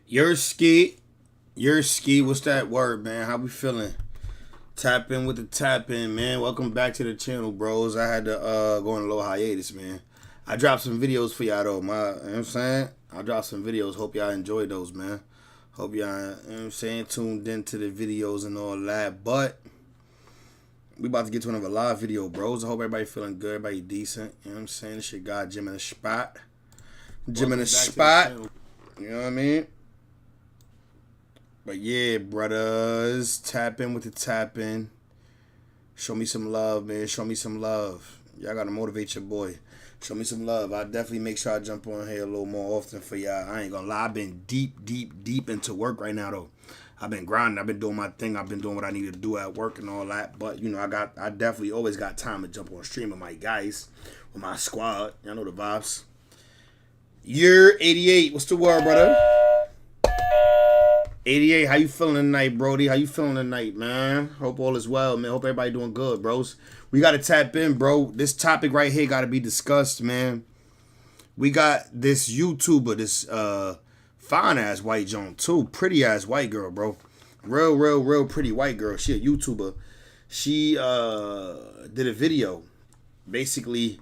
Your ski. What's that word, man? How we feeling? Tap in with the tap in, man. Welcome back to the channel, bros. I had to go on a little hiatus, man. I dropped some videos for y'all, though. You know what I'm saying? I dropped some videos. Hope y'all enjoyed those, man. Hope y'all, you know what I'm saying, tuned into the videos and all that. But we about to get to another live video, bros. I hope everybody feeling good, everybody decent. You know what I'm saying? This shit got Jim in the spot. Jim in the spot. You know what I mean? But yeah, brothers, tap in with the tap in. Show me some love, man. Show me some love. Y'all gotta motivate your boy. Show me some love. I definitely make sure I jump on here a little more often for y'all. I ain't gonna lie. I've been deep into work right now, though. I've been grinding. I've been doing my thing. I've been doing what I need to do at work and all that. But, you know, I definitely always got time to jump on stream with my guys, with my squad. Y'all know the vibes. Year 88. What's the word, brother? 88, how you feeling tonight, Brody? How you feeling tonight, man? Hope all is well, man. Hope everybody doing good, bros. We got to tap in, bro. This topic right here got to be discussed, man. We got this YouTuber, this fine-ass white joint, too. Pretty-ass white girl, bro. Real pretty white girl. She a YouTuber. She did a video, basically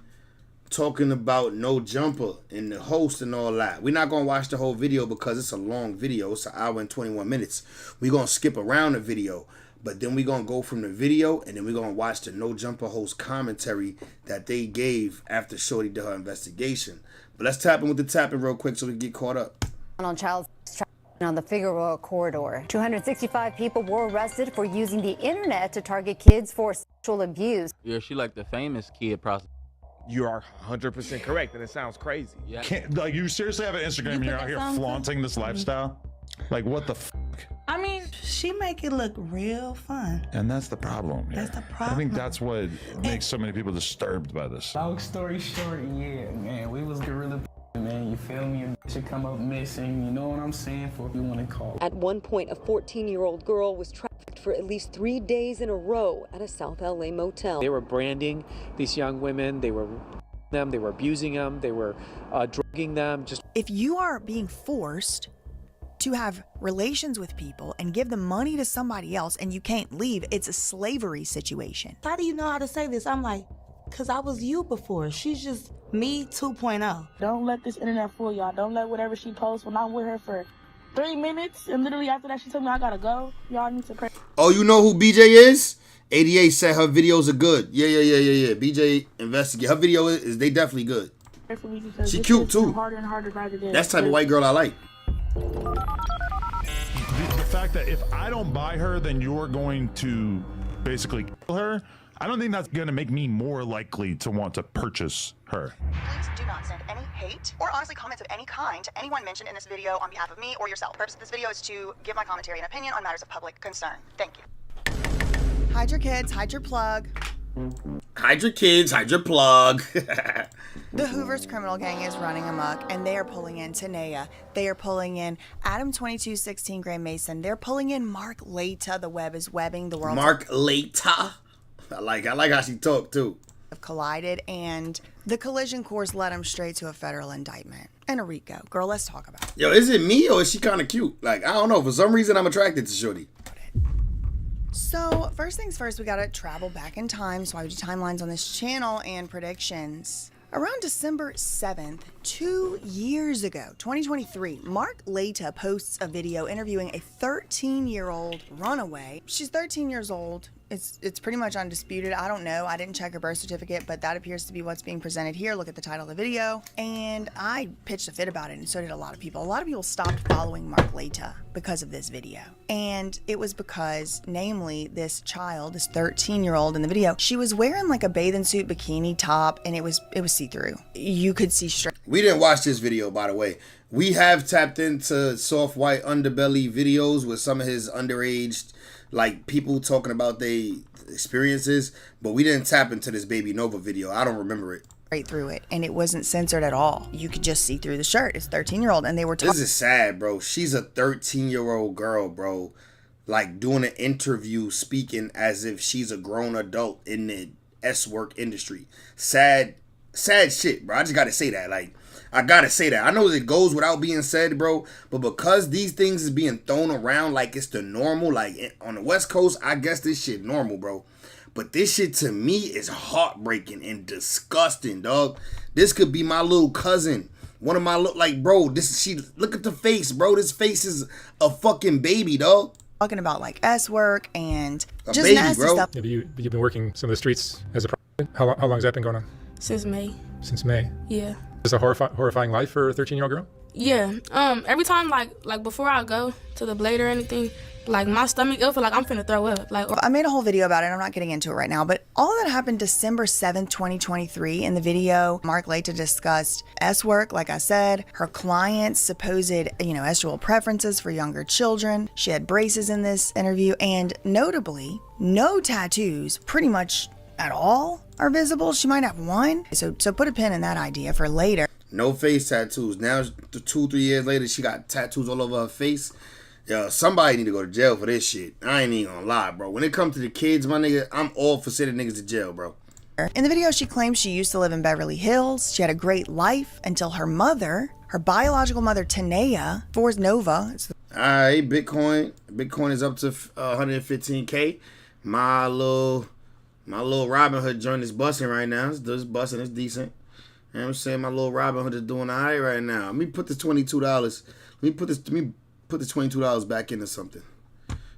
talking about No Jumper and the host and all that. We're not going to watch the whole video because it's a long video. It's an hour and 21 minutes. We're going to skip around the video. But then we're going to go from the video and then we're going to watch the No Jumper host commentary that they gave after Shorty did her investigation. But let's tap in with the tapping real quick so we can get caught up. On child on the Figueroa corridor. 265 people were arrested for using the internet to target kids for sexual abuse. Yeah, she like the famous kid prostitute. You are 100% correct, and it sounds crazy. Yeah. Like, you seriously have an Instagram and you're out here flaunting this lifestyle? Like, what the f? I mean, she make it look real fun. And that's the problem here. That's the problem. I think that's what makes so many people disturbed by this. Long story short, yeah, man, we was gorilla man, you feel me? A should come up missing, you know what I'm saying, for if you want to call. At one point, a 14-year-old girl was trafficked for at least 3 days in a row at a South LA motel. They were branding these young women, they were abusing them, they were drugging them. If you are being forced to have relations with people and give the money to somebody else and you can't leave, it's a slavery situation. How do you know how to say this? I'm like, because I was you before. She's just me 2.0. Don't let this internet fool y'all. Don't let whatever she posts when I'm with her for 3 minutes and literally after that she told me I gotta go. Y'all need to pray. Oh, you know who BJ is? 88 said her videos are good. Yeah. BJ investigate. Her video is they definitely good. She cute too. Harder and harder by the day. That's the type of white girl I like. The fact that if I don't buy her, then you're going to basically kill her, I don't think that's going to make me more likely to want to purchase her. Please do not send any hate or honestly comments of any kind to anyone mentioned in this video on behalf of me or yourself. The purpose of this video is to give my commentary and opinion on matters of public concern. Thank you. Hide your kids, hide your plug. Hide your kids, hide your plug. The Hoovers criminal gang is running amok, and they are pulling in Tanea. They are pulling in Adam 2216 Gray Mason. They're pulling in Mark Leta. The web is webbing. The world. Mark Leta. I like how she talked too. Have collided, and the collision course led them straight to a federal indictment and a RICO. Girl, let's talk about it. Yo, is it me or is she kind of cute? Like, I don't know. For some reason, I'm attracted to Shorty. So, first things first, we gotta travel back in time. So I do timelines on this channel and predictions. Around December 7th, 2 years ago, 2023, Mark Leta posts a video interviewing a 13-year-old runaway. She's 13 years old. It's pretty much undisputed. I don't know. I didn't check her birth certificate, but that appears to be what's being presented here. Look at the title of the video. And I pitched a fit about it, and so did a lot of people. A lot of people stopped following Mark Leta because of this video. And it was because, namely, this child, this 13-year-old in the video, she was wearing like a bathing suit bikini top, and it was see-through. You could see straight. We didn't watch this video, by the way. We have tapped into soft white underbelly videos with some of his underage, like, people talking about their experiences, but we didn't tap into this Baby Nova video. I don't remember it. Right through it, and it wasn't censored at all. You could just see through the shirt. It's 13-year-old, and they were talking. This is sad, bro. She's a 13-year-old girl, bro, like doing an interview, speaking as if she's a grown adult in the S work industry. Sad shit, bro. I just gotta say that. Like, I gotta say that. I know it goes without being said, bro, but because these things is being thrown around like it's the normal, like on the West Coast, I guess this shit normal, bro. But this shit to me is heartbreaking and disgusting, dog. This could be my little cousin. One of my like, bro, look at the face, bro. This face is a fucking baby, dog. Talking about like S work and A just baby, nasty bro. stuff. Have you've been working some of the streets as a how long has that been going on? Since May. Since May. Yeah. Is it a horrifying life for a 13-year-old girl? Yeah. Every time like before I go to the blade or anything, like my stomach, it'll feel like I'm finna throw up. Like I made a whole video about it. I'm not getting into it right now, but all that happened December 7th, 2023. In the video, Mark Leta discussed S work, like I said, her client's supposed, estradiol preferences for younger children. She had braces in this interview, and notably, no tattoos pretty much at all are visible. She might have one. So put a pin in that idea for later. No face tattoos. Now, 2-3 years later, she got tattoos all over her face. Yo, somebody need to go to jail for this shit. I ain't even gonna lie, bro. When it comes to the kids, my nigga, I'm all for sending niggas to jail, bro. In the video, she claims she used to live in Beverly Hills. She had a great life until her mother, her biological mother, Tanea, forced Nova. Alright, Bitcoin is up to 115K. My little Robin Hood joint is busting right now. It's busting. It's decent. You know what I'm saying? My little Robin Hood is doing all right right now. Let me put this $22. Let me put this $22 back into something.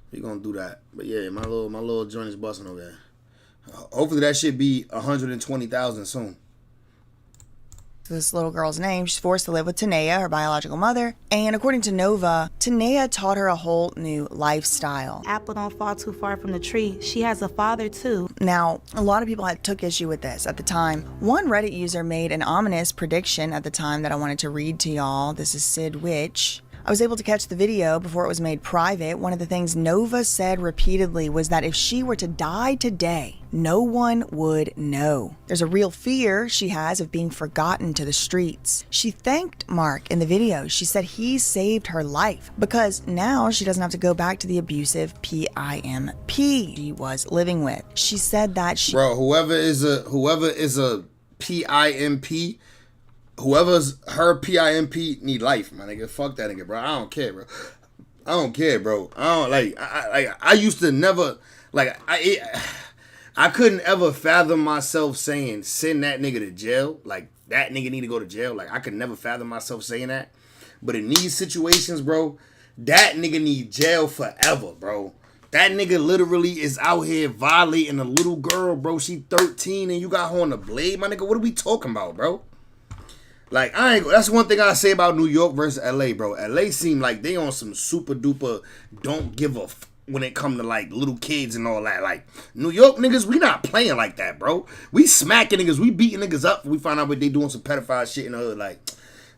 We gonna do that. But yeah, my little joint is busting over there. Hopefully that should be 120,000 soon. This little girl's name. She's forced to live with Tanea, her biological mother. And according to Nova, Tanea taught her a whole new lifestyle. Apple don't fall too far from the tree. She has a father too. Now, a lot of people took issue with this at the time. One Reddit user made an ominous prediction at the time that I wanted to read to y'all. This is Sid Witch. I was able to catch the video before it was made private. One of the things Nova said repeatedly was that if she were to die today, no one would know. There's a real fear she has of being forgotten to the streets. She thanked Mark in the video. She said he saved her life because now she doesn't have to go back to the abusive PIMP she was living with. She said that she... Bro, whoever is a PIMP, whoever's her PIMP need life, my nigga. Fuck that nigga, bro. I don't care, bro. I don't care, bro. I don't I used to never I couldn't ever fathom myself saying send that nigga to jail. Like that nigga need to go to jail. Like I could never fathom myself saying that. But in these situations, bro, that nigga need jail forever, bro. That nigga literally is out here violating a little girl, bro. She 13 and you got her on the blade, my nigga. What are we talking about, bro? Like, that's one thing I say about New York versus LA, bro. LA seem like they on some super duper don't give a f when it come to like little kids and all that. Like, New York niggas, we not playing like that, bro. We smacking niggas, we beating niggas up. We find out what they doing some pedophile shit in the hood. Like,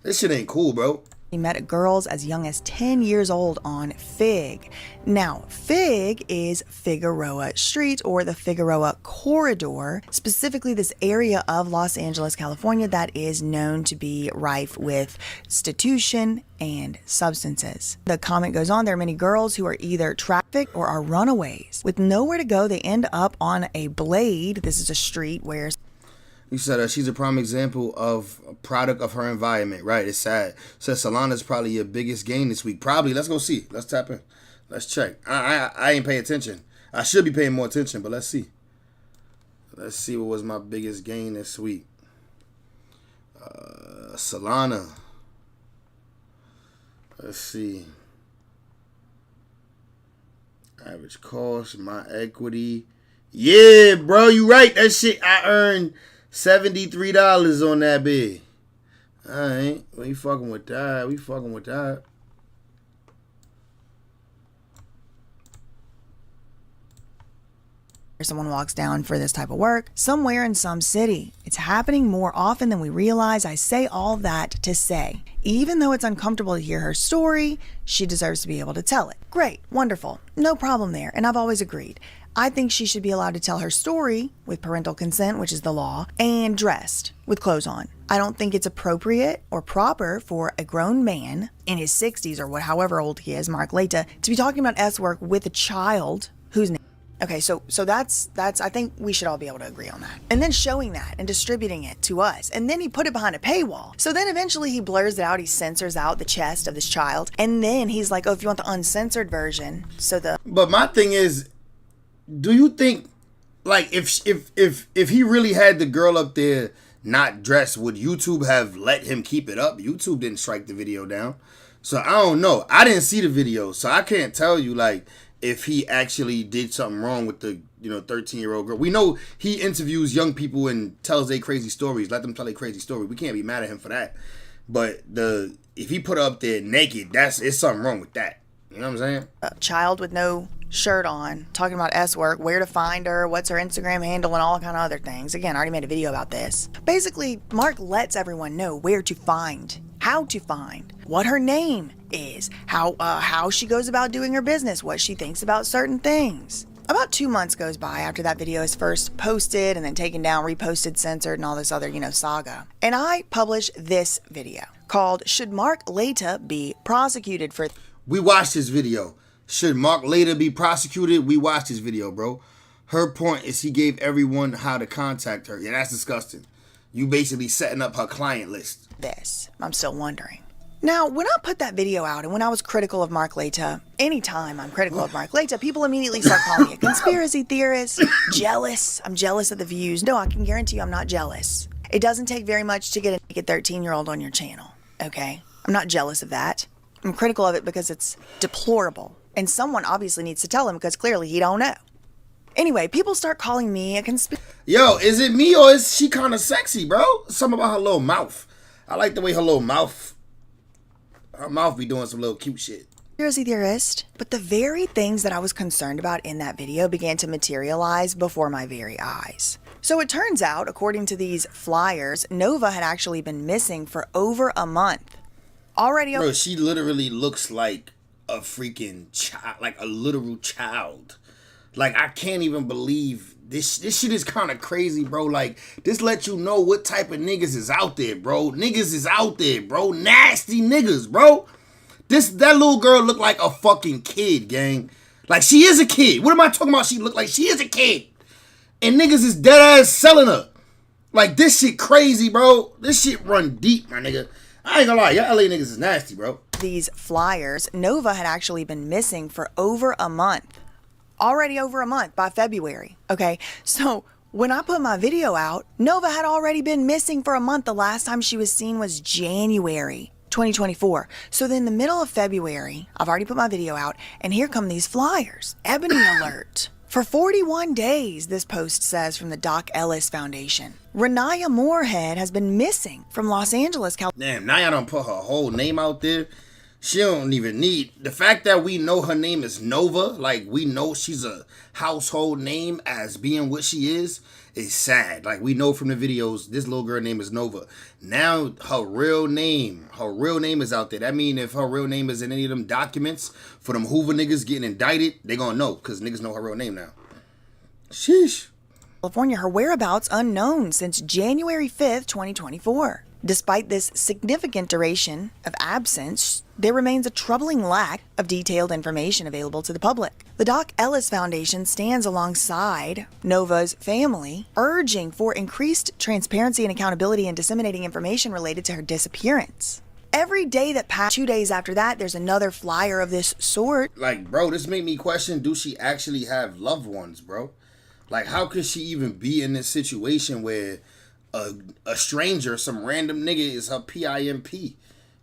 this shit ain't cool, bro. He met girls as young as 10 years old on Fig. Now, Fig is Figueroa Street or the Figueroa Corridor, specifically this area of Los Angeles, California that is known to be rife with prostitution and substances. The comment goes on, there are many girls who are either trafficked or are runaways. With nowhere to go, they end up on a blade. This is a street where... You said she's a prime example of a product of her environment, right? It's sad. Says Solana's probably your biggest gain this week. Probably. Let's go see. Let's tap in. Let's check. I ain't pay attention. I should be paying more attention, but let's see. Let's see what was my biggest gain this week. Solana. Let's see. Average cost, my equity. Yeah, bro, you right. That shit I earned $73 on that bid. Alright, we fucking with that. We fucking with that. Someone walks down for this type of work somewhere in some city. It's happening more often than we realize. I say all that to say, even though it's uncomfortable to hear her story, she deserves to be able to tell it. Great, wonderful, no problem there, and I've always agreed. I think she should be allowed to tell her story with parental consent, which is the law, and dressed with clothes on. I don't think it's appropriate or proper for a grown man in his 60s or however old he is, Mark Leta, to be talking about S work with a child whose name. Okay, so that's I think we should all be able to agree on that. And then showing that and distributing it to us. And then he put it behind a paywall. So then eventually he blurs it out, he censors out the chest of this child. And then he's like, oh, if you want the uncensored version, so the... But my thing is, do you think, like, if he really had the girl up there not dressed, would YouTube have let him keep it up? YouTube didn't strike the video down. So I don't know. I didn't see the video, so I can't tell you, like, if he actually did something wrong with the 13-year-old girl. We know he interviews young people and tells their crazy stories. Let them tell their crazy story. We can't be mad at him for that. But if he put her up there naked, it's something wrong with that. You know what I'm saying? A child with no shirt on, talking about S-work, where to find her, what's her Instagram handle, and all kind of other things. Again, I already made a video about this. Basically, Mark lets everyone know where to find, how to find, what her name is, how she goes about doing her business, what she thinks about certain things. About 2 months goes by after that video is first posted and then taken down, reposted, censored, and all this other, saga. And I publish this video called, Should Mark Laita Be Prosecuted for... We watched this video. Should Mark later be prosecuted? We watched this video, bro. Her point is he gave everyone how to contact her. Yeah, that's disgusting. You basically setting up her client list. This, I'm still wondering. Now, when I put that video out and when I was critical of Mark Laita, anytime I'm critical of Mark Laita, people immediately start calling me a conspiracy theorist, jealous. I'm jealous of the views. No, I can guarantee you I'm not jealous. It doesn't take very much to get a naked 13-year-old on your channel, okay? I'm not jealous of that. I'm critical of it because it's deplorable. And someone obviously needs to tell him because clearly he don't know. Anyway, people start calling me a conspiracy. Yo, is it me or is she kind of sexy, bro? Something about her little mouth. I like the way her mouth be doing some little cute shit. Conspiracy theorist. But the very things that I was concerned about in that video began to materialize before my very eyes. So it turns out, according to these flyers, Nova had actually been missing for over a month. Bro, she literally looks like a freaking child, like a literal child. Like, I can't even believe this shit is kind of crazy, bro. Like, this lets you know what type of niggas is out there, bro. Niggas is out there, bro. Nasty niggas, bro. That little girl look like a fucking kid, gang. Like, she is a kid. What am I talking about? She look like she is a kid. And niggas is dead ass selling her. Like, this shit crazy, bro. This shit run deep, my nigga. I ain't gonna lie, y'all LA niggas is nasty, bro. These flyers, Nova had actually been missing for over a month. Already over a month by February. Okay, so when I put my video out, Nova had already been missing for a month. The last time she was seen was January 2024. So then in the middle of February, I've already put my video out, and here come these flyers. Ebony alert. For 41 days, this post says from the Doc Ellis Foundation. Renaya Moorhead has been missing from Los Angeles, California. Damn, now y'all done put her whole name out there. She don't even need... The fact that we know her name is Nova, like we know she's a household name as being what she is sad. Like we know from the videos, this little girl name is Nova. Now her real name is out there. That mean if her real name is in any of them documents for them Hoover niggas getting indicted, they gonna know because niggas know her real name now. Sheesh. California, her whereabouts unknown since January 5th, 2024. Despite this significant duration of absence, there remains a troubling lack of detailed information available to the public. The Doc Ellis Foundation stands alongside Nova's family, urging for increased transparency and accountability in disseminating information related to her disappearance. Every day that passed, 2 days after that, there's another flyer of this sort. Like, bro, this made me question, do she actually have loved ones, bro? Like, how could she even be in this situation where a stranger, some random nigga is her PIMP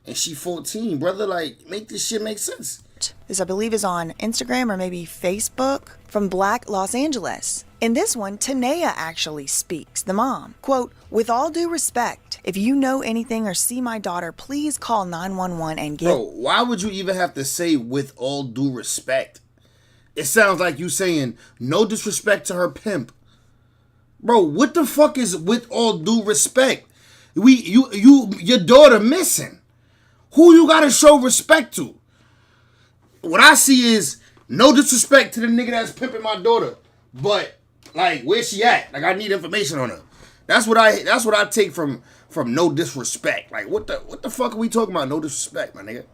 and she 14, brother? Like, make this shit make sense. This, I believe, is on Instagram or maybe Facebook from Black Los Angeles. In this one, Tanea actually speaks, the mom. Quote, with all due respect, if you know anything or see my daughter, please call 911 and give... Bro, why would you even have to say with all due respect? It sounds like you saying no disrespect to her pimp. Bro, what the fuck is with all due respect? Your daughter missing. Who you gotta show respect to? What I see is no disrespect to the nigga that's pimping my daughter, but like, where's she at? Like, I need information on her. That's what I take from no disrespect. Like, what the fuck are we talking about? No disrespect, my nigga.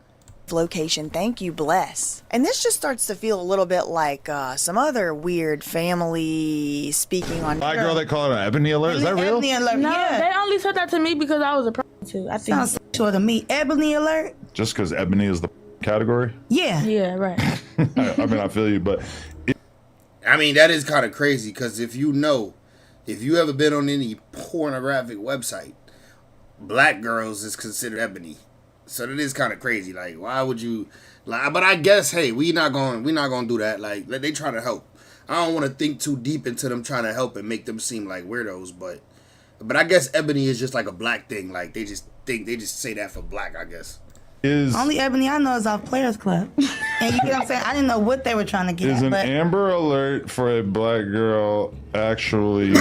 location. Thank you, bless. And this just starts to feel a little bit like some other weird family speaking on. Black girl, they call it an Ebony Alert. Is that real? Ebony Alert. No, they only said that to me because I was a prostitute. I think. Sounds sexual to me. Ebony Alert. Just because Ebony is the category? Yeah. Yeah, right. I mean, I feel you, but I mean, that is kind of crazy because if you ever been on any pornographic website, black girls is considered ebony. So that is kind of crazy. Like, why would you? Like, but I guess, hey, we not gonna do that. Like, they trying to help. I don't want to think too deep into them trying to help and make them seem like weirdos. But I guess ebony is just like a black thing. Like, they just say that for black, I guess. Only Ebony I know is off Players Club. And you get what I'm saying? I didn't know what they were trying to get is at. an But Amber Alert for a black girl actually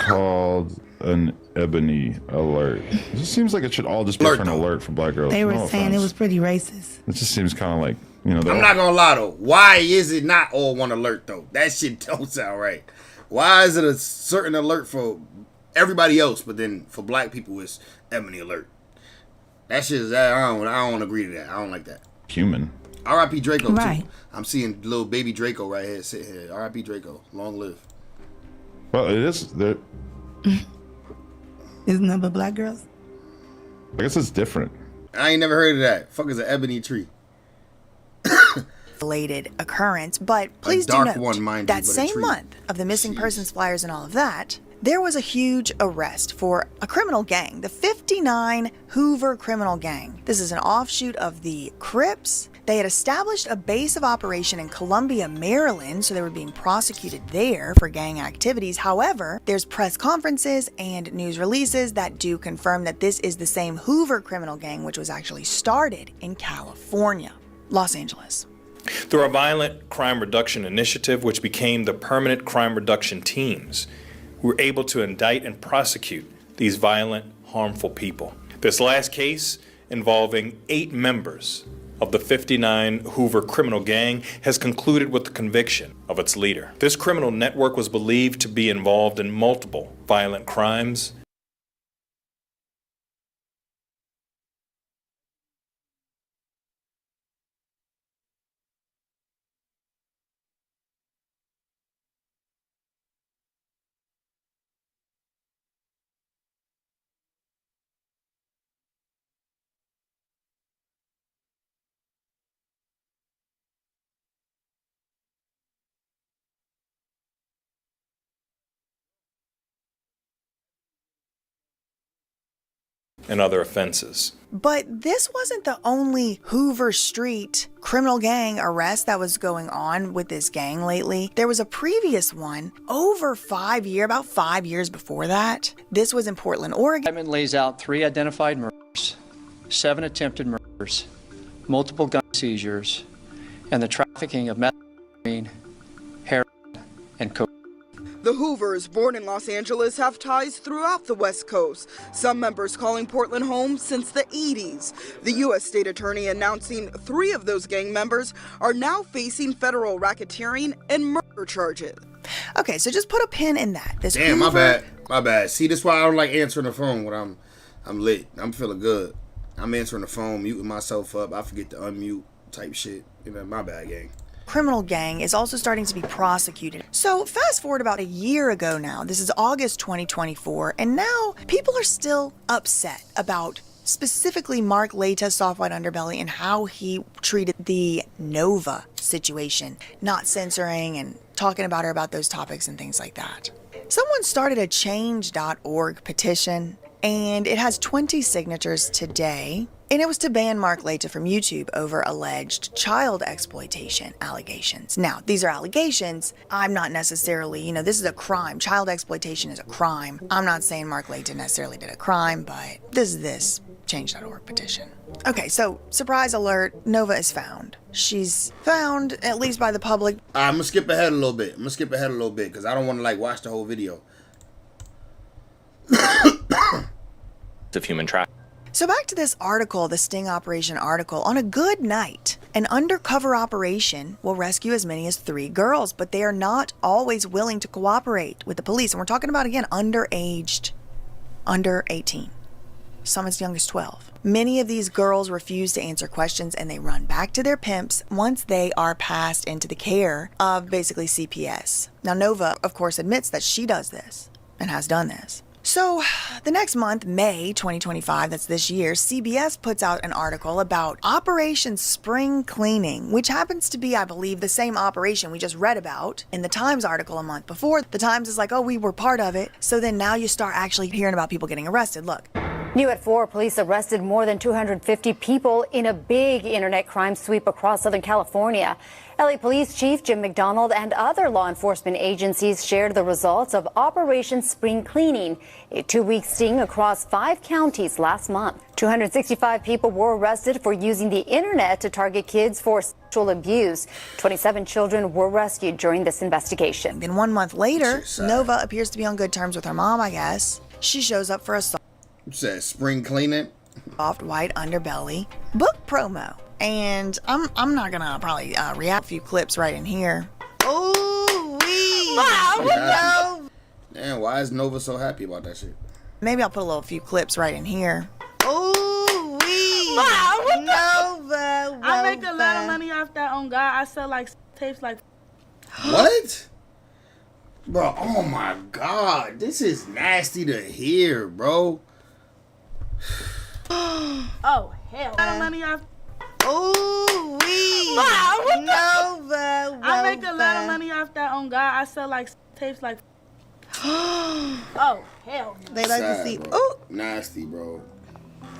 called an Ebony Alert? It just seems like it should all just be an alert for black girls. they were No saying offense. it was pretty racist. It just seems kind of like, you know. I'm not gonna lie though. Why is it not all one alert though? That shit don't sound right. Why is it a certain alert for everybody else, but then for black people it's Ebony Alert? That shit is I don't agree to that. I don't like that. Human. R.I.P. Draco Right. too. I'm seeing little baby Draco right here sitting here. R.I.P. Draco. Long live. Well, it is. Isn't that but black girls? I guess it's different. I ain't never heard of that. Fuck is an ebony tree? Related occurrence, but please do dark note one, mind you, that but a same tree. month of the missing persons flyers and all of that, there was a huge arrest for a criminal gang, the 59 Hoover criminal gang. This is an offshoot of the Crips. They had established a base of operation in Columbia, Maryland, so they were being prosecuted there for gang activities. However, there's press conferences and news releases that do confirm that this is the same Hoover criminal gang, which was actually started in California, Los Angeles. Through our Violent Crime Reduction Initiative, which became the Permanent Crime Reduction Teams, we were able to indict and prosecute these violent, harmful people. This last case, involving 8 members of the 59 Hoover criminal gang, has concluded with the conviction of its leader. This criminal network was believed to be involved in multiple violent crimes. And other offenses. But this wasn't the only Hoover Street criminal gang arrest that was going on with this gang lately. There was a previous one about 5 years before that. This was in Portland, Oregon. Indictment lays out 3 identified murders, 7 attempted murders, multiple gun seizures, and the trafficking of methamphetamine, heroin, and cocaine. The Hoovers, born in Los Angeles, have ties throughout the West Coast, some members calling Portland home since the 80s. The U.S. State Attorney announcing 3 of those gang members are now facing federal racketeering and murder charges. Okay, so just put a pin in that. This Damn, Hoover... my bad. See, this is why I don't like answering the phone when I'm lit. I'm feeling good. I'm answering the phone, muting myself up. I forget to unmute type shit. You know, my bad, gang. Criminal gang is also starting to be prosecuted. So fast forward about a year ago now, this is August 2024, and now people are still upset about specifically Mark Laita's soft white underbelly and how he treated the Nova situation, not censoring and talking about her about those topics and things like that. Someone started a change.org petition, and it has 20 signatures today. And it was to ban Mark Laita from YouTube over alleged child exploitation allegations. Now, these are allegations. I'm not necessarily, this is a crime. Child exploitation is a crime. I'm not saying Mark Laita necessarily did a crime, but this change.org petition. Okay, so surprise alert, Nova is found. She's found, at least by the public. I'm gonna skip ahead a little bit. Because I don't want to watch the whole video. Of human trafficking. So back to this article, the sting operation article. On a good night, an undercover operation will rescue as many as 3 girls, but they are not always willing to cooperate with the police. And we're talking about, again, under 18. some as young as 12. Many of these girls refuse to answer questions and they run back to their pimps once they are passed into the care of basically CPS. Now, Nova, of course, admits that she does this and has done this. So, the next month, May 2025, that's this year, CBS puts out an article about Operation Spring Cleaning, which happens to be, I believe, the same operation we just read about in the Times article a month before. The Times is like, oh, we were part of it. So then now you start actually hearing about people getting arrested. Look. New at 4, police arrested more than 250 people in a big internet crime sweep across Southern California. LA Police Chief Jim McDonald and other law enforcement agencies shared the results of Operation Spring Cleaning, a 2-week sting across 5 counties last month. 265 people were arrested for using the internet to target kids for sexual abuse. 27 children were rescued during this investigation. Then 1 month later, Nova appears to be on good terms with her mom, I guess. She shows up for a says spring cleaning. Soft white underbelly book promo. And I'm not gonna probably react a few clips right in here. Oh, Mom, damn, why is Nova so happy about that shit? Maybe I'll put a few clips right in here. Mom, Nova. I make a lot of money off that on God. I sell like tapes like. What? Bro, oh my God. This is nasty to hear, bro. Oh, hell. A lot of money off. Ooh, Mom, Nova. I make a lot of money off that on God. I sell like tapes like. Oh, hell. They like to see. Oh, nasty, bro.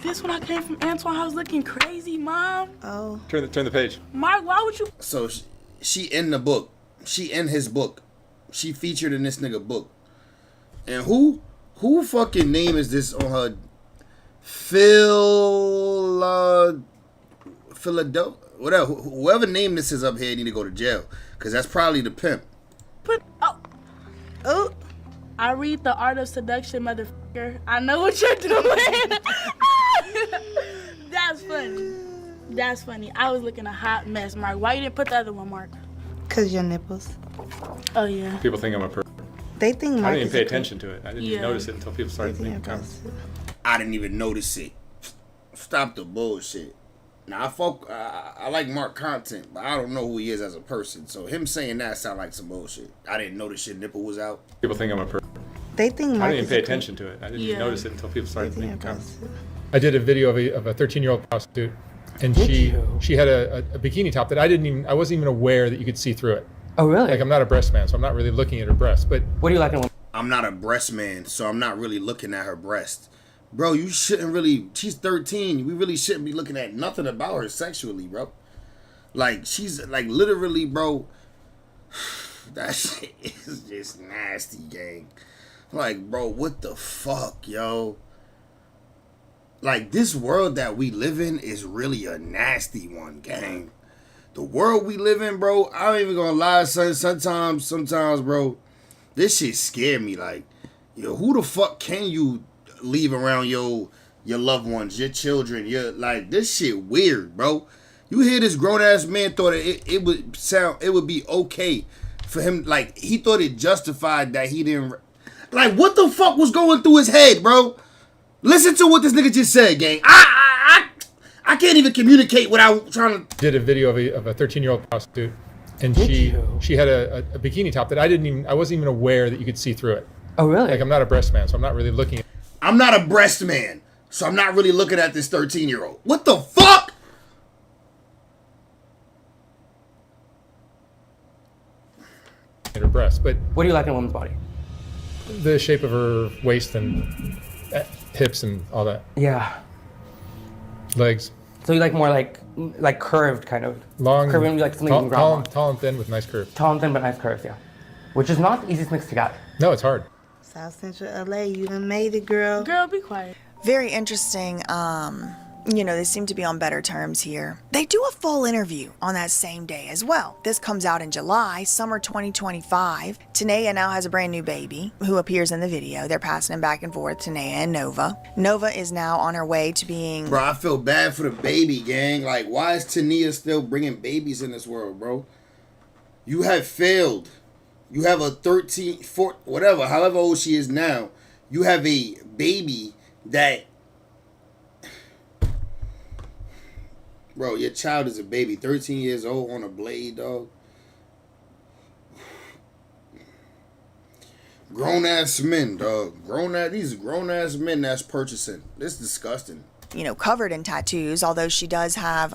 This when I came from Antoine, I was looking crazy, Mom. Oh. Turn the page. Mark, why would you? So she in the book. She in his book. She featured in this nigga book. And who fucking name is this on her? Philadelphia, whatever. Whoever named this is up here need to go to jail, cause that's probably the pimp. But oh, I read The Art of Seduction, motherfucker. I know what you're doing. That's funny. That's funny. I was looking a hot mess, Mark. Why you didn't put the other one, Mark? Cause your nipples. Oh yeah. People think I'm a pervert. They think Mark I didn't even pay attention to it. I didn't even Yeah. notice it until people started making comments. I didn't even notice it. Stop the bullshit. Now I like Mark content, but I don't know who he is as a person. So him saying that sound like some bullshit. I didn't notice your nipple was out. People think I'm a pervert. They think Mark I didn't even pay attention to it. I didn't even notice it until people started making comments. I did a video of a 13-year-old prostitute, and she had a bikini top that I wasn't even aware that you could see through it. Oh really? Like I'm not a breast man, so I'm not really looking at her breast. But what do you like in a woman? I'm not a breast man, so I'm not really looking at her breast. Bro, you shouldn't really, she's 13. We really shouldn't be looking at nothing about her sexually, bro. Like, she's, like, literally, bro, that shit is just nasty, gang. Like, bro, what the fuck, yo? Like, this world that we live in is really a nasty one, gang. The world we live in, bro, I ain't even gonna lie, son. Sometimes, bro, this shit scare me. Like, yo, who the fuck can you leave around your loved ones, your children? Like, this shit weird, bro. You hear this grown ass man thought it would be okay for him, like, he thought it justified that he didn't, like, what the fuck was going through his head, bro? Listen to what this nigga just said, gang. I can't even communicate without trying to. Did a video of a 13-year-old prostitute, and she had a bikini top that I wasn't even aware that you could see through it. Oh really? Like I'm not a breast man, so I'm not really looking at. I'm not a breast man, so I'm not really looking at this 13-year-old. What the fuck? Her breast, but what do you like in a woman's body? The shape of her waist and hips and all that. Yeah. Legs. So you like more like curved kind of. Long. Curving, like something you can grab on. Tall and thin with nice curves. Tall and thin but nice curves, yeah. Which is not the easiest mix to get. No, it's hard. South Central LA, you done made it, girl. Girl, be quiet. Very interesting. They seem to be on better terms here. They do a full interview on that same day as well. This comes out in July, summer 2025. Tanea now has a brand new baby who appears in the video. They're passing him back and forth, Tanea and Nova. Nova is now on her way to being... Bro, I feel bad for the baby, gang. Like, why is Tanea still bringing babies in this world, bro? You have failed. You have a 13, 14, whatever, however old she is now. You have a baby that Bro, your child is a baby, 13 years old on a blade, dog. Grown ass men, dog. These grown ass men that's purchasing. This is disgusting. You know, covered in tattoos, although she does have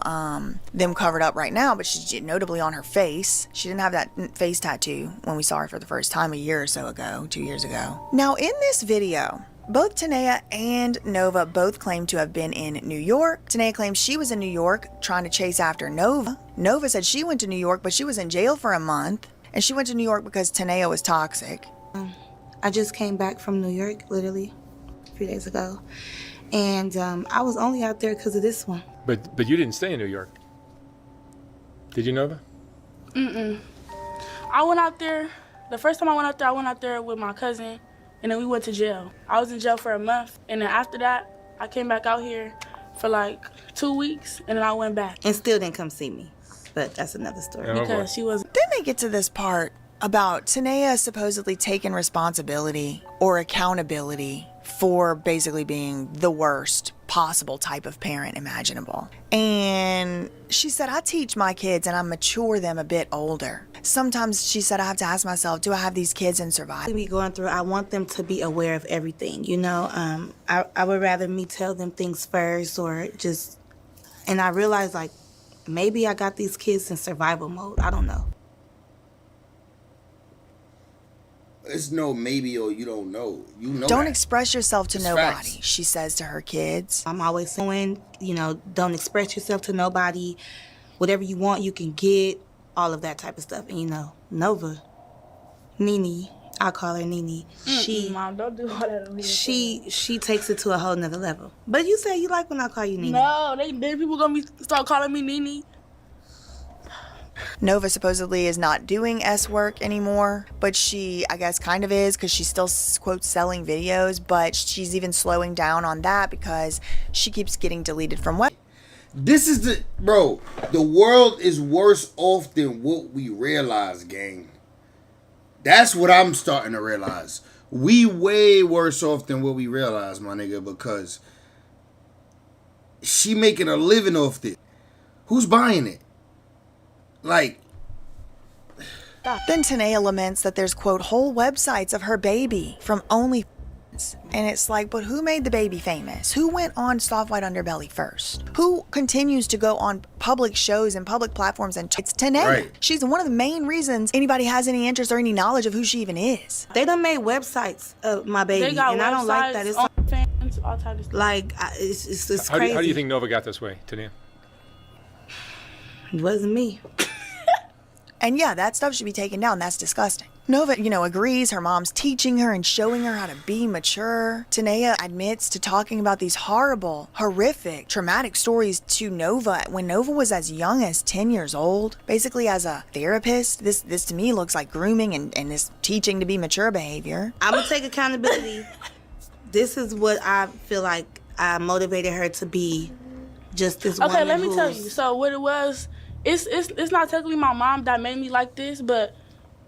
them covered up right now, but she's notably on her face. She didn't have that face tattoo when we saw her for the first time a year or so ago, 2 years ago. Now, in this video, both Tanea and Nova both claim to have been in New York. Tanea claims she was in New York trying to chase after Nova. Nova said she went to New York, but she was in jail for a month. And she went to New York because Tanea was toxic. I just came back from New York, literally, a few days ago. And I was only out there because of this one. But you didn't stay in New York. Did you, Nova? I went out there, the first time I went out there with my cousin, and then we went to jail. I was in jail for a month, and then after that, I came back out here for like 2 weeks, and then I went back. And still didn't come see me, but that's another story. Because she wasn't. Then they get to this part about Tanea supposedly taking responsibility or accountability for basically being the worst possible type of parent imaginable. And she said, I teach my kids and I mature them a bit older. Sometimes she said, I have to ask myself, do I have these kids in survival? Me going through, I want them to be aware of everything, you know. I would rather me tell them things first or just, and I realized like, maybe I got these kids in survival mode. I don't know. It's no maybe or you don't know. You know. Don't that. express yourself to It's nobody, facts. she says to her kids. I'm always saying, you know, don't express yourself to nobody. Whatever you want, you can get. All of that type of stuff. And you know, Nova, Nene, I call her Nene. Mom, don't do all that. She takes it to a whole nother level. But you say you like when I call you Nene. No, then people gonna start calling me Nene. Nova supposedly is not doing S work anymore, but she, I guess, kind of is because she's still, quote, selling videos, but she's even slowing down on that because she keeps getting deleted from web. This is the world is worse off than what we realize, gang. That's what I'm starting to realize. We way worse off than what we realize, my nigga, because she making a living off this. Who's buying it? Like, then Tanea laments that there's, quote, whole websites of her baby from OnlyFans. And it's like, but who made the baby famous? Who went on Soft White Underbelly first? Who continues to go on public shows and public platforms? And it's Tanea. Right. She's one of the main reasons anybody has any interest or any knowledge of who she even is. They done made websites of my baby, They got and I don't like that. It's fans, all types of stuff. like it's How crazy. do you think Nova got this way, Tania? It wasn't me. And yeah, that stuff should be taken down. That's disgusting. Nova, agrees her mom's teaching her and showing her how to be mature. Tanea admits to talking about these horrible, horrific, traumatic stories to Nova when Nova was as young as 10 years old. Basically, as a therapist, this to me looks like grooming and this teaching to be mature behavior. I'm gonna take accountability. This is what I feel like I motivated her to be. Just this woman. Okay, let me tell you. So what it was, it's not technically my mom that made me like this, but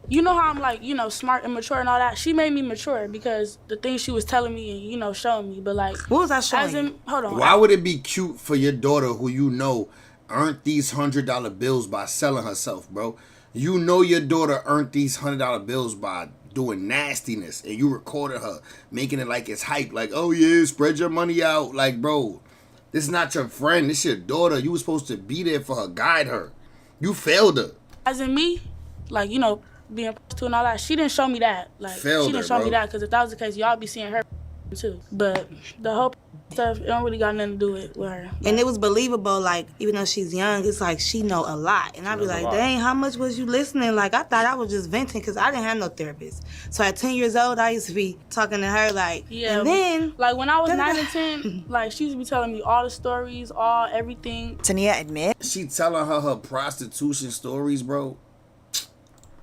you know how I'm like, smart and mature and all that. She made me mature because the things she was telling me and showing me. But like, what was I showing you? Hold on. Why would it be cute for your daughter who earned these $100 bills by selling herself, bro? You know your daughter earned these $100 bills by doing nastiness, and you recorded her making it like it's hype, like, oh yeah, spread your money out. Like, bro, this is not your friend. This is your daughter. You were supposed to be there for her, guide her. You failed her. As in me, like, being a prostitute and all that, she didn't show me that. Like, Failed she didn't her, show bro. me that, because if that was the case, y'all be seeing her too. But the whole stuff, it don't really got nothing to do with her. And it was believable, like, even though she's young, it's like she know a lot. And I'd be like, dang, how much was you listening? Like, I thought I was just venting because I didn't have no therapist. So at 10 years old, I used to be talking to her like, yeah, and then... Like, when I was 9 and 10, like, she used to be telling me all the stories, everything. Tania admits She telling her prostitution stories, bro.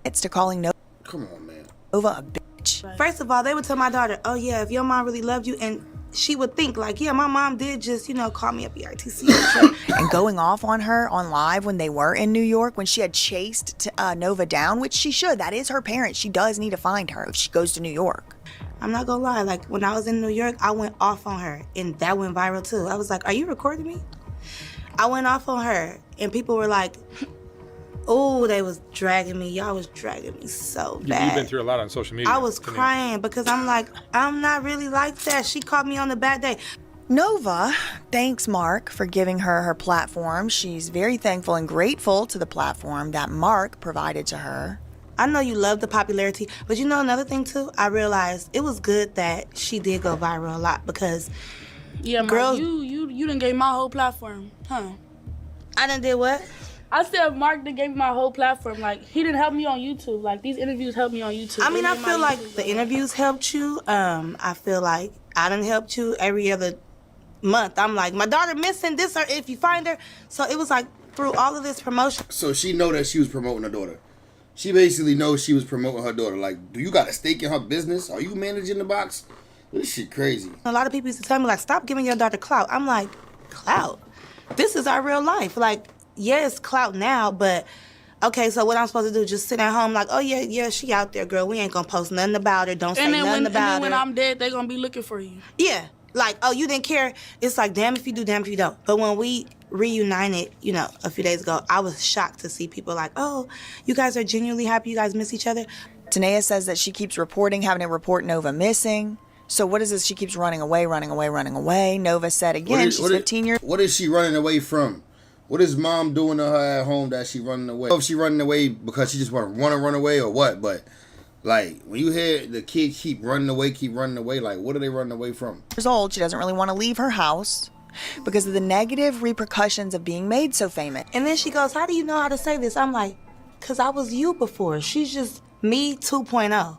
it's to calling Nova Come on, man. a bitch. First of all, they would tell my daughter, oh yeah, if your mom really loved you, and she would think like, yeah, my mom did just, call me up ERTC. And going off on her on live when they were in New York, when she had chased Nova down, which she should. That is her parent. She does need to find her if she goes to New York. I'm not gonna lie, like when I was in New York, I went off on her and that went viral too. I was like, are you recording me? I went off on her, and people were like, oh, they was dragging me. Y'all was dragging me so bad. You've been through a lot on social media. I was crying because I'm like, I'm not really like that. She caught me on a bad day. Nova thanks Mark for giving her her platform. She's very thankful and grateful to the platform that Mark provided to her. I know you love the popularity, but you know another thing too? I realized it was good that she did go viral a lot because Mark, girls... you done gave my whole platform, huh? I done did what? I said Mark done gave me my whole platform. Like, he didn't help me on YouTube. Like, these interviews helped me on YouTube. I mean, I feel like the interviews helped you. I feel like I done helped you every other month. I'm like, my daughter missing this, or if you find her. So it was like through all of this promotion. So she know that she was promoting her daughter. She basically knows she was promoting her daughter. Like, do you got a stake in her business? Are you managing the box? This shit crazy. A lot of people used to tell me, like, stop giving your daughter clout. I'm like, clout? This is our real life. Like, yeah, it's clout now, but okay, so what I'm supposed to do? Just sit at home like, oh, yeah, she out there, girl. We ain't gonna post nothing about her. Don't say nothing about her. And then when I'm dead, they gonna be looking for you. Yeah. Like, oh, you didn't care. It's like, damn if you do, damn if you don't. But when we reunited, a few days ago, I was shocked to see people like, oh, you guys are genuinely happy you guys miss each other. Tanea says that she keeps having to report Nova missing. So what is this? She keeps running away. Nova said again, she's 15 years. What is she running away from? What is mom doing to her at home that she running away? I don't know if she running away because she just want to run away or what, but like when you hear the kids keep running away, like what are they running away from? Years old, she doesn't really want to leave her house because of the negative repercussions of being made so famous. And then she goes, how do you know how to say this? I'm like, because I was you before. She's just me 2.0.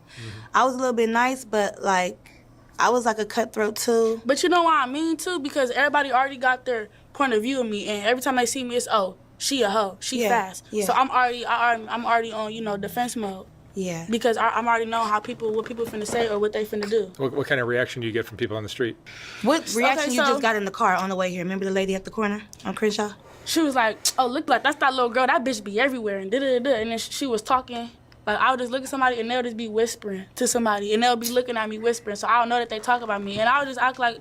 I was a little bit nice, but like I was like a cutthroat too. But you know what I mean too? Because everybody already got their point of view of me, and every time they see me, it's, oh, she a hoe, she fast. Yeah. So I'm already on defense mode. Yeah. Because I'm already know what people finna say or what they finna do. What kind of reaction do you get from people on the street? What reaction you just got in the car on the way here? Remember the lady at the corner on Crenshaw? She was like, oh, look like that's that little girl. That bitch be everywhere and da-da-da-da. And then she was talking. Like, I would just look at somebody and they'll just be whispering to somebody. And they'll be looking at me whispering. So I don't know that they talk about me. And I would just act like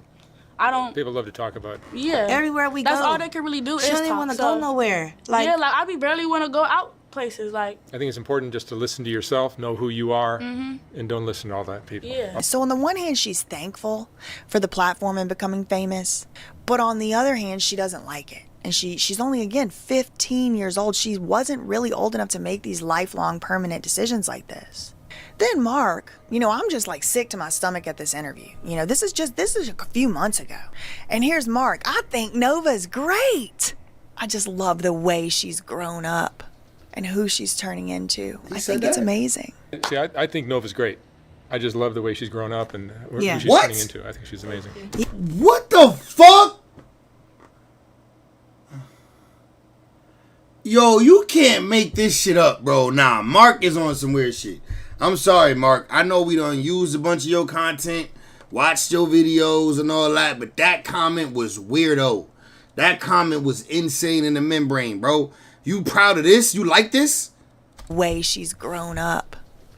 I don't. People love to talk about. Yeah. Everywhere we go. That's all they can really do is talk. She don't even want to go nowhere. Like, yeah, like I be barely want to go out places. Like, I think it's important just to listen to yourself, know who you are, and don't listen to all that people. Yeah. So on the one hand, she's thankful for the platform and becoming famous. But on the other hand, she doesn't like it. And she's only, again, 15 years old. She wasn't really old enough to make these lifelong permanent decisions like this. Then Mark, I'm just like sick to my stomach at this interview. This is a few months ago. And here's Mark. I think Nova's great. I just love the way she's grown up and who she's turning into. I think it's amazing. See, I think Nova's great. I just love the way she's grown up and who she's turning into. I think she's amazing. What the fuck? Yo, you can't make this shit up, bro. Nah, Mark is on some weird shit. I'm sorry, Mark. I know we done used a bunch of your content, watched your videos and all that, but that comment was weirdo. That comment was insane in the membrane, bro. You proud of this? You like this? Way she's grown up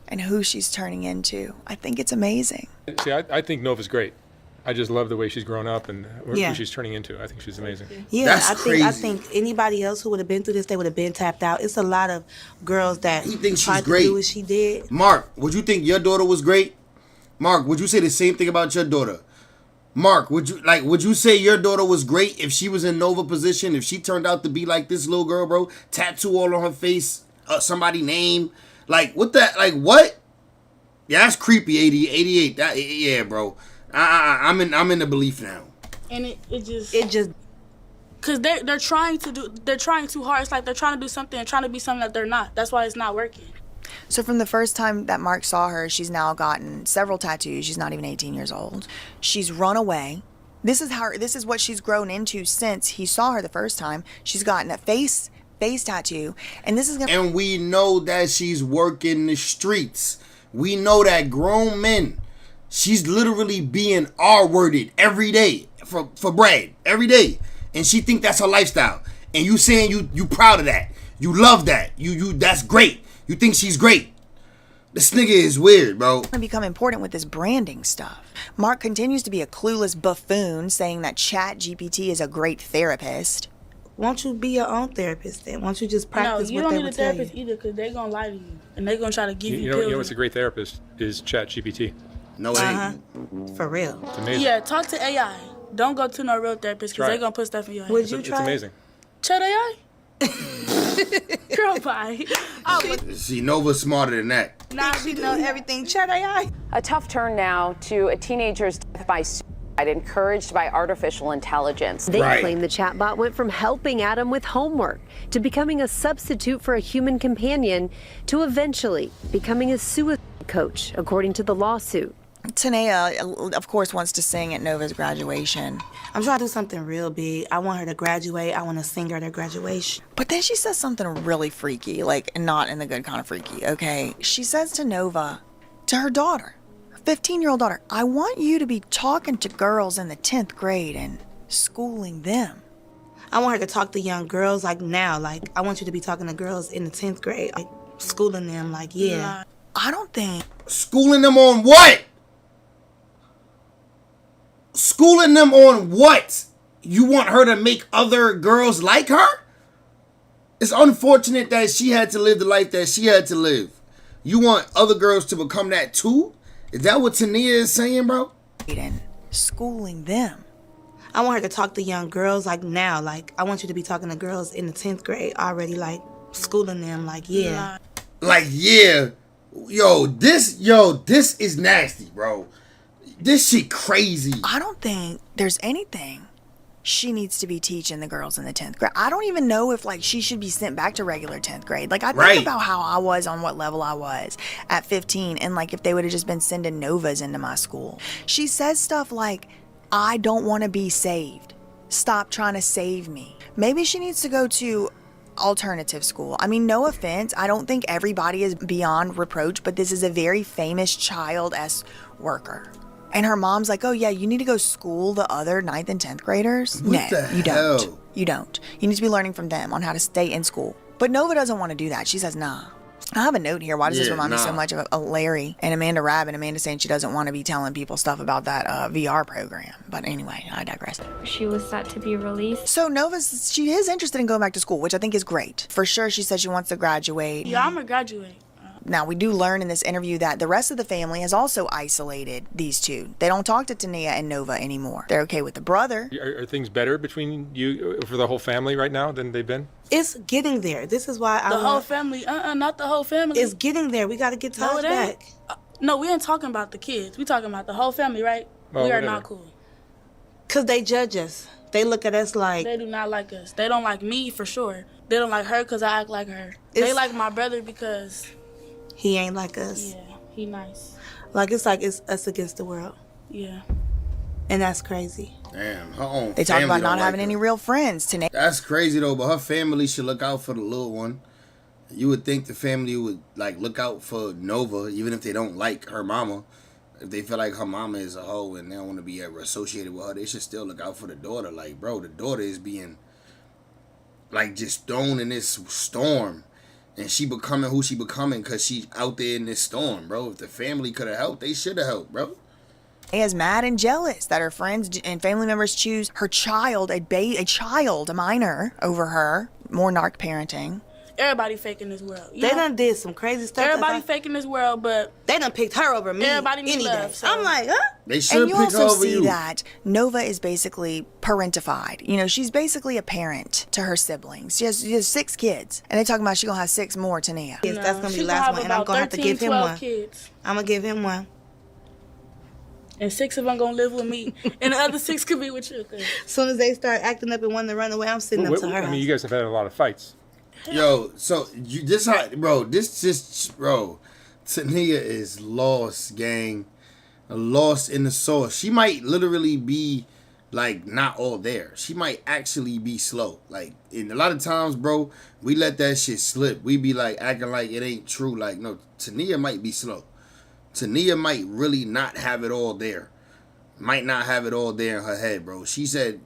and who she's turning into. I think it's amazing. See, I think Nova's great. I just love the way she's grown up and who she's turning into. I think she's amazing. Yeah, that's crazy. I think anybody else who would have been through this, they would have been tapped out. It's a lot of girls that tried to do what she did. Mark, would you think your daughter was great? Mark, would you say the same thing about your daughter? Mark, would you say your daughter was great if she was in Nova position, if she turned out to be like this little girl, bro? Tattoo all on her face, somebody name. Like, what that, like, what? Yeah, that's creepy, 88. Yeah, bro. I'm in the belief now. And it just because they're trying too hard. It's like they're trying to do something and trying to be something that they're not. That's why it's not working. So from the first time that Mark saw her, she's now gotten several tattoos. She's not even 18 years old. She's run away. This is what she's grown into since he saw her the first time. She's gotten a face tattoo, and this is gonna. And we know that she's working the streets. We know that grown men. She's literally being R-worded every day for bread every day, and she think that's her lifestyle. And you saying you proud of that? You love that? You that's great. You think she's great? This nigga is weird, bro. Become important with this branding stuff. Mark continues to be a clueless buffoon, saying that ChatGPT is a great therapist. won't you be your own therapist then? Won't you just practice No, you what don't they need a would tell you? therapist either, because they're going to lie to you. And they're going to try to give you You pills. know what's a great therapist is ChatGPT. No, it ain't. For real. It's amazing. Yeah, talk to AI. Don't go to no real therapist, because Try they're it. going to put stuff in your head. Would you It's try? amazing. Chat AI? Girl, bye. See, Nova's smarter than that. Nah, she know everything. Chat AI. A tough turn now to a teenager's death by suicide encouraged by artificial intelligence. They claim the chatbot went from helping Adam with homework to becoming a substitute for a human companion to eventually becoming a suicide coach, according to the lawsuit. Tanea, of course, wants to sing at Nova's graduation. I'm trying to do something real big. I want her to graduate. I want to sing her at her graduation. But then she says something really freaky, like not in the good kind of freaky, okay? She says to Nova, to her daughter, her 15-year-old daughter, I want you to be talking to girls in the 10th grade and schooling them. I want her to talk to young girls like now. Like, I want you to be talking to girls in the 10th grade, like schooling them, like, yeah. I don't think. Schooling them on what? Schooling them on what? You want her to make other girls like her? It's unfortunate that she had to live the life that she had to live. You want other girls to become that too? Is that what Tania is saying, bro? Schooling them. I want her to talk to young girls like now. Like, I want you to be talking to girls in the 10th grade already, like, schooling them, like, yeah. Like, yeah. Yo, this is nasty, bro. This shit crazy. I don't think there's anything she needs to be teaching the girls in the 10th grade. I don't even know if, like, she should be sent back to regular 10th grade. Like, I think about how I was on what level I was at 15, and, like, if they would have just been sending Novas into my school. She says stuff like, I don't want to be saved. Stop trying to save me. Maybe she needs to go to alternative school. I mean, no offense. I don't think everybody is beyond reproach, but this is a very famous child worker. And her mom's like, oh, yeah, you need to go school the other 9th and 10th graders? What the you hell? don't. You don't. You need to be learning from them on how to stay in school. But Nova doesn't want to do that. She says, nah. I have a note here. Why does this remind me so much of Larry and Amanda Rabb, and Amanda saying she doesn't want to be telling people stuff about that VR program. But anyway, I digress. She was set to be released. So she is interested in going back to school, which I think is great. For sure, she said she wants to graduate. Yeah, I'm going to graduate. Now, we do learn in this interview that the rest of the family has also isolated these two. They don't talk to Tania and Nova anymore. They're okay with the brother. Are things better between you for the whole family right now than they've been? It's getting there. This is why The whole family. Not the whole family. It's getting there. We got to get ties back. No, we ain't talking about the kids. We talking about the whole family, right? Oh, we are whatever. not cool. Because they judge us. They look at us like... They do not like us. They don't like me, for sure. They don't like her because I act like her. They like my brother because... He ain't like us. Yeah, he nice. Like, it's us against the world. Yeah. And that's crazy. Damn, her own They talk family about don't not like having her. any real friends. Tania. That's crazy though, but her family should look out for the little one. You would think the family would like look out for Nova, even if they don't like her mama. If they feel like her mama is a hoe and they don't want to be ever associated with her, they should still look out for the daughter. Like, bro, the daughter is being like just thrown in this storm. And she becoming who she becoming because she's out there in this storm, bro. If the family could have helped, they should have helped, bro. Is mad and jealous that her friends and family members choose her child, a minor, over her. More narc parenting. Everybody fake in this world. They done did some crazy stuff. Everybody fake in this world, but... They done picked her over me. Everybody need any love. day. So. I'm like, huh? They should And you pick her also over see you. that Nova is basically parentified. You know, she's basically a parent to her siblings. She has 6 kids. And they're talking about she's going to have 6 more, Tania. Yes, that's going to be the last one. And I'm going to have to give him one. Kids. I'm going to give him one. And 6 of them going to live with me. And the other 6 could be with you. As soon as they start acting up and wanting to run away, I'm sitting up to her I mean, you guys have had a lot of fights. Yo, so bro, Tania is lost, gang. Lost in the sauce. She might literally be like not all there. She might actually be slow. Like, in a lot of times, bro, we let that shit slip. We be like acting like it ain't true. Like, no, Tania might be slow. Tania might really not have it all there. Might not have it all there in her head, bro. She said,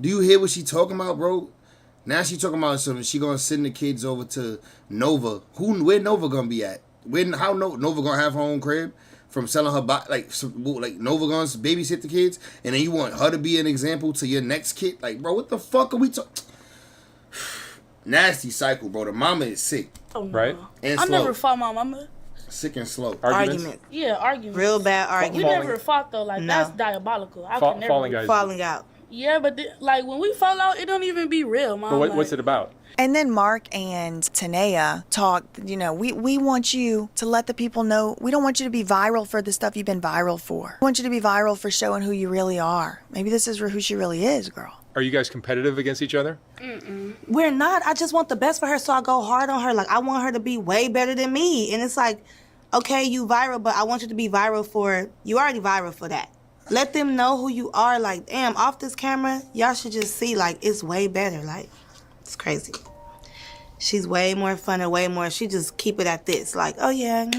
do you hear what she talking about, bro? Now she talking about something. She gonna send the kids over to Nova. Where Nova gonna be at? How Nova gonna have her own crib from selling her like Nova gonna babysit the kids, and then you want her to be an example to your next kid? Like, bro, what the fuck are we talking? Nasty cycle, bro. The mama is sick. Oh, no. Right? And I slow. never fought my mama. Sick and slow. Argument. Yeah, arguments. Real bad We argument. never fought though. Like No. that's diabolical. I could never. Falling out. Yeah, but like when we fall out, it don't even be real, mom. But what's it about? And then Mark and Tanea talked, you know, we want you to let the people know, we don't want you to be viral for the stuff you've been viral for. We want you to be viral for showing who you really are. Maybe this is who she really is, girl. Are you guys competitive against each other? We're not. I just want the best for her, so I go hard on her. Like, I want her to be way better than me. And it's like, okay, you viral, but I want you to be viral for, you already viral for that. Let them know who you are. Like, damn, off this camera, y'all should just see, like, it's way better. Like, it's crazy. She's way more fun and way more, she just keep it at this. Like, oh yeah,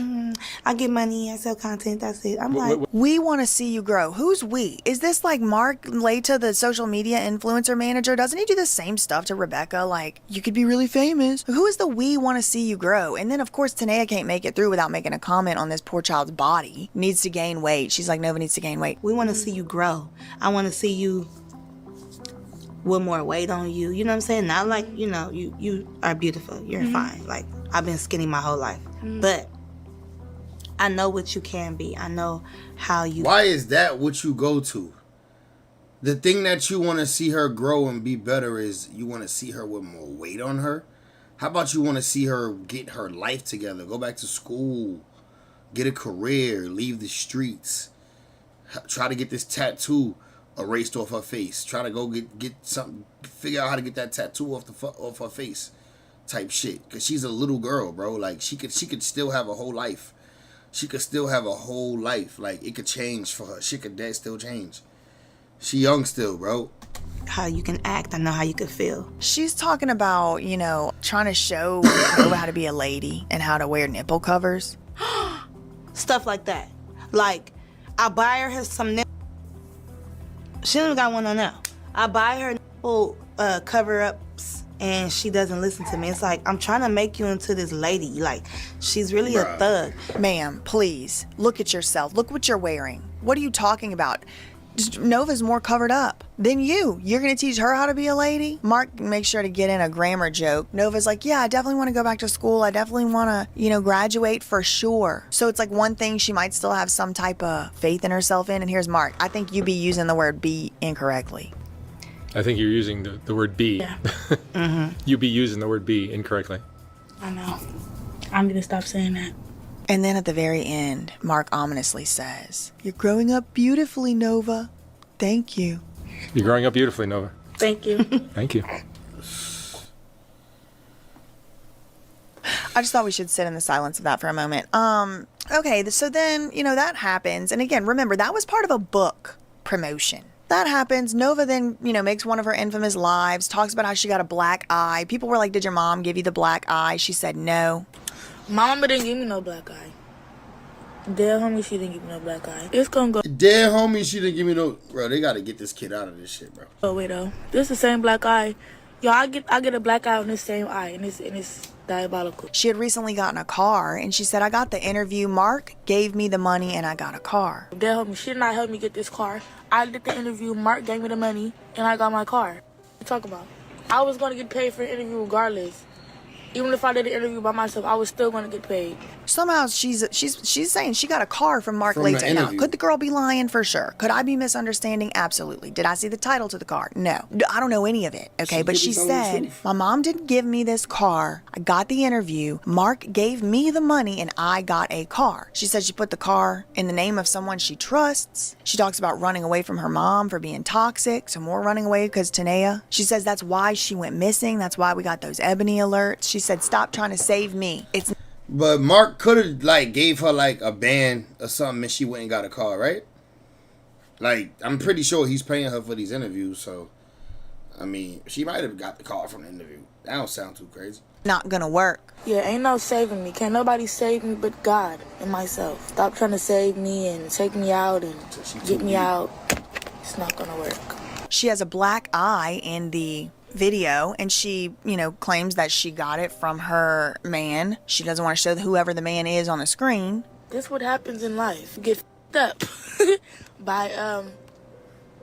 I get money, I sell content, that's it. I'm like, we want to see you grow. Who's we? Is this like Mark Leta, the social media influencer manager? Doesn't he do the same stuff to Rebecca? Like, you could be really famous. Who is the we want to see you grow? And then, of course, Tanea can't make it through without making a comment on this poor child's body. Needs to gain weight. She's like, Nova needs to gain weight. we want to see you grow. I want to see you with more weight on you. You know what I'm saying? Not like, you know, you are beautiful. You're fine. Like, I've been skinny my whole life. But I know what you can be. I know how you... Why is that what you go to? The thing that you want to see her grow and be better is you want to see her with more weight on her? How about you want to see her get her life together, go back to school, get a career, leave the streets, try to get this tattoo erased off her face, try to go get something, figure out how to get that tattoo off her face, type shit. Cause she's a little girl, bro. Like she could still have a whole life. She could still have a whole life. Like it could change for her. She could still change. She young still, bro. How you can act, I know how you could feel. She's talking about, you know, trying to show Nova how to be a lady and how to wear nipple covers. Stuff like that. Like, I buy her some nipple. She don't even got one on now. I buy her nipple cover-ups and she doesn't listen to me. It's like, I'm trying to make you into this lady. Like, she's really a thug. Ma'am, please, look at yourself. Look what you're wearing. What are you talking about? Nova's more covered up than you. You're going to teach her how to be a lady? Mark makes sure to get in a grammar joke. Nova's like, yeah, I definitely want to go back to school. I definitely want to, you know, graduate for sure. So it's like one thing she might still have some type of faith in herself in. And here's Mark. I think you be using the word be incorrectly. I think you're using the word be. Yeah. You be using the word be incorrectly. I know. I'm gonna stop saying that. And then at the very end, Mark ominously says, you're growing up beautifully, Nova. Thank you. You're growing up beautifully, Nova. Thank you. Thank you. I just thought we should sit in the silence of that for a moment. Okay, so then, you know, that happens. And again, remember, that was part of a book promotion. That happens. Nova then, you know, makes one of her infamous lives, talks about how she got a black eye. People were like, did your mom give you the black eye? She said no. Mama didn't give me no black eye. Dead homie, she didn't give me no black eye. It's gonna go. Dead homie, she didn't give me no. Bro, they gotta get this kid out of this shit, bro. Oh wait, though, this the same black eye. Yo, I get a black eye on this same eye, and it's diabolical. She had recently gotten a car, and she said, I got the interview. Mark gave me the money, and I got a car. Dead homie, she did not help me get this car. I did the interview. Mark gave me the money, and I got my car. What you talk about? I was gonna get paid for an interview regardless. Even if I did the interview by myself, I was still going to get paid. Somehow she's saying she got a car from Mark Leta. Now, could the girl be lying? For sure. Could I be misunderstanding? Absolutely. Did I see the title to the car? No. I don't know any of it. Okay, but she said, my mom didn't give me this car. I got the interview. Mark gave me the money and I got a car. She said she put the car in the name of someone she trusts. She talks about running away from her mom for being toxic. Some more running away because Tanea. She says that's why she went missing. That's why we got those Ebony alerts. She said, stop trying to save me. But Mark could have like gave her like a band or something and she went and got a car, right? Like, I'm pretty sure he's paying her for these interviews, so I mean, she might have got the car from the interview. That don't sound too crazy. Not gonna work. Yeah, ain't no saving me. Can't nobody save me but God and myself. Stop trying to save me and take me out and get me out. It's not gonna work. She has a black eye in the video, and she, you know, claims that she got it from her man. She doesn't want to show whoever the man is on the screen. This what happens in life. You get f***ed up by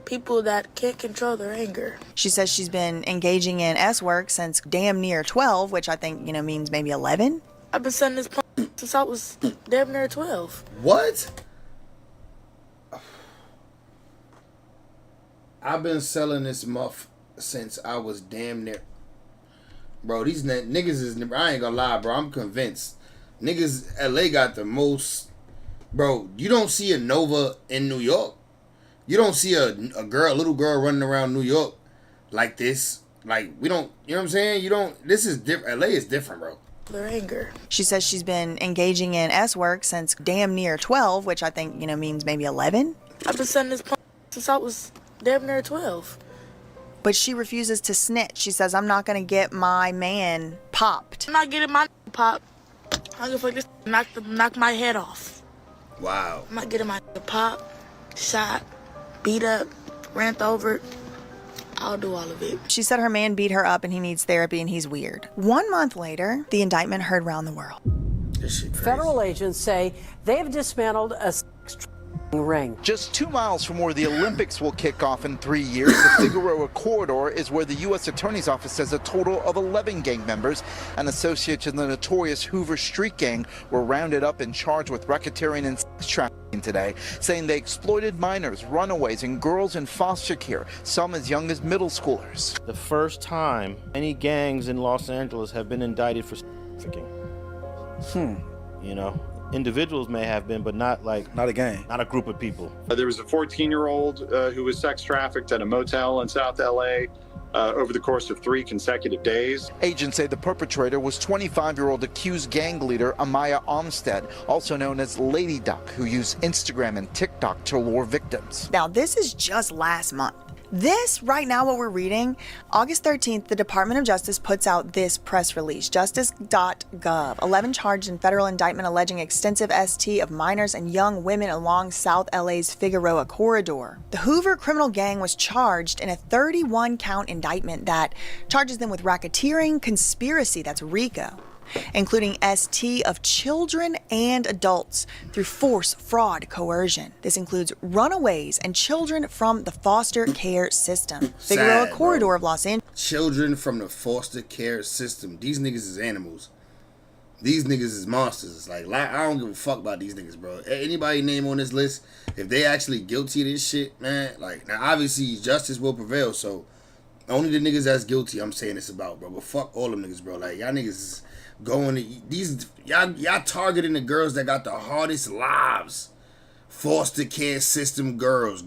people that can't control their anger. She says she's been engaging in S work since damn near 12, which I think, means maybe 11. I've been selling this since I was damn near 12. What? I've been selling this muff since I was damn near. Bro, these niggas is. I ain't gonna lie, bro. I'm convinced. Niggas, LA got the most. Bro, you don't see a Nova in New York. You don't see a little girl running around New York like this. Like, we don't, you know what I'm saying? You don't, this is different. LA is different, bro. Their anger. She says she's been engaging in S work since damn near 12, which I think, means maybe 11. I've been selling this since I was damn near 12. But she refuses to snitch. She says, I'm not going to get my man popped. I'm not getting my pop. I'm gonna this knock my head off. Wow. I'm not getting my pop, shot, beat up, ran over. I'll do all of it. She said her man beat her up and he needs therapy and he's weird. 1 month later, the indictment heard round the world. Federal agents say they have dismantled a sex trafficking ring. Just 2 miles from where the Olympics will kick off in 3 years, the Figueroa corridor is where the U.S. Attorney's Office says a total of 11 gang members and associates in the notorious Hoovers street gang were rounded up and charged with racketeering and sex trafficking today, saying they exploited minors, runaways, and girls in foster care, some as young as middle schoolers. The first time any gangs in Los Angeles have been indicted for trafficking. You know, individuals may have been, but not a gang, not a group of people. There was a 14-year-old who was sex trafficked at a motel in South LA over the course of 3 consecutive days. Agents say the perpetrator was 25-year-old accused gang leader Amaya Armstead, also known as Lady Duck, who used Instagram and TikTok to lure victims. Now, this is just last month. This, right now, what we're reading, August 13th, the Department of Justice puts out this press release, justice.gov. 11 charged in federal indictment alleging extensive ST of minors and young women along South LA's Figueroa corridor. The Hoover criminal gang was charged in a 31-count indictment that charges them with racketeering, conspiracy, that's RICO, including ST of children and adults through force, fraud, coercion. This includes runaways and children from the foster care system. Figueroa corridor of Los Angeles. Children from the foster care system. These niggas is animals. These niggas is monsters. Like, I don't give a fuck about these niggas, bro. Anybody name on this list, if they actually guilty of this shit, man, like, now obviously justice will prevail, so only the niggas that's guilty I'm saying this about, bro. But fuck all them niggas, bro. Like, y'all niggas is going to these y'all targeting the girls that got the hardest lives. Foster care system girls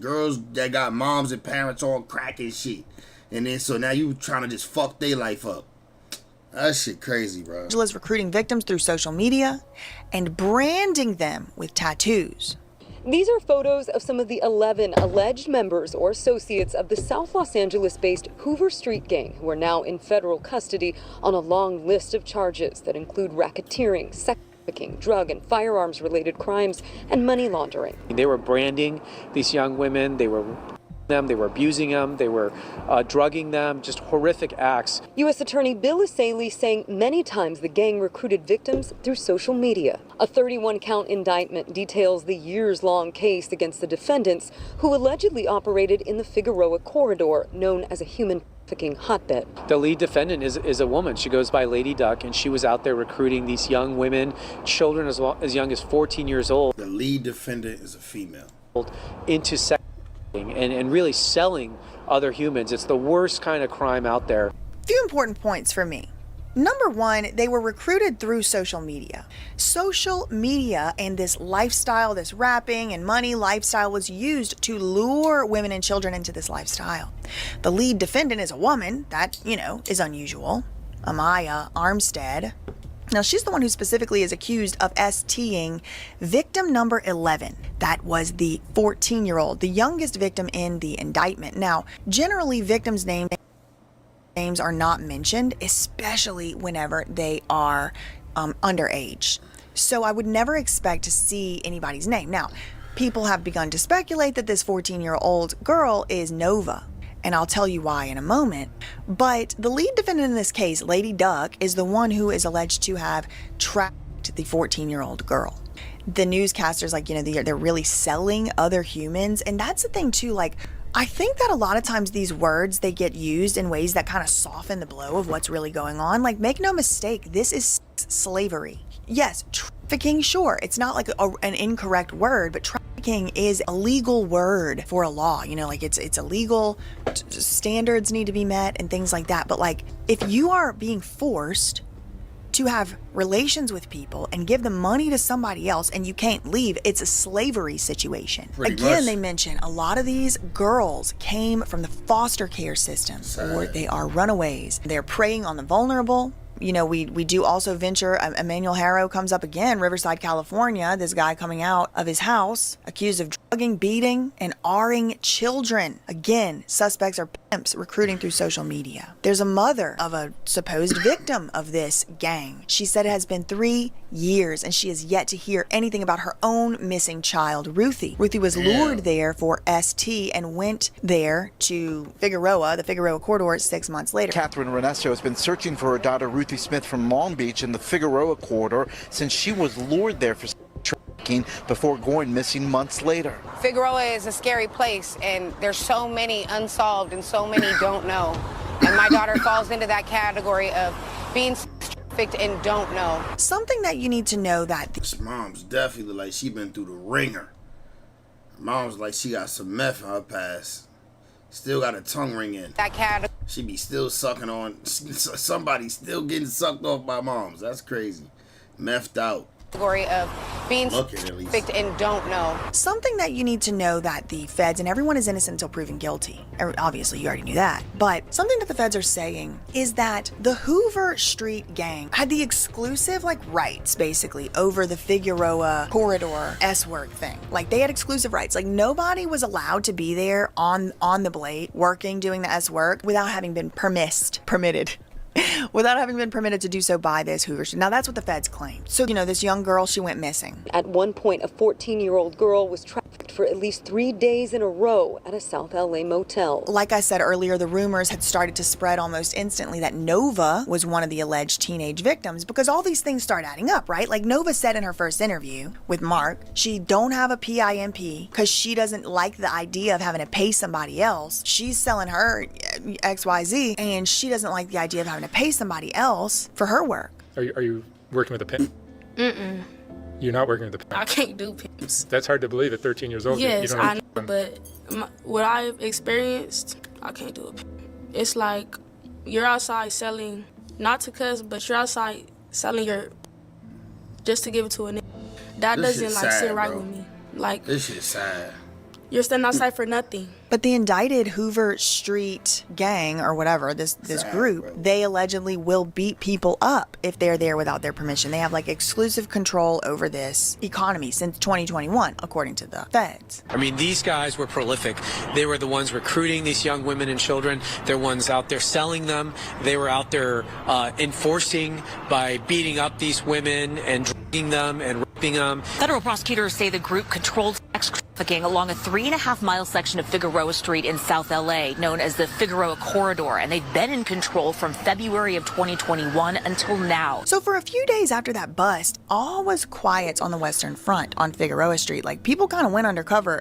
that got moms and parents on crack and shit, and then so now you trying to just fuck their life up. That shit crazy, bro. Angeles recruiting victims through social media and branding them with tattoos. These are photos of some of the 11 alleged members or associates of the South Los Angeles-based Hoover Street Gang who are now in federal custody on a long list of charges that include racketeering, sex trafficking, drug and firearms-related crimes, and money laundering. They were branding these young women. They were abusing them, they were drugging them, just horrific acts. U.S. Attorney Bill Asaley saying many times the gang recruited victims through social media. A 31-count indictment details the years-long case against the defendants who allegedly operated in the Figueroa corridor, known as a human trafficking hotbed. The lead defendant is a woman. She goes by Lady Duck, and she was out there recruiting these young women, children as young as 14 years old. The lead defendant is a female. Into sex and really selling other humans. It's the worst kind of crime out there. Few important points for me. Number one, they were recruited through social media. Social media and this lifestyle, this rapping and money lifestyle was used to lure women and children into this lifestyle. The lead defendant is a woman. That, is unusual. Amaya Armstead. Now, she's the one who specifically is accused of STing victim number 11. That was the 14-year-old, the youngest victim in the indictment. Now, generally, victims' names are not mentioned, especially whenever they are underage. So I would never expect to see anybody's name. Now, people have begun to speculate that this 14-year-old girl is Nova. And I'll tell you why in a moment. But the lead defendant in this case, Lady Duck, is the one who is alleged to have tracked the 14-year-old girl. The newscasters, they're really selling other humans. And that's the thing, too, I think that a lot of times these words, they get used in ways that kind of soften the blow of what's really going on. Like, make no mistake, this is slavery. Yes, trafficking, sure. It's not like an incorrect word, but trafficking is a legal word for a law. You know, like it's illegal, standards need to be met and things like that. But like, if you are being forced to have relations with people and give the money to somebody else and you can't leave, it's a slavery situation. Again, they mention a lot of these girls came from the foster care system, or they are runaways. They're preying on the vulnerable. You know, we do also venture, Emmanuel Harrow comes up again, Riverside, California, this guy coming out of his house accused of drugging, beating, and R-ing children. Again, suspects are pimps recruiting through social media. There's a mother of a supposed victim of this gang. She said it has been 3 years and she has yet to hear anything about her own missing child, Ruthie. Ruthie was lured there for ST and went there to Figueroa, the Figueroa corridor, 6 months later. Catherine Renesto has been searching for her daughter, Ruthie Smith, from Long Beach in the Figueroa corridor since she was lured there for trafficking before going missing months later. Figueroa is a scary place, and there's so many unsolved and so many don't know. And my daughter falls into that category of being trafficked and don't know. Something that you need to know that this mom's definitely look like she been through the ringer. Mom's like she got some meth in her past. Still got a tongue ring in. That category. She be still sucking on, somebody still getting sucked off by moms. That's crazy. Methed out. Category of being trafficked and don't know. Something that you need to know that the feds, and everyone is innocent until proven guilty. Obviously, you already knew that. But something that the feds are saying is that the Hoover Street gang had the exclusive, rights, basically, over the Figueroa corridor S-work thing. Like, they had exclusive rights. Like, nobody was allowed to be there on the blade, working, doing the S-work, without having been permitted. Without having been permitted to do so by this Hoover Street. Now, that's what the feds claim. So, this young girl, she went missing. At one point, a 14-year-old girl was trafficked for at least 3 days in a row at a South LA motel. Like I said earlier, the rumors had started to spread almost instantly that Nova was one of the alleged teenage victims, because all these things start adding up, right? Like Nova said in her first interview with Mark, she don't have a PIMP because she doesn't like the idea of having to pay somebody else. She's selling her XYZ, and she doesn't like the idea of having to pay somebody else for her work. Are you working with a pimp? Mm-mm. You're not working with a pimp? I can't do pimps. That's hard to believe at 13 years old. Yes, you don't I know, but what I've experienced, I can't do a pimp. It's like you're outside selling, not to cuss, but you're outside selling just to give it to a nigga. That doesn't sit right with me. Like, this shit's sad. You're standing outside for nothing. But the indicted Hoover Street gang, or whatever, this group, they allegedly will beat people up if they're there without their permission. They have exclusive control over this economy since 2021, according to the feds. I mean, these guys were prolific. They were the ones recruiting these young women and children. They're ones out there selling them. They were out there enforcing by beating up these women and drugging them and raping them. Federal prosecutors say the group controlled sex trafficking along a 3.5-mile section of Figueroa Street in South LA, known as the Figueroa Corridor, and they've been in control from February of 2021 until now. So for a few days after that bust, all was quiet on the Western Front on Figueroa Street. People kind of went undercover,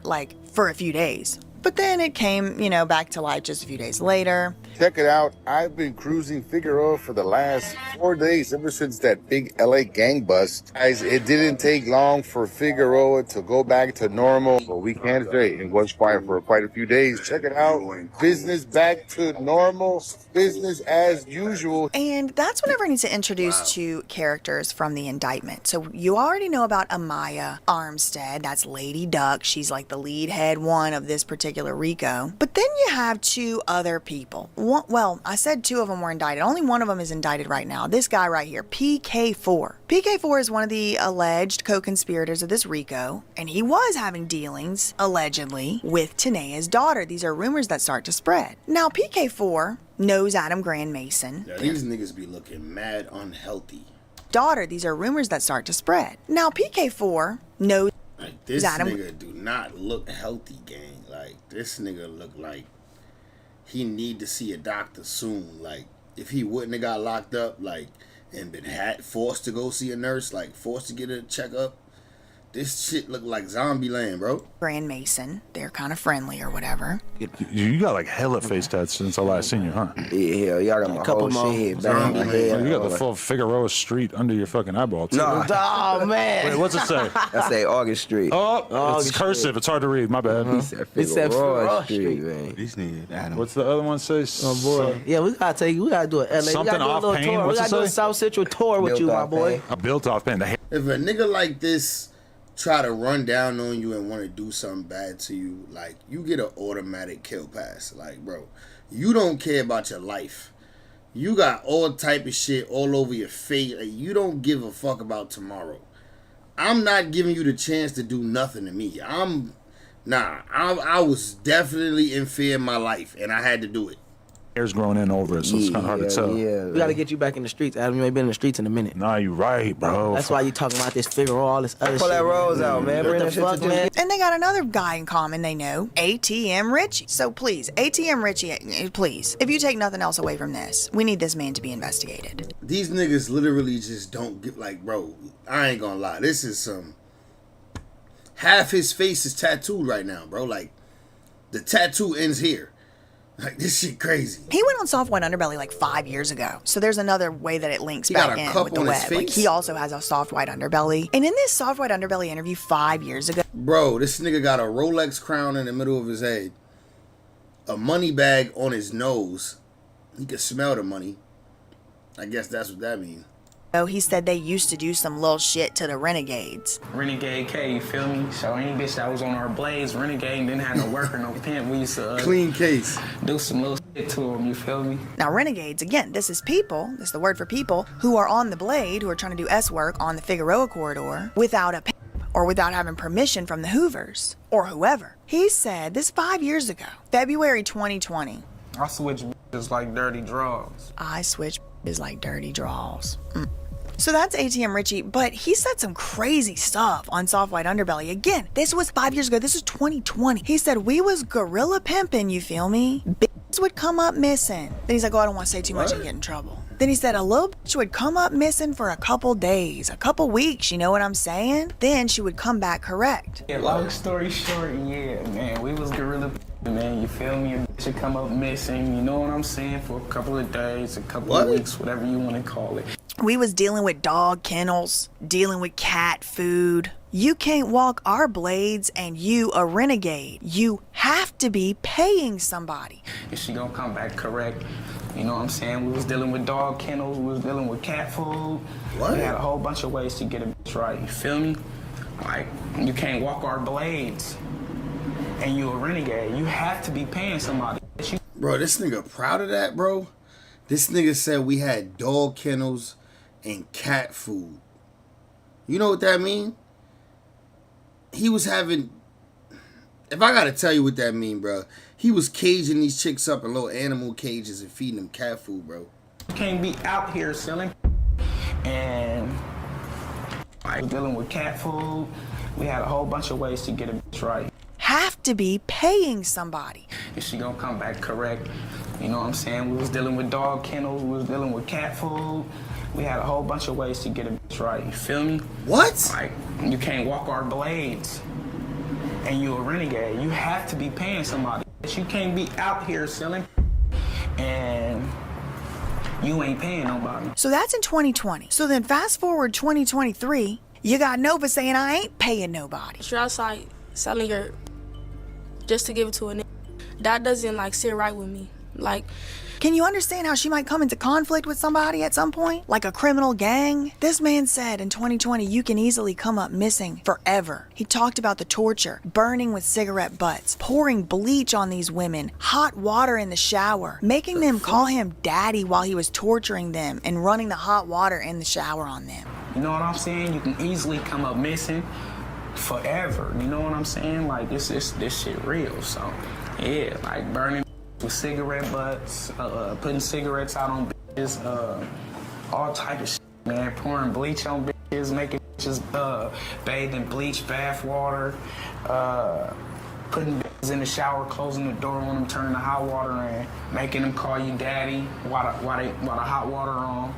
for a few days. But then it came, back to life just a few days later. Check it out. I've been cruising Figueroa for the last 4 days, ever since that big LA gang bust. Guys, it didn't take long for Figueroa to go back to normal. But we can't say it was quiet for quite a few days. Check it out. Business back to normal. Business as usual. And that's whenever I need to introduce two characters from the indictment. So you already know about Amaya Armstead. That's Lady Duck. She's the lead head one of this particular RICO. But then you have two other people. I said two of them were indicted. Only one of them is indicted right now. This guy right here, PK4. PK4 is one of the alleged co-conspirators of this RICO, and he was having dealings, allegedly, with Tanea's daughter. These are rumors that start to spread. Now, PK4 knows Adam Grand Mason. Yeah, these niggas be looking mad unhealthy. Daughter, these are rumors that start to spread. Now, PK4 knows this Adam. Nigga do not look healthy, gang. This nigga look like he need to see a doctor soon. If he wouldn't have got locked up, and been forced to go see a nurse, forced to get a checkup, This shit look like zombie land, bro. Grand Mason. They're kind of friendly or whatever. You got like hella face tats since I last seen you, huh? Yeah, y'all got my couple whole shit. Zombie land. You got the full Figueroa Street under your fucking eyeball, too. No, oh, man. Wait, what's it say? I say August Street. Oh, August it's cursive. Street. It's hard to read. My bad. He said Figueroa Street, man. These niggas, Adam. What's the other one say? Oh, boy. Yeah, we gotta take you. We gotta do an LA. Something we gotta do a off little pain? tour. We What's it gotta do a say? South Central tour with you, my boy. Built off pain. If a nigga like this try to run down on you and want to do something bad to you, like, you get an automatic kill pass. Like, bro, you don't care about your life. You got all type of shit all over your face. Like, you don't give a fuck about tomorrow. I'm not giving you the chance to do nothing to me. I was definitely in fear of my life, and I had to do it. Hair's grown in over it, so it's kind of hard to tell. Yeah, we gotta get you back in the streets, Adam. You ain't been in the streets in a minute. Nah, you right, bro. That's why you talking about this Figueroa, all this other shit. Pull that rose out, man. Bring that shit to man. And they got another guy in common they know, ATM Richie. So please, ATM Richie, please, if you take nothing else away from this, we need this man to be investigated. These niggas literally just don't get, like, bro, I ain't gonna lie. This is some... Half his face is tattooed right now, bro. Like, the tattoo ends here. Like, this shit crazy. He went on Soft White Underbelly like 5 years ago. So there's another way that it links back in with the web. Like, he also has a Soft White Underbelly. And in this Soft White Underbelly interview 5 years ago, bro, this nigga got a Rolex crown in the middle of his head, a money bag on his nose. He could smell the money. I guess that's what that means. he said they used to do some little shit to the Renegades. Renegade K, you feel me? So any bitch that was on our blades, Renegade didn't have no worker, no pimp. We used to clean case, do some little shit to them, you feel me? Now, Renegades, again, this is people, this is the word for people, who are on the blade, who are trying to do S work on the Figueroa corridor without a pimp or without having permission from the Hoovers or whoever. He said this 5 years ago, February 2020. I switch bitches like dirty draws. I switch bitches like dirty draws. So that's ATM Richie, but he said some crazy stuff on Soft White Underbelly. Again, this was 5 years ago. This is 2020. He said, we was gorilla pimping, you feel me? Bitches would come up missing. Then he's like, oh, I don't want to say too much and get in trouble. Then he said a little bitch would come up missing for a couple days, a couple weeks, you know what I'm saying? Then she would come back correct. Yeah, long story short, yeah, man, we was gorilla pimping, man, you feel me? A bitch would come up missing, you know what I'm saying, for a couple of days, a couple of weeks, whatever you want to call it. We was dealing with dog kennels, dealing with cat food. You can't walk our blades and you a renegade. You have to be paying somebody. Is she gonna come back correct? You know what I'm saying? We was dealing with dog kennels, we was dealing with cat food. We had a whole bunch of ways to get a bitch right, you feel me? Like, you can't walk our blades and you a renegade. You have to be paying somebody. Bro, this nigga proud of that, bro? This nigga said we had dog kennels and cat food. You know what that mean? He was having... If I gotta tell you what that mean, bro, he was caging these chicks up in little animal cages and feeding them cat food, bro. You can't be out here selling and like dealing with cat food. We had a whole bunch of ways to get a bitch right. Have to be paying somebody. Is she gonna come back correct? You know what I'm saying? We was dealing with dog kennels, we was dealing with cat food. We had a whole bunch of ways to get a bitch right, you feel me? What? Like, you can't walk our blades and you a renegade. You have to be paying somebody. You can't be out here selling and you ain't paying nobody. So that's in 2020. So then fast forward 2023, you got Nova saying I ain't paying nobody. You're outside selling your just to give it to a nigga. That doesn't like sit right with me. Like, can you understand how she might come into conflict with somebody at some point? Like a criminal gang? This man said in 2020, you can easily come up missing forever. He talked about the torture, burning with cigarette butts, pouring bleach on these women, hot water in the shower, making them call him daddy while he was torturing them and running the hot water in the shower on them. You know what I'm saying? You can easily come up missing forever. You know what I'm saying? Like, this shit real. So, yeah, like burning with cigarette butts, putting cigarettes out on bitches, all type of shit, man. Pouring bleach on bitches, making bitches bathe in bleach bath water, putting bitches in the shower, closing the door on them, turning the hot water in, making them call you daddy while the hot water on.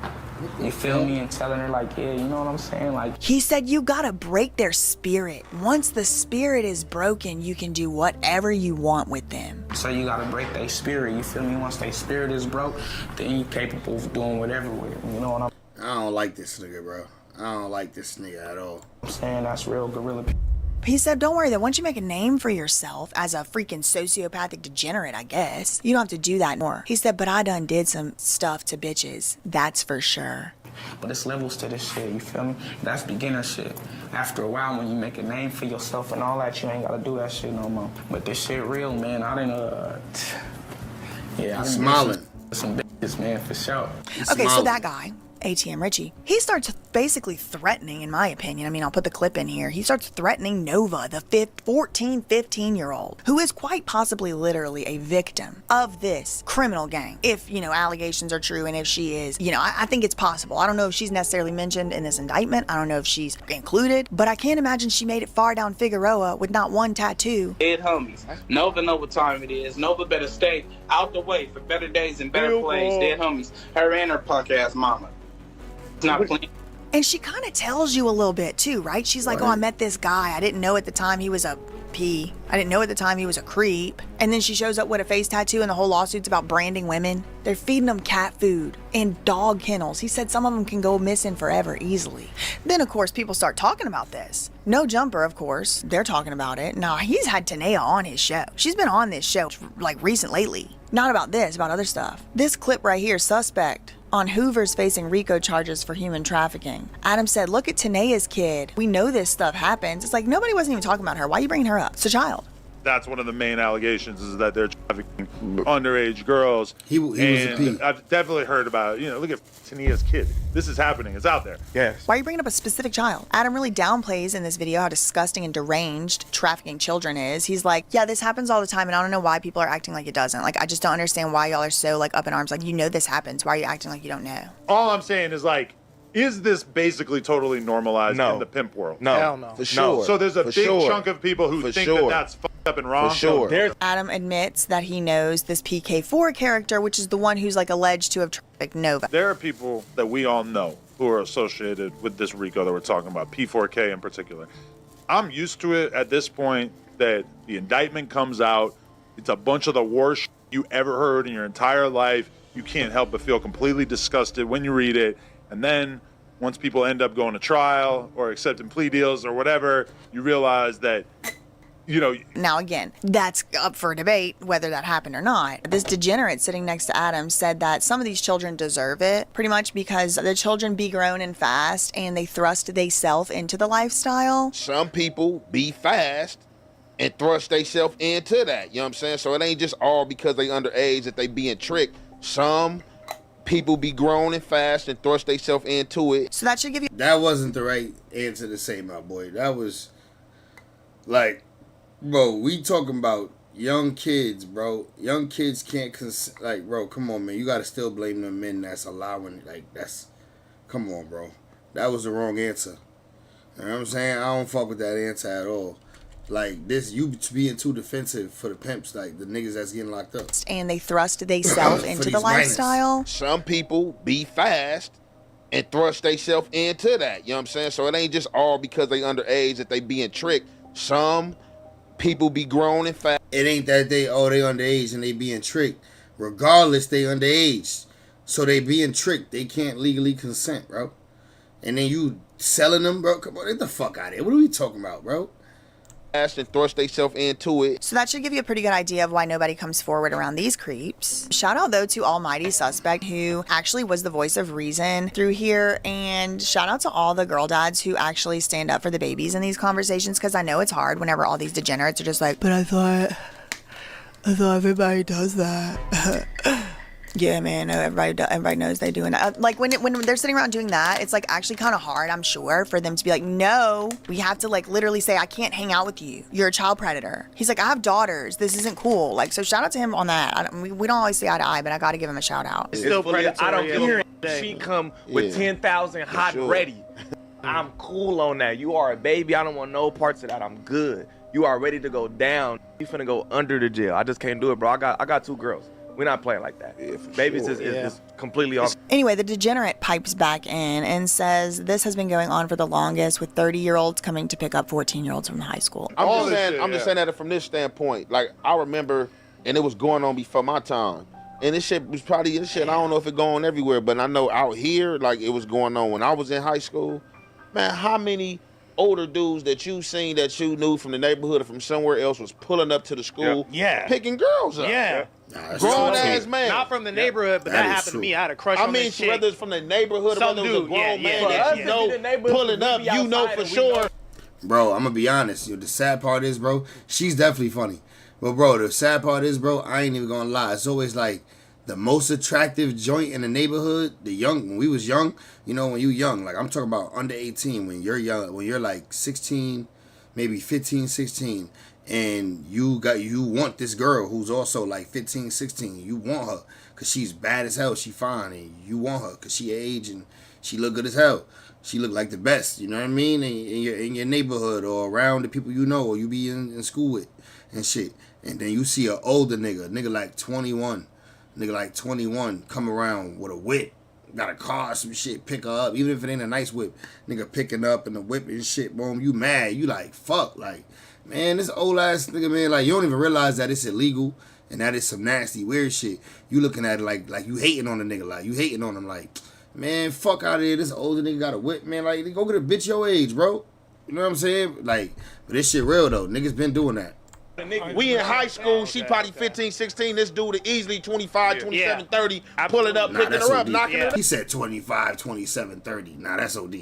You feel me? And telling her like, yeah, you know what I'm saying? Like, He said you gotta break their spirit. Once the spirit is broken, you can do whatever you want with them. so you gotta break their spirit. You feel me? Once their spirit is broke, then you capable of doing whatever with it. You know what I don't like this nigga, bro. I don't like this nigga at all. I'm saying? That's real gorilla. He said, don't worry, that once you make a name for yourself as a freaking sociopathic degenerate, I guess, you don't have to do that more. He said, but I done did some stuff to bitches. That's for sure. But it's levels to this shit, you feel me? That's beginner shit. After a while, when you make a name for yourself and all that, you ain't gotta do that shit no more. But this shit real, man. I didn't, yeah, I done smiling. Some bitches, man, for sure. Okay, so that guy, ATM Richie, he starts basically threatening, in my opinion, I mean, I'll put the clip in here, he starts threatening Nova, the 15-year-old, who is quite possibly literally a victim of this criminal gang. If, you know, allegations are true and if she is, you know, I think it's possible. I don't know if she's necessarily mentioned in this indictment. I don't know if she's included, but I can't imagine she made it far down Figueroa with not one tattoo. Dead homies. Nova know what time it is. Nova better stay out the way for better days and better plays. Dead homies. Her and her punk ass mama. It's not playing. And she kind of tells you a little bit too, right? She's like, oh, I met this guy. I didn't know at the time he was a P. I didn't know at the time he was a creep. And then she shows up with a face tattoo and the whole lawsuit's about branding women. They're feeding them cat food and dog kennels. He said some of them can go missing forever easily. Then, of course, people start talking about this. No Jumper, of course. They're talking about it. Now, he's had Tanea on his show. She's been on this show, like, recent lately. Not about this, about other stuff. This clip right here, suspect on Hoovers facing RICO charges for human trafficking. Adam said, look at Tanea's kid. We know this stuff happens. It's like nobody wasn't even talking about her. Why are you bringing her up? It's a child. That's one of the main allegations is that they're trafficking underage girls. He was a P. I've definitely heard about, you know, look at Tanea's kid. This is happening. It's out there. Yes. Why are you bringing up a specific child? Adam really downplays in this video how disgusting and deranged trafficking children is. He's like, yeah, this happens all the time, and I don't know why people are acting like it doesn't. Like, I just don't understand why y'all are so, like, up in arms. Like, you know this happens. Why are you acting like you don't know? All I'm saying is, like, is this basically totally normalized in the pimp world? No. Hell no. For sure. No. So there's a For big sure. chunk of people who For think sure. that that's fucked up and wrong. For sure. Adam admits that he knows this PK4 character, which is the one who's, like, alleged to have trafficked Nova. There are people that we all know who are associated with this RICO that we're talking about, P4K in particular. I'm used to it at this point that the indictment comes out. It's a bunch of the worst you ever heard in your entire life. You can't help but feel completely disgusted when you read it. And then once people end up going to trial or accepting plea deals or whatever, you realize that, you know. Now, again, that's up for debate whether that happened or not. This degenerate sitting next to Adam said that some of these children deserve it, pretty much because the children be grown and fast and they thrust theyself into the lifestyle. Some people be fast and thrust theyself into that. You know what I'm saying? So it ain't just all because they underage that they being tricked. Some people be grown and fast and thrust themselves into it. So that should give you... That wasn't the right answer to say, my boy. That was, like, bro, we talking about young kids, bro. Young kids can't, like, bro, come on, man. You got to still blame the men that's allowing, like, that's, come on, bro. That was the wrong answer. You know what I'm saying? I don't fuck with that answer at all. Like, this, you being too defensive for the pimps, like, the niggas that's getting locked up. And they thrust themselves into the lifestyle. Some people be fast and thrust themselves into that. You know what I'm saying? So it ain't just all because they underage that they being tricked. Some people be grown and fast. It ain't that they underage and they being tricked. Regardless, they underage. So they being tricked. They can't legally consent, bro. And then you selling them, bro. Come on, get the fuck out of here. What are we talking about, bro? And thrust themselves into it. So that should give you a pretty good idea of why nobody comes forward around these creeps. Shout out, though, to Almighty Suspect, who actually was the voice of reason through here. And shout out to all the girl dads who actually stand up for the babies in these conversations, because I know it's hard whenever all these degenerates are just like, but I thought everybody does that. Yeah, man, everybody knows they're doing that. Like, when they're sitting around doing that, it's, like, actually kind of hard, I'm sure, for them to be like, no, we have to, like, literally say, I can't hang out with you. You're a child predator. He's like, I have daughters. This isn't cool. Like, so shout out to him on that. We don't always see eye to eye, but I got to give him a shout out. It's still predatory. I don't care if she come with 10,000 hot ready. I'm cool on that. You are a baby. I don't want no parts of that. I'm good. You are ready to go down. You finna go under the jail. I just can't do it, bro. I got 2 girls. We're not playing like that. Babies is completely off. Anyway, the degenerate pipes back in and says this has been going on for the longest, with 30-year-olds coming to pick up 14-year-olds from high school. I'm just saying that from this standpoint. Like, I remember, and it was going on before my time. And this shit was probably, I don't know if it going everywhere, but I know out here, like, it was going on when I was in high school. Man, how many older dudes that you seen that you knew from the neighborhood or from somewhere else was pulling up to the school picking girls up? Yeah. Grown ass man. Not from the neighborhood, but that happened to me. I had a crush on this chick. Whether it's from the neighborhood or whether it was a grown man that you know pulling up, you know for sure. Bro, I'm gonna be honest. The sad part is, bro, she's definitely funny. But, bro, the sad part is, bro, I ain't even gonna lie. It's always like the most attractive joint in the neighborhood, when we was young, when you young, like I'm talking about under 18, when you're young, when you're like 16, maybe 15, 16, and you want this girl who's also like 15, 16, you want her because she's bad as hell, she fine, and you want her because she age and she look good as hell. She look like the best, you know what I mean, in your neighborhood or around the people you know or you be in school with and shit. And then you see an older nigga like 21, come around with a whip, got a car, some shit, pick her up, even if it ain't a nice whip, nigga picking up and the whip and shit, boom, you mad, you like, fuck, like, man, this old ass nigga, man, like, you don't even realize that it's illegal and that is some nasty, weird shit. You looking at it like you hating on the nigga, like, you hating on him, like, man, fuck out of here, this older nigga got a whip, man, like, go get a bitch your age, bro. You know what I'm saying? Like, but this shit real, though. Niggas been doing that. We in high school, she probably 15, 16. This dude is easily 25, 27, 30. Pulling up, picking her up, knocking her up. He said 25, 27, 30. Nah, that's OD.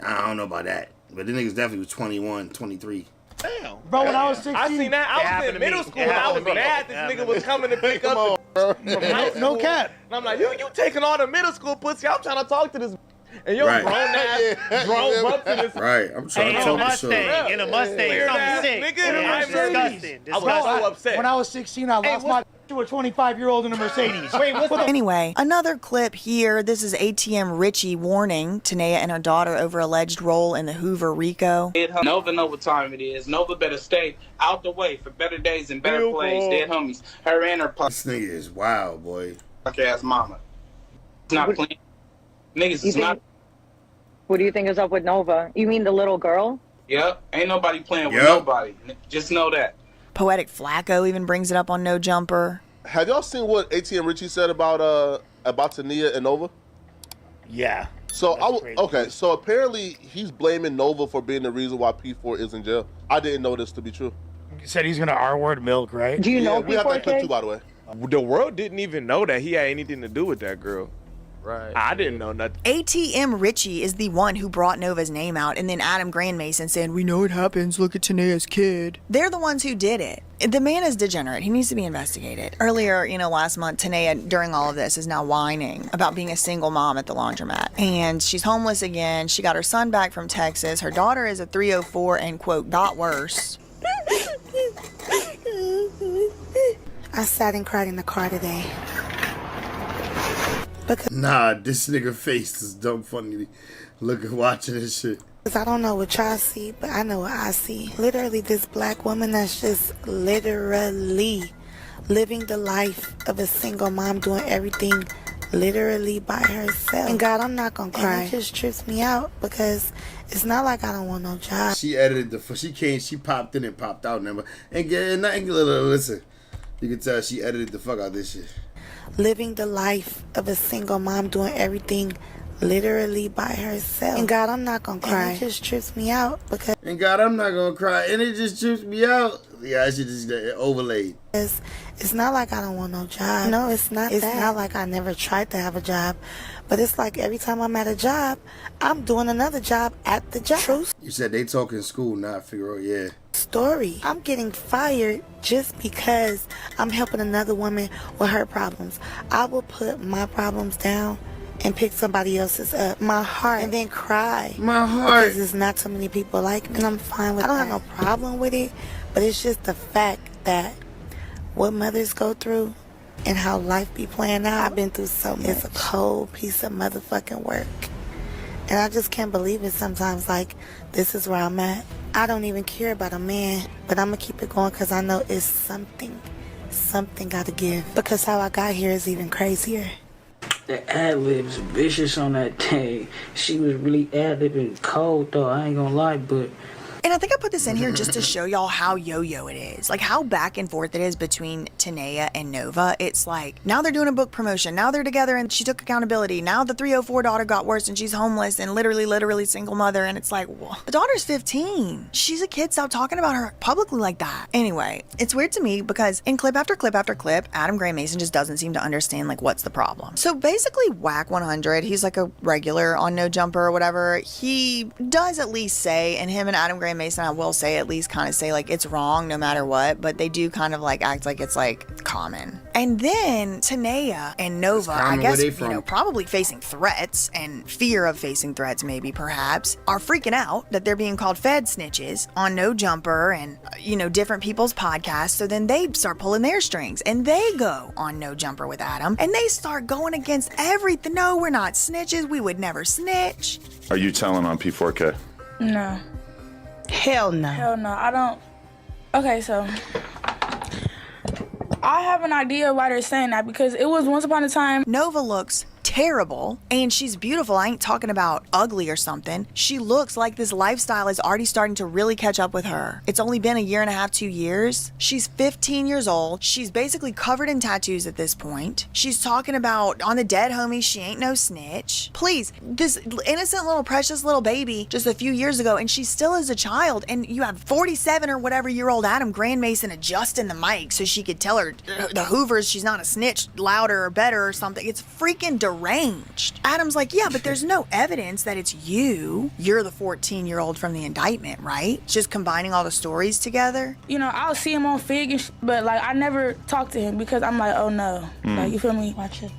I don't know about that. But the niggas definitely was 21, 23. Damn. Bro, when I was 16, I seen that. I was in middle school and I was mad this nigga was coming to pick up from high school. No cap. And I'm like, you taking all the middle school pussy. I'm trying to talk to this. And your grown ass drove up to this. Right, I'm trying to talk to shit. In a Mustang, something sick. Disgusting. I was so upset. When I was 16, I lost my to a 25-year-old in a Mercedes. Wait, what's the... Anyway, another clip here. This is ATM Richie warning Tanea and her daughter over alleged role in the Hoover RICO. Nova know what time it is. Nova better stay out the way for better days and better plays. Dead homies. Her and her This nigga is wild, boy. Podcast mama. It's not playing. Niggas is not. What do you think is up with Nova? You mean the little girl? Yep. Ain't nobody playing with nobody. Just know that. Poetic Flacco even brings it up on No Jumper. Have y'all seen what ATM Richie said about Tanea and Nova? Yeah. So so apparently he's blaming Nova for being the reason why P4 is in jail. I didn't know this to be true. He said he's gonna R-word milk, right? Do you know we have that clip too, by the way. The world didn't even know that he had anything to do with that girl. Right. I didn't know nothing. ATM Richie is the one who brought Nova's name out, and then Adam Grandmason said, "We know it happens. Look at Tanea's kid." They're the ones who did it. The man is degenerate. He needs to be investigated. Earlier, last month, Tanea, during all of this, is now whining about being a single mom at the laundromat. And she's homeless again. She got her son back from Texas. Her daughter is a 304 and, quote, got worse. I sat and cried in the car today. Nah, this nigga face is dumb funny. Watching this shit. I don't know what y'all see, but I know what I see. Literally, this black woman that's just literally living the life of a single mom, doing everything literally by herself. And God, I'm not gonna cry. And it just trips me out because it's not like I don't want no job. She edited she popped in and popped out, remember? And listen, you can tell she edited the fuck out of this shit. Living the life of a single mom, doing everything literally by herself. And God, I'm not gonna cry. And it just trips me out because. And God, I'm not gonna cry. And it just trips me out. Yeah, I should just overlaid. It's not like I don't want no job. No, it's not. It's not like I never tried to have a job. But it's like every time I'm at a job, I'm doing another job at the job. You said they talk in school, not Figaro, yeah. Story. I'm getting fired just because I'm helping another woman with her problems. I will put my problems down and pick somebody else's up. My heart. And then cry. My heart. Because there's not so many people like me. And I'm fine with it. I don't have no problem with it. But it's just the fact that what mothers go through and how life be playing out. I've been through so much. It's a cold piece of motherfucking work. And I just can't believe it sometimes. Like, this is where I'm at. I don't even care about a man, but I'm going to keep it going because I know it's something something gotta give. Because how I got here is even crazier. The ad-libs vicious on that thing. She was really ad-libbing cold though, I ain't gonna lie, but... And I think I put this in here just to show y'all how yo-yo it is. Like how back and forth it is between Tanea and Nova. It's like, now they're doing a book promotion. Now they're together and she took accountability. Now the 304 daughter got worse and she's homeless and literally single mother. And it's like, well, the daughter's 15. She's a kid. Stop talking about her publicly like that. Anyway, it's weird to me because in clip after clip after clip, Adam Gray Mason just doesn't seem to understand like what's the problem. So basically Whack 100, he's like a regular on No Jumper or whatever. He does at least say, and him and Adam Gray Mason, I will say, at least kind of say like it's wrong no matter what, but they do kind of like act like it's like common. And then Tanea and Nova, I guess, you know, probably facing threats and fear of facing threats, maybe perhaps, are freaking out that they're being called Fed snitches on No Jumper and, you know, different people's podcasts. So then they start pulling their strings and they go on No Jumper with Adam and they start going against everything. No, we're not snitches. We would never snitch. Are you telling on P4K? No. Hell no. Hell no, I don't. Okay, so I have an idea why they're saying that because it was once upon a time. Nova looks terrible and she's beautiful. I ain't talking about ugly or something. She looks like this lifestyle is already starting to really catch up with her. It's only been a year and a half, 2 years. She's 15 years old. She's basically covered in tattoos at this point. She's talking about on the dead homies, she ain't no snitch. Please, this innocent little precious little baby just a few years ago and she still is a child, and you have 47 or whatever year old Adam Grand Mason adjusting the mic so she could tell her the Hoovers she's not a snitch louder or better or something. It's freaking deranged. Adam's like, yeah, but there's no evidence that it's you. You're the 14-year-old from the indictment, right? It's just combining all the stories together. You know, I'll see him on Fig, and but like I never talk to him because I'm like, oh no, like you feel me? Watch it.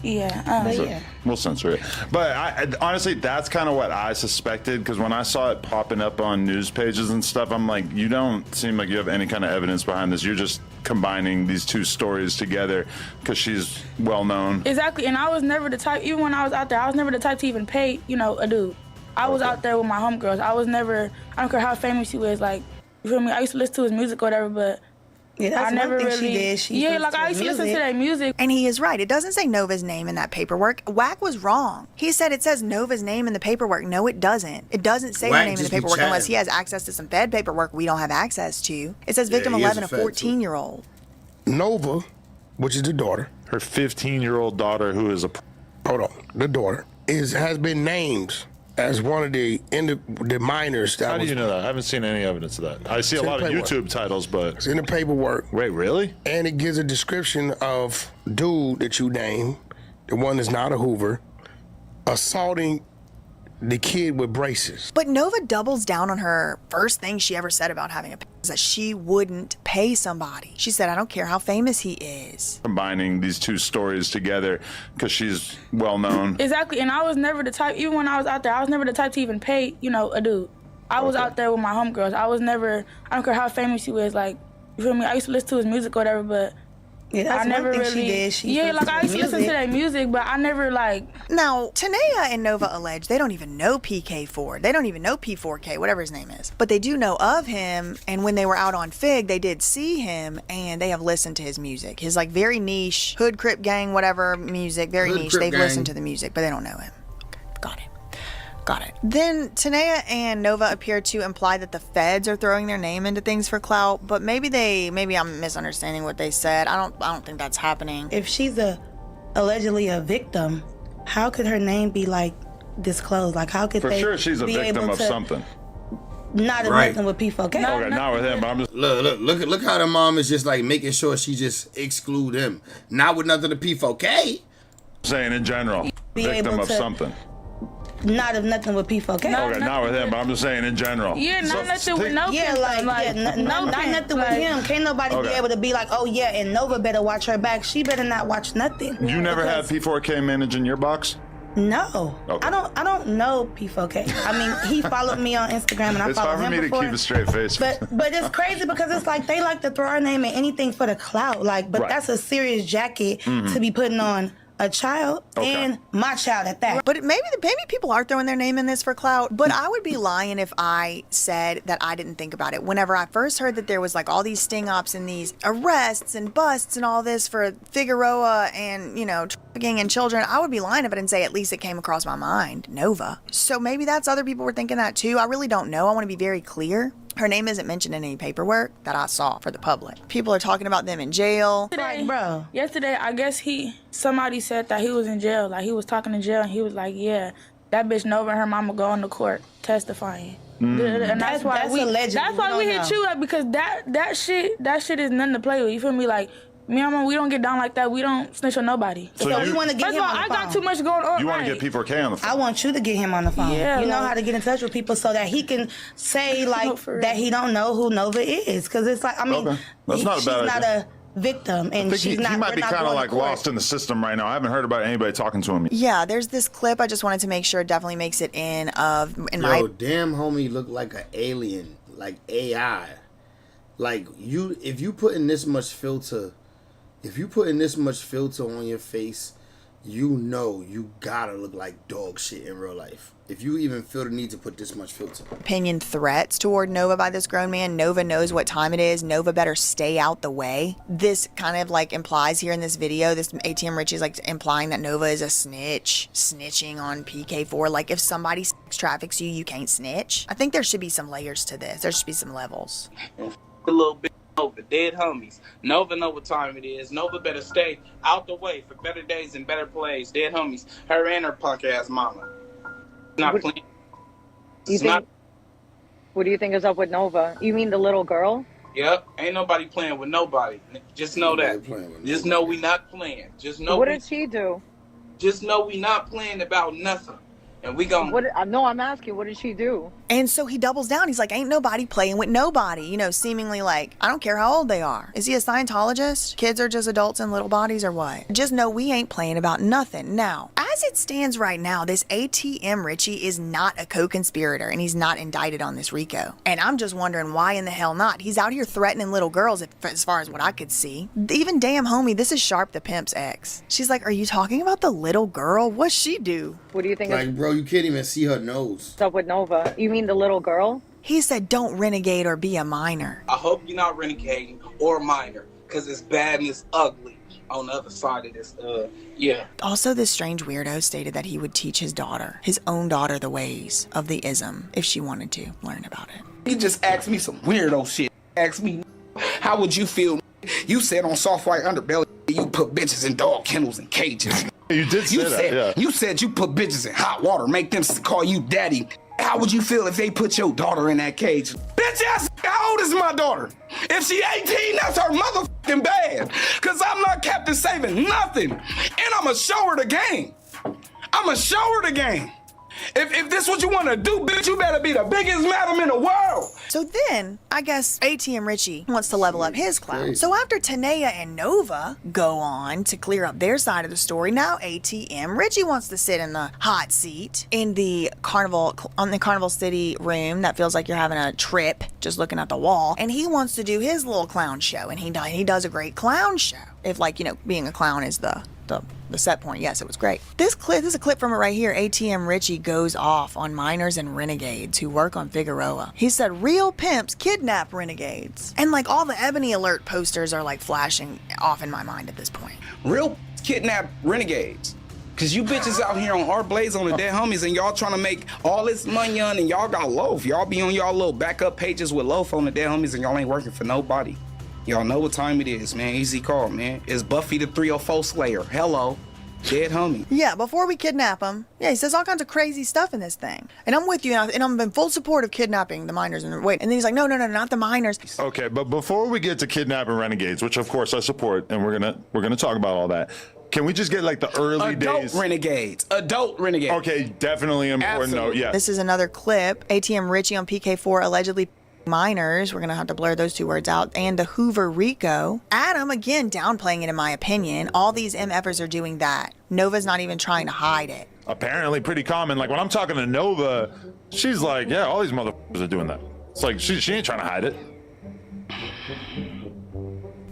Yeah, So, we'll censor it. But I honestly, that's kind of what I suspected, because when I saw it popping up on news pages and stuff, I'm like, you don't seem like you have any kind of evidence behind this. You're just combining these two stories together because she's well known. Exactly, and I was never the type, even when I was out there, I was never the type to even pay, you know, a dude. I was out there with my homegirls. I was never, I don't care how famous he was, like, you feel me? I used to listen to his music or whatever, but yeah, that's I never one thing really, she did. I used to listen to that music. And he is right. It doesn't say Nova's name in that paperwork. Whack was wrong. He said it says Nova's name in the paperwork. No, it doesn't. It doesn't say her name in the paperwork unless he has access to some Fed paperwork we don't have access to. It says victim 11, a 14-year-old. Nova, which is the daughter. Her 15-year-old daughter, who is a... Hold on. The daughter has been named as one of the minors. How do you know that? I haven't seen any evidence of that. I see a lot of YouTube titles, but... It's in the paperwork. Wait, really? And it gives a description of dude that you named, the one that's not a Hoover, assaulting the kid with braces. But Nova doubles down on her first thing she ever said about having a is that she wouldn't pay somebody. She said, I don't care how famous he is. Combining these two stories together because she's well known. Exactly, and I was never the type, even when I was out there, I was never the type to even pay, you know, a dude. I was out there with my homegirls. I was never, I don't care how famous he was, like, you feel me? I used to listen to his music or whatever, but yeah, that's I never one thing really, she did. like I used to listen to that music, but I never like. Now, Tanea and Nova allege they don't even know PK4. They don't even know P4K, whatever his name is. But they do know of him, and when they were out on Fig, they did see him, and they have listened to his music. His like very niche, Hood Crip Gang, whatever music, very Hood niche. Crip They've Gang. listened to the music, but they don't know him. Okay, got it. Then Tanea and Nova appear to imply that the feds are throwing their name into things for clout, but maybe I'm misunderstanding what they said. I don't think that's happening. If she's allegedly a victim, how could her name be like disclosed? Like how could For they sure she's a be victim able of to, something. Not a Right. victim with P4K. Okay, not with him, but I'm just... Look how the mom is just like making sure she just exclude him. Not with nothing to P4K. saying in general. Be Victim able of to- something. Not of nothing with P4K. Okay, not with him, but I'm just saying in general. Yeah, not nothing with no Yeah, pimp, like no not pimp, nothing like- with him. Can't nobody be Okay. able to be like, oh yeah, and Nova better watch her back. She better not watch nothing. You never had P4K managing your box? No, Okay. I don't know P4K. I mean, he followed me on Instagram and I It's follow hard for him me before. to keep a straight face. But it's crazy because it's like they like to throw our name in anything for the clout. Like, but Right. that's a serious jacket Mhm. to be putting on a child and my child at that. But maybe people are throwing their name in this for clout. But I would be lying if I said that I didn't think about it. Whenever I first heard that there was like all these sting ops and these arrests and busts and all this for Figueroa and, you know, trafficking in children, I would be lying if I didn't say at least it came across my mind, Nova. So maybe that's other people were thinking that too. I really don't know. I want to be very clear. Her name isn't mentioned in any paperwork that I saw for the public. People are talking about them in jail. Yesterday, I guess somebody said that he was in jail. Like, he was talking in jail, and he was like, yeah, that bitch Nova and her mama going to court testifying. And that's why we hit you up, because that shit is nothing to play with. You feel me? Like, me and mama, we don't get down like that. We don't snitch on nobody. So we want to get him on the phone. I got too much going on. You want to get P4K on the phone? I want you to get him on the phone. Yeah, you know how to get in touch with people so that he can say like that he don't know who Nova is, because it's like, I mean, That's not a bad she's not idea. a victim, and I think she's not. he might be kind of like going to court. lost in the system right now. I haven't heard about anybody talking to him. Yeah, there's this clip. I just wanted to make sure it definitely makes it in Yo, damn homie look like an alien, like AI. Like if you put in this much filter on your face, you know you gotta look like dog shit in real life. If you even feel the need to put this much filter. opinion threats toward Nova by this grown man. Nova knows what time it is. Nova better stay out the way. This kind of like implies here in this video, this ATM Richie is like implying that Nova is a snitch, snitching on PK4. Like, if somebody sex traffics you, you can't snitch. I think there should be some layers to this. There should be some levels. A little bit Nova, dead homies. Nova know what time it is. Nova better stay out the way for better days and better plays. Dead homies. Her and her punk ass mama. Not playing. What do you think is up with Nova? You mean the little girl? Yep. Ain't nobody playing with nobody. Just know that. Just know we not playing. Just know. What did she do? Just know we not playing about nothing. And we gonna. No, I'm asking, what did she do? And so he doubles down. He's like, ain't nobody playing with nobody. You know, seemingly like, I don't care how old they are. Is he a Scientologist? Kids are just adults in little bodies or what? Just know we ain't playing about nothing. Now, as it stands right now, this ATM Richie is not a co-conspirator and he's not indicted on this RICO. And I'm just wondering why in the hell not? He's out here threatening little girls as far as what I could see. Even damn homie, this is Sharp the Pimp's ex. She's like, are you talking about the little girl? What's she do? What do you think? Like, bro, you can't even see her nose. What's up with Nova? You mean the little girl? He said, don't renegade or be a minor. I hope you're not renegading or minor, because it's bad and it's ugly on the other side of this. Yeah. Also, this strange weirdo stated that he would teach his own daughter, the ways of the ism if she wanted to learn about it. He just asked me some weirdo shit. Asked me, how would you feel? You said on Soft White Underbelly, you put bitches in dog kennels and cages. You did say that, yeah. You said you put bitches in hot water, make them call you daddy. How would you feel if they put your daughter in that cage? Bitch ass, how old is my daughter? If she 18, that's her motherfucking bad. Cause I'm not Captain Saving nothing. And I'ma show her the game. I'ma show her the game. If this what you want to do, bitch, you better be the biggest madam in the world. So then, I guess ATM Richie wants to level up his clout. So after Tanea and Nova go on to clear up their side of the story, now ATM Richie wants to sit in the hot seat in the Carnival City room that feels like you're having a trip just looking at the wall. And he wants to do his little clown show, and he does a great clown show. If, like, you know, being a clown is the set point. Yes, it was great. This is a clip from it right here. ATM Richie goes off on minors and renegades who work on Figueroa. He said real pimps kidnap renegades. And like all the Ebony Alert posters are like flashing off in my mind at this point. Real kidnap renegades. Cause you bitches out here on our blaze on the dead homies and y'all trying to make all this money on, and y'all got loaf. Y'all be on y'all little backup pages with loaf on the dead homies and y'all ain't working for nobody. Y'all know what time it is, man. Easy call, man. It's Buffy the 304 Slayer. Hello. Dead homie. Yeah, before we kidnap him. Yeah, he says all kinds of crazy stuff in this thing. And I'm with you, and I'm in full support of kidnapping the minors. And then he's like, no, not the minors. Okay, but before we get to kidnapping renegades, which of course I support, and we're gonna talk about all that. Can we just get like the early days? Adult renegades. Okay, definitely important note. Yeah. This is another clip. ATM Richie on PK4 allegedly minors, we're gonna have to blur those two words out, and the Hoover RICO. Adam, again, downplaying it in my opinion. All these MFers are doing that. Nova's not even trying to hide it. Apparently pretty common. Like when I'm talking to Nova, she's like, yeah, all these motherfuckers are doing that. It's like, she ain't trying to hide it.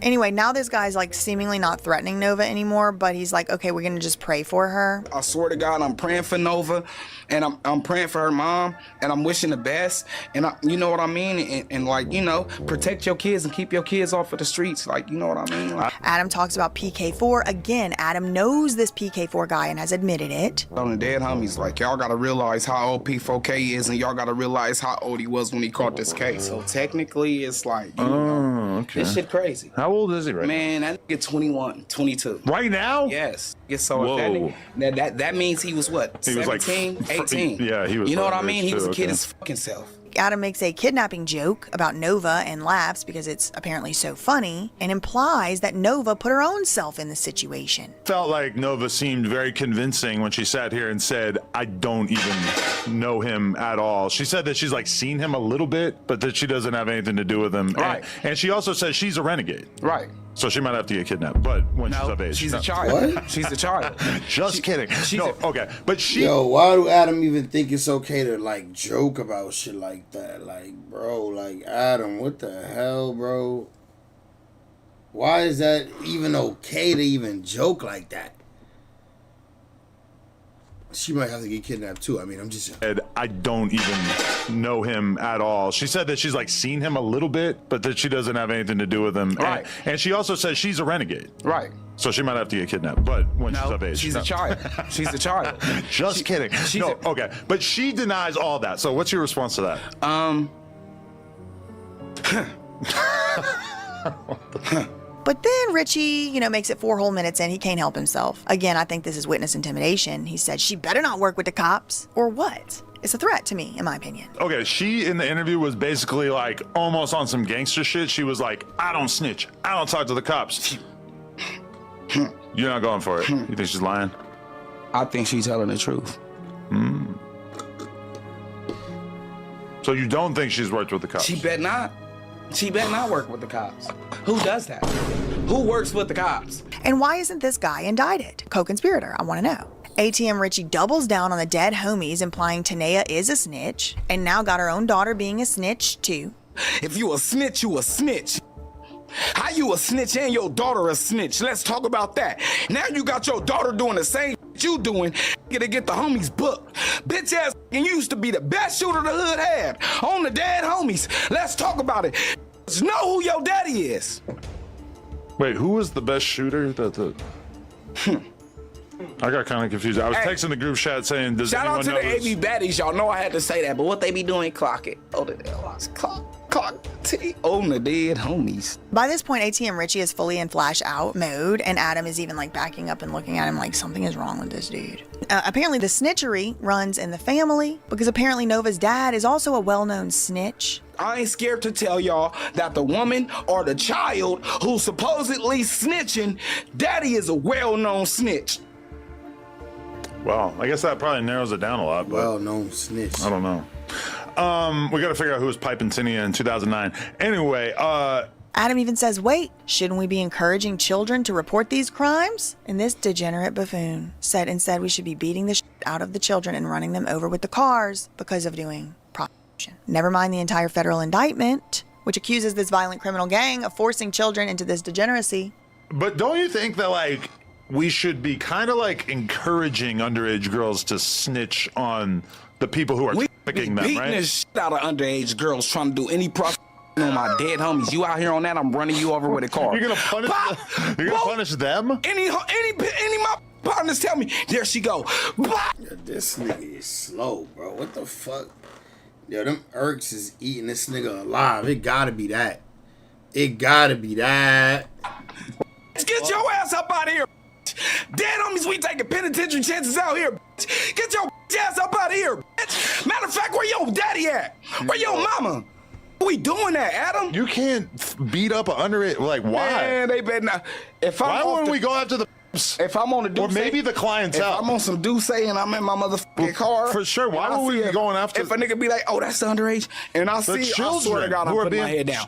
Anyway, now this guy's like seemingly not threatening Nova anymore, but he's like, okay, we're gonna just pray for her. I swear to God, I'm praying for Nova, and I'm praying for her mom, and I'm wishing the best, and you know what I mean, and like, you know, protect your kids and keep your kids off of the streets, like, you know what I mean. Like, Adam talks about PK4 again. Adam knows this PK4 guy and has admitted it. on the dead homies, like, y'all gotta realize how old P4K is, and y'all gotta realize how old he was when he caught this case. So technically, it's like, you know, okay. this shit crazy. How old is he right Man, that nigga 21, 22. Right now? Yes. So Whoa. if that means he was what? He was like 17, 18. Yeah, he was. You know what I underage mean? He was a too, kid okay. his fucking self. Adam makes a kidnapping joke about Nova and laughs because it's apparently so funny and implies that Nova put her own self in the situation. Felt like Nova seemed very convincing when she sat here and said, I don't even know him at all. She said that she's like seen him a little bit, but that she doesn't have anything to do with him. Right. And she also says she's a renegade. Right. So she might have to get kidnapped, but when she's of age. She's a child. What? She's a child. Just kidding. No, okay. But she... Yo, why do Adam even think it's okay to, like, joke about shit like that? Like, bro, like, Adam, what the hell, bro? Why is that even okay to even joke like that? She might have to get kidnapped too. I mean, I'm just... I don't even know him at all. She said that she's like seen him a little bit, but that she doesn't have anything to do with him. Right. And she also says she's a renegade. Right. So she might have to get kidnapped, but when she's of age. She's a child. She's a child. Just kidding. Okay. But she denies all that. So what's your response to that? But then Richie, makes it 4 whole minutes in. He can't help himself. Again, I think this is witness intimidation. He said she better not work with the cops. Or what? It's a threat to me, in my opinion. Okay, she in the interview was basically like almost on some gangster shit. She was like, I don't snitch. I don't talk to the cops. You're not going for it. You think she's lying? I think she's telling the truth. So you don't think she's worked with the cops? She bet not. She better not work with the cops. Who does that? Who works with the cops? And why isn't this guy indicted? Co-conspirator, I want to know. ATM Richie doubles down on the dead homies, implying Tanea is a snitch, and now got her own daughter being a snitch, too. If you a snitch, you a snitch. How you a snitch and your daughter a snitch? Let's talk about that. Now you got your daughter doing the same you doing to get the homies booked. Bitch ass used to be the best shooter the hood had. On the dead homies. Let's talk about it. Know who your daddy is. Wait, who was the best shooter? I got kind of confused. I was texting the group chat saying, does shout anyone out to know the this? AB baddies. Y'all know I had to say that, but what they be doing, clock it. Oh, clock T on the dead homies. By this point, ATM Richie is fully in flash out mode, and Adam is even like backing up and looking at him like something is wrong with this dude. Apparently the snitchery runs in the family because apparently Nova's dad is also a well-known snitch. I ain't scared to tell y'all that the woman or the child who's supposedly snitching, daddy is a well-known snitch. Well, I guess that probably narrows it down a lot. But well-known snitch. I don't know. We got to figure out who was piping Tinia in 2009. Anyway, Adam even says, wait, shouldn't we be encouraging children to report these crimes? And this degenerate buffoon said instead we should be beating the shit out of the children and running them over with the cars because of doing prostitution. Never mind the entire federal indictment, which accuses this violent criminal gang of forcing children into this degeneracy. But don't you think that, like, we should be kind of like encouraging underage girls to snitch on the people who are trafficking them, beating right? the shit out of underage girls trying to do any prostitution on my dead homies. You out here on that, I'm running you over with a car. You're gonna punish punish them? Any my partners tell me, there she go. Yeah, this nigga is slow, bro. What the fuck? Yo, them Erks is eating this nigga alive. It gotta be that. It gotta be that. Get your ass up out of here. Dead homies, we taking penitentiary chances out here. Get your ass up out of here. Matter of fact, where your daddy at? Where your mama? We doing that, Adam? You can't beat up an underage. Like, why? Man, they better not. Why wouldn't we go after the? If I'm on the Duce, or maybe the clientele. If I'm on some Duce and I'm in my motherfucking car, for sure. Why would we be going after? If a nigga be like, "Oh, that's the underage," and I see, I swear to God, I'm putting my head down.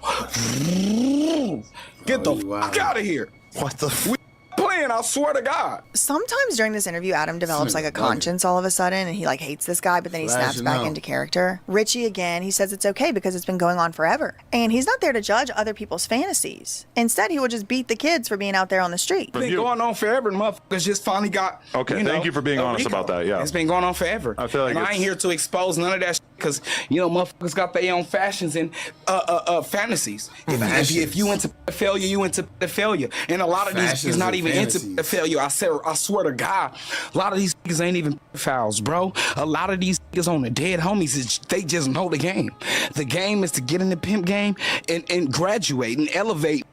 Get the fuck out of here. What the? We playing I swear to God. Sometimes during this interview, Adam develops like a conscience all of a sudden, and he like hates this guy, but then he snaps back into character. Richie, again, he says it's okay because it's been going on forever. And he's not there to judge other people's fantasies. Instead, he will just beat the kids for being out there on the street. It's been going on forever, and motherfuckers just finally got. Okay, thank you for being honest about that. Yeah, it's been going on forever. I feel like and I ain't here to expose none of that because motherfuckers got their own fashions and fantasies. If you into pedophilia, you into pedophilia, and a lot of these niggas not even into pedophilia. I swear to God, a lot of these niggas ain't even pedophiles, bro. A lot of these niggas on the dead homies, they just know the game. The game is to get in the pimp game and graduate and elevate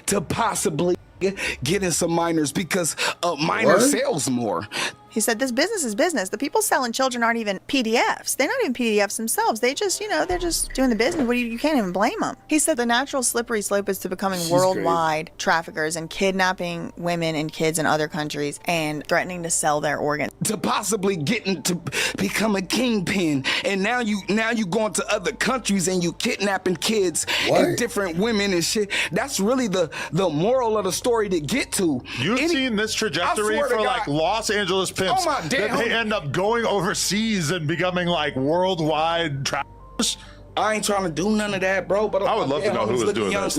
to possibly get in some minors because a minor sells more. He said this business is business. The people selling children aren't even PDFs. They're not even PDFs themselves. They just, they're just doing the business. You can't even blame them. He said the natural slippery slope is to becoming worldwide traffickers and kidnapping women and kids in other countries and threatening to sell their organs. To possibly getting to become a kingpin. And now you going to other countries and you kidnapping kids and different women and shit. That's really the moral of the story to get to. You've seen this trajectory for like Los Angeles pimps that they end up going overseas and becoming like worldwide travelers. I ain't trying to do none of that, bro. But I would love to know who was doing this.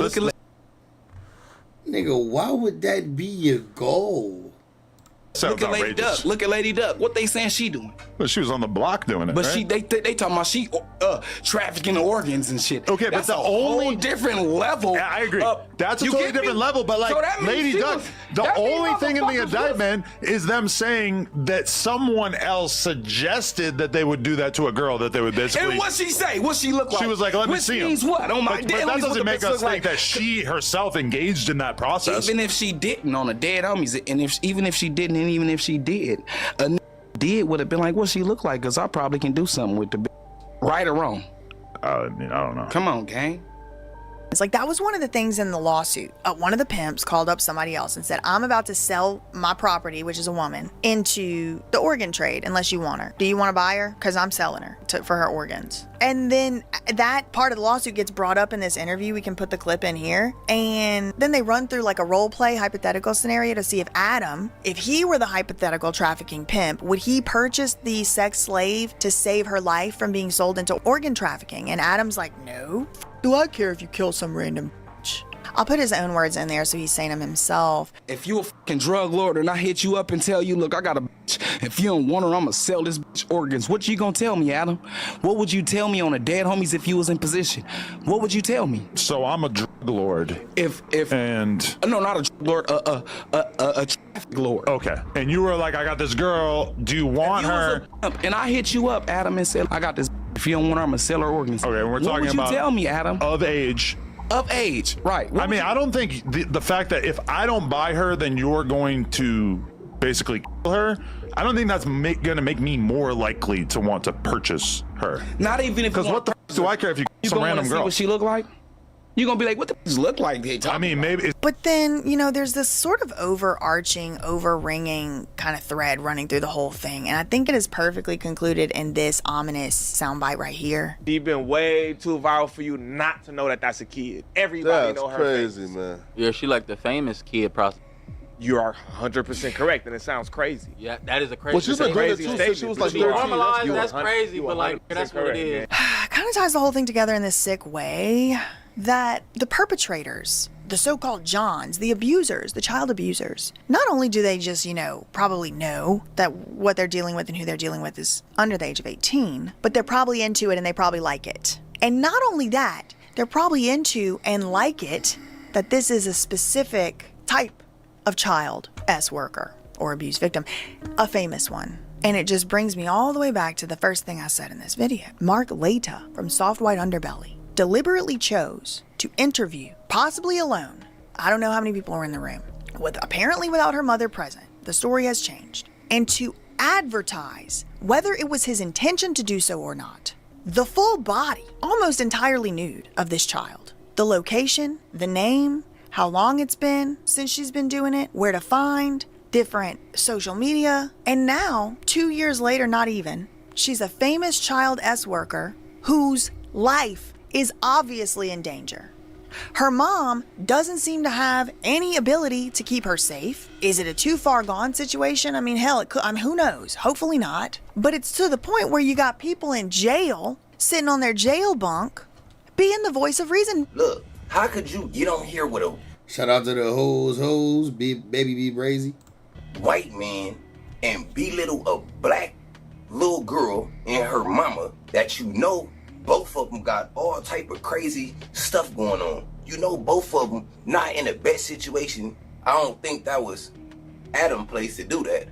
Nigga, why would that be your goal? Sounds look at Lady outrageous. Duck. Look at Lady Duck. What they saying she doing? Well, she was on the block doing it. But right? they talking about she trafficking organs and shit. Okay, that's but the whole different level. Yeah, I agree. That's a totally different level. But like So Lady Duck, the only thing in the indictment is them saying that someone else suggested that they would do that to a girl. That they would basically. And what she say? What she look like? She was like, "Let me see him." Which means what? Oh my but damn! that doesn't make us think that she herself engaged in that process. Even if she didn't on a dead homies, and even if she didn't, and even if she did, would have been like, what she look like? Because I probably can do something with the right or wrong. I don't know. Come on, gang. It's like that was one of the things in the lawsuit. One of the pimps called up somebody else and said, I'm about to sell my property, which is a woman, into the organ trade unless you want her. Do you want to buy her? Because I'm selling her for her organs. And then that part of the lawsuit gets brought up in this interview. We can put the clip in here. And then they run through like a role play hypothetical scenario to see if Adam, if he were the hypothetical trafficking pimp, would he purchase the sex slave to save her life from being sold into organ trafficking? And Adam's like, no. Do I care if you kill some random bitch? I'll put his own words in there so he's saying them himself. If you a fucking drug lord and I hit you up and tell you, look, I got a bitch. If you don't want her, I'm gonna sell this bitch organs. What you gonna tell me, Adam? What would you tell me on a dead homies if you was in position? What would you tell me? So I'm a drug lord. No, not a drug lord, a traffic lord. Okay. And you were like, I got this girl. Do you want her? And I hit you up, Adam, and said, I got this. If you don't want her, I'm gonna sell her organs. Okay, we're talking about. What would you tell me, Adam? Of age. Of age, right. I mean, I don't think the fact that if I don't buy her, then you're going to basically kill her. I don't think that's gonna make me more likely to want to purchase her. Not even if. Because what the f do I care if you some random girl? See what she look like? You're gonna be like, what the f look like? I mean, maybe. But then, there's this sort of overarching, over-ringing kind of thread running through the whole thing. And I think it is perfectly concluded in this ominous soundbite right here. She's been way too viral for you not to know that that's a kid. Everybody know her crazy, face. man. Yeah, she like the famous kid prostitute. You are 100% correct, and it sounds crazy. Yeah, that is a crazy. Well, she's been crazy doing it too since she was like 13. Normalized, that's crazy, but like that's what it is. Kind of ties the whole thing together in this sick way that the perpetrators, the so-called Johns, the abusers, the child abusers, not only do they just, probably know that what they're dealing with and who they're dealing with is under the age of 18, but they're probably into it and they probably like it. And not only that, they're probably into and like it that this is a specific type of child S worker or abuse victim, a famous one. And it just brings me all the way back to the first thing I said in this video. Mark Leta from Soft White Underbelly deliberately chose to interview, possibly alone, I don't know how many people were in the room, apparently without her mother present. The story has changed. And to advertise, whether it was his intention to do so or not, the full body, almost entirely nude, of this child. The location, the name, how long it's been since she's been doing it, where to find, different social media, and now, 2 years later, not even, she's a famous child S worker whose life is obviously in danger. Her mom doesn't seem to have any ability to keep her safe. Is it a too far gone situation? I mean, hell, it could. I mean, who knows? Hopefully not. But it's to the point where you got people in jail, sitting on their jail bunk, being the voice of reason. Look, how could you get on here with a Shout out to the hoes, baby be brazy. white man and belittle a black little girl and her mama that you know both of them got all type of crazy stuff going on. You know both of them not in the best situation. I don't think that was Adam's place to do that.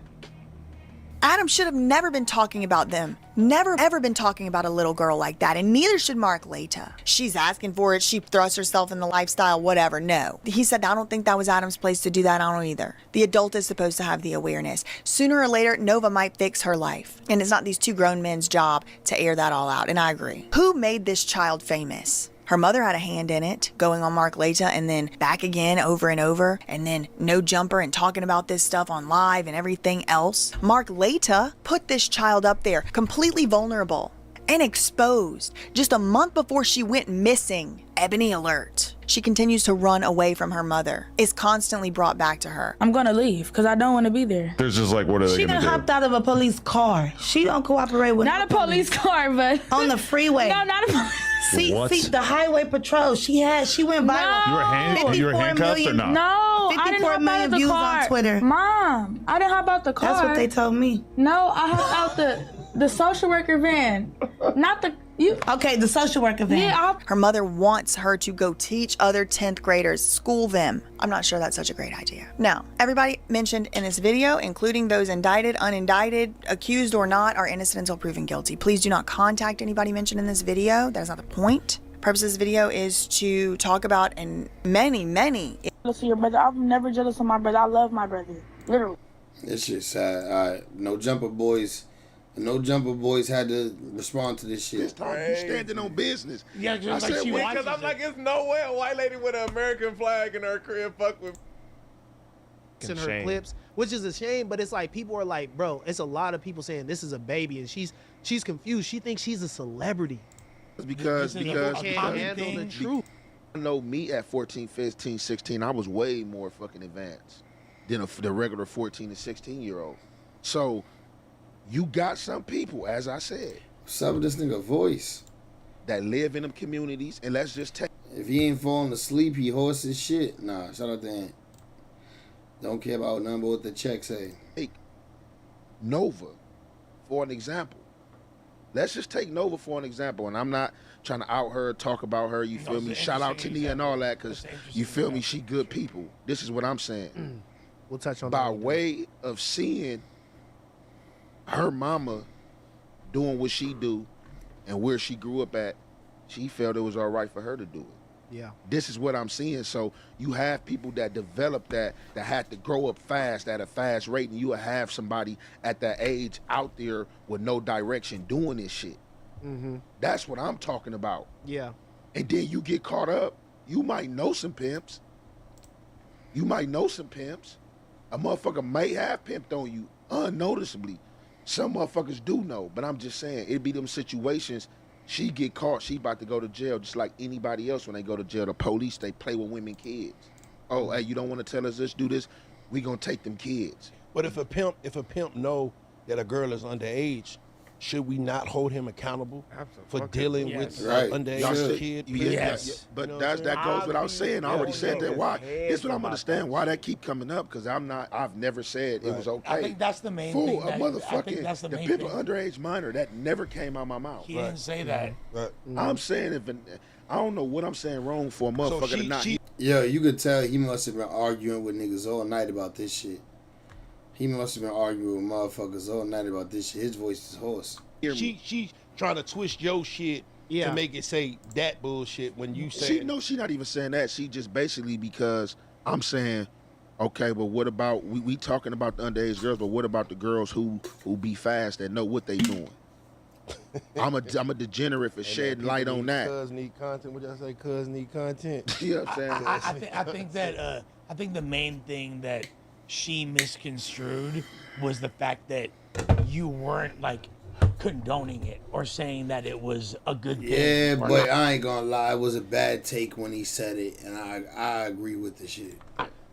Adam should have never been talking about them. Never ever been talking about a little girl like that, and neither should Mark Leta. She's asking for it, she thrusts herself in the lifestyle, whatever. No. He said, I don't think that was Adam's place to do that. I don't either. The adult is supposed to have the awareness. Sooner or later, Nova might fix her life. And it's not these two grown men's job to air that all out, and I agree. Who made this child famous? Her mother had a hand in it, going on Mark Leta and then back again over and over, and then no jumper and talking about this stuff on live and everything else. Mark Leta put this child up there, completely vulnerable and exposed, just a month before she went missing. Ebony alert. She continues to run away from her mother. Is constantly brought back to her. I'm gonna leave because I don't want to be there. There's just like, what are they She going done to do? hopped out of a police car. She don't cooperate with Not a police car, but on the freeway. No, not a police. See, What? the highway patrol. She went viral. You were handcuffed or not? No, I didn't 54 hop out million of the views car. on Twitter. Mom, I didn't hop out the car. That's what they told me. No, I hopped out the social worker van, not the you. Okay, the social worker van. Yeah, Her mother wants her to go teach other 10th graders, school them. I'm not sure that's such a great idea. Now, everybody mentioned in this video, including those indicted, unindicted, accused or not, are innocent until proven guilty. Please do not contact anybody mentioned in this video. That is not the point. The purpose of this video is to talk about many. Listen, your brother. I'm never jealous of my brother. I love my brother, literally. This shit sad. All right, no jumper boys had to respond to this shit. This time you standing on business. Yeah, just I like said, she well, watches Because I'm it. like, it's no way a white lady with an American flag in her crib fuck with. In her clips, which is a shame, but it's like people are like, bro, it's a lot of people saying this is a baby, and she's confused. She thinks she's a celebrity. Because People can't handle the truth. I know me at 14, 15, 16, I was way more fucking advanced than the regular 14 to 16-year-old. So you got some people, as I said, What's up with this nigga voice? that live in them communities, and let's just take. If he ain't falling asleep, he horse his shit. Nah, shout out to Ant. Don't care about nothing but what the check say. Take Nova for an example. Let's just take Nova for an example, and I'm not trying to out her, talk about her, you feel me? Shout out to Nia and all that, because you feel me? She good people. This is what I'm saying. We'll touch on By that. way of seeing her mama doing what she do and where she grew up at, she felt it was all right for her to do it. Yeah. This is what I'm seeing. So you have people that develop that had to grow up fast at a fast rate, and you will have somebody at that age out there with no direction doing this shit. Mm-hmm. That's what I'm talking about. Yeah. And then you get caught up. You might know some pimps. A motherfucker may have pimped on you unnoticeably. Some motherfuckers do know, but I'm just saying, it be them situations. She get caught, she about to go to jail just like anybody else when they go to jail. The police, they play with women, kids. Oh, hey, you don't want to tell us this, do this? We gonna take them kids. But if a pimp know that a girl is underage, should we not hold him accountable for dealing with underage kid? Yes. But that goes without saying. I already said that. Why? This is what I'm understanding. Why that keep coming up? Because I've never said it was okay. I think that's the main for thing. a motherfucking the the main pimp thing. an underage minor. That never came out my mouth. He didn't say that. I'm saying I don't know what I'm saying wrong for a motherfucker to not. Yo, you could tell he must have been arguing with niggas all night about this shit. He must have been arguing with motherfuckers all night about this shit. His voice is hoarse. She's trying to twist your shit to make it say that bullshit when you say She not even saying that. She just basically, because I'm saying, okay, but what about we talking about the underage girls, but what about the girls who be fast that know what they doing? I'm a degenerate for shedding light on that. Cuz need content. What y'all say? Cuz need content. You know what I'm saying? I think that I think the main thing that she misconstrued was the fact that you weren't like condoning it or saying that it was a good thing. Yeah, or but not. I ain't gonna lie, it was a bad take when he said it, and I agree with the shit.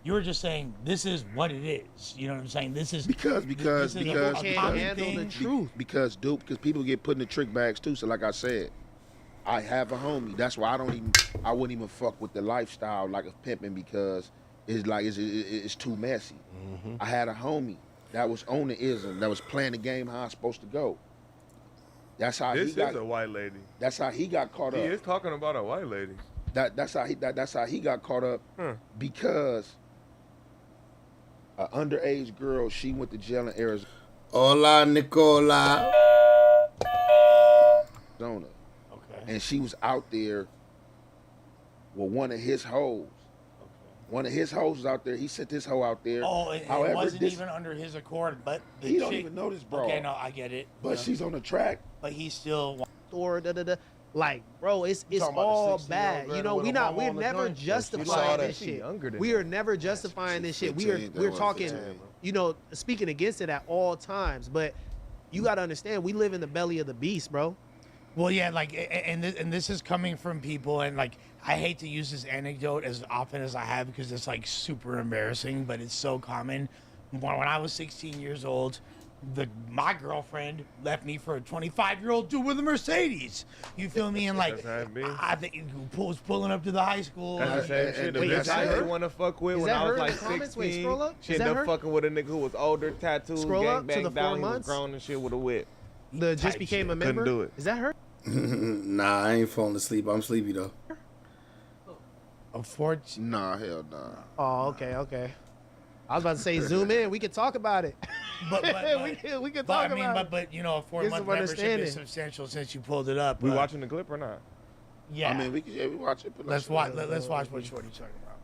You were just saying this is what it is. You know what I'm saying? This is because this is a common thing. Because people get put in the trick bags too. So like I said, I have a homie. That's why I wouldn't even fuck with the lifestyle like of pimping because it's too messy. I had a homie that was on the ism, that was playing the game how I'm supposed to go. That's how This he got. is a white lady. That's how he got caught up. He is talking about a white lady. That's how he got caught up because an underage girl, she went to jail in Arizona. Hola, Nicola. Okay. And she was out there with one of his hoes. One of his hoes was out there. He sent this hoe out there. Oh, it wasn't even under his accord, but the he don't chick- even know this, bro. Okay, no, I get it. But Yeah. she's on the track. But he still or like, bro, it's talking about the all 16-year-old bad. girl You know, with a mama we're on the never joint? She justifying saw that. this She shit. younger than We that. are never justifying this shit. 15, We're that talking, was 15. you know, speaking against it at all times. But you got to understand, we live in the belly of the beast, bro. Well, yeah, like, and this is coming from people, and like, I hate to use this anecdote as often as I have because it's like super embarrassing, but it's so common. When I was 16 years old, my girlfriend left me for a 25-year-old dude with a Mercedes. You feel me? And like, I think he was pulling up to the high school. That's the same shit. The bitch I didn't want to fuck with when I was like 16. Scroll up. She ended up fucking with a nigga who was older, tattooed, Scroll up to gang the banged 4 down, he was months. grown and shit with a whip. The just became a member. Couldn't do it. Is that her? Nah, I ain't falling asleep. I'm sleepy though. Nah, hell nah. Oh, okay. I was about to say, zoom in. We could talk about it. But we could but, talk I mean, about it. but you know, a Get 4-month some membership understanding. is substantial since you pulled it up. We watching the clip or not? Yeah. I mean, we watch it. But Let's watch what Shorty's talking about.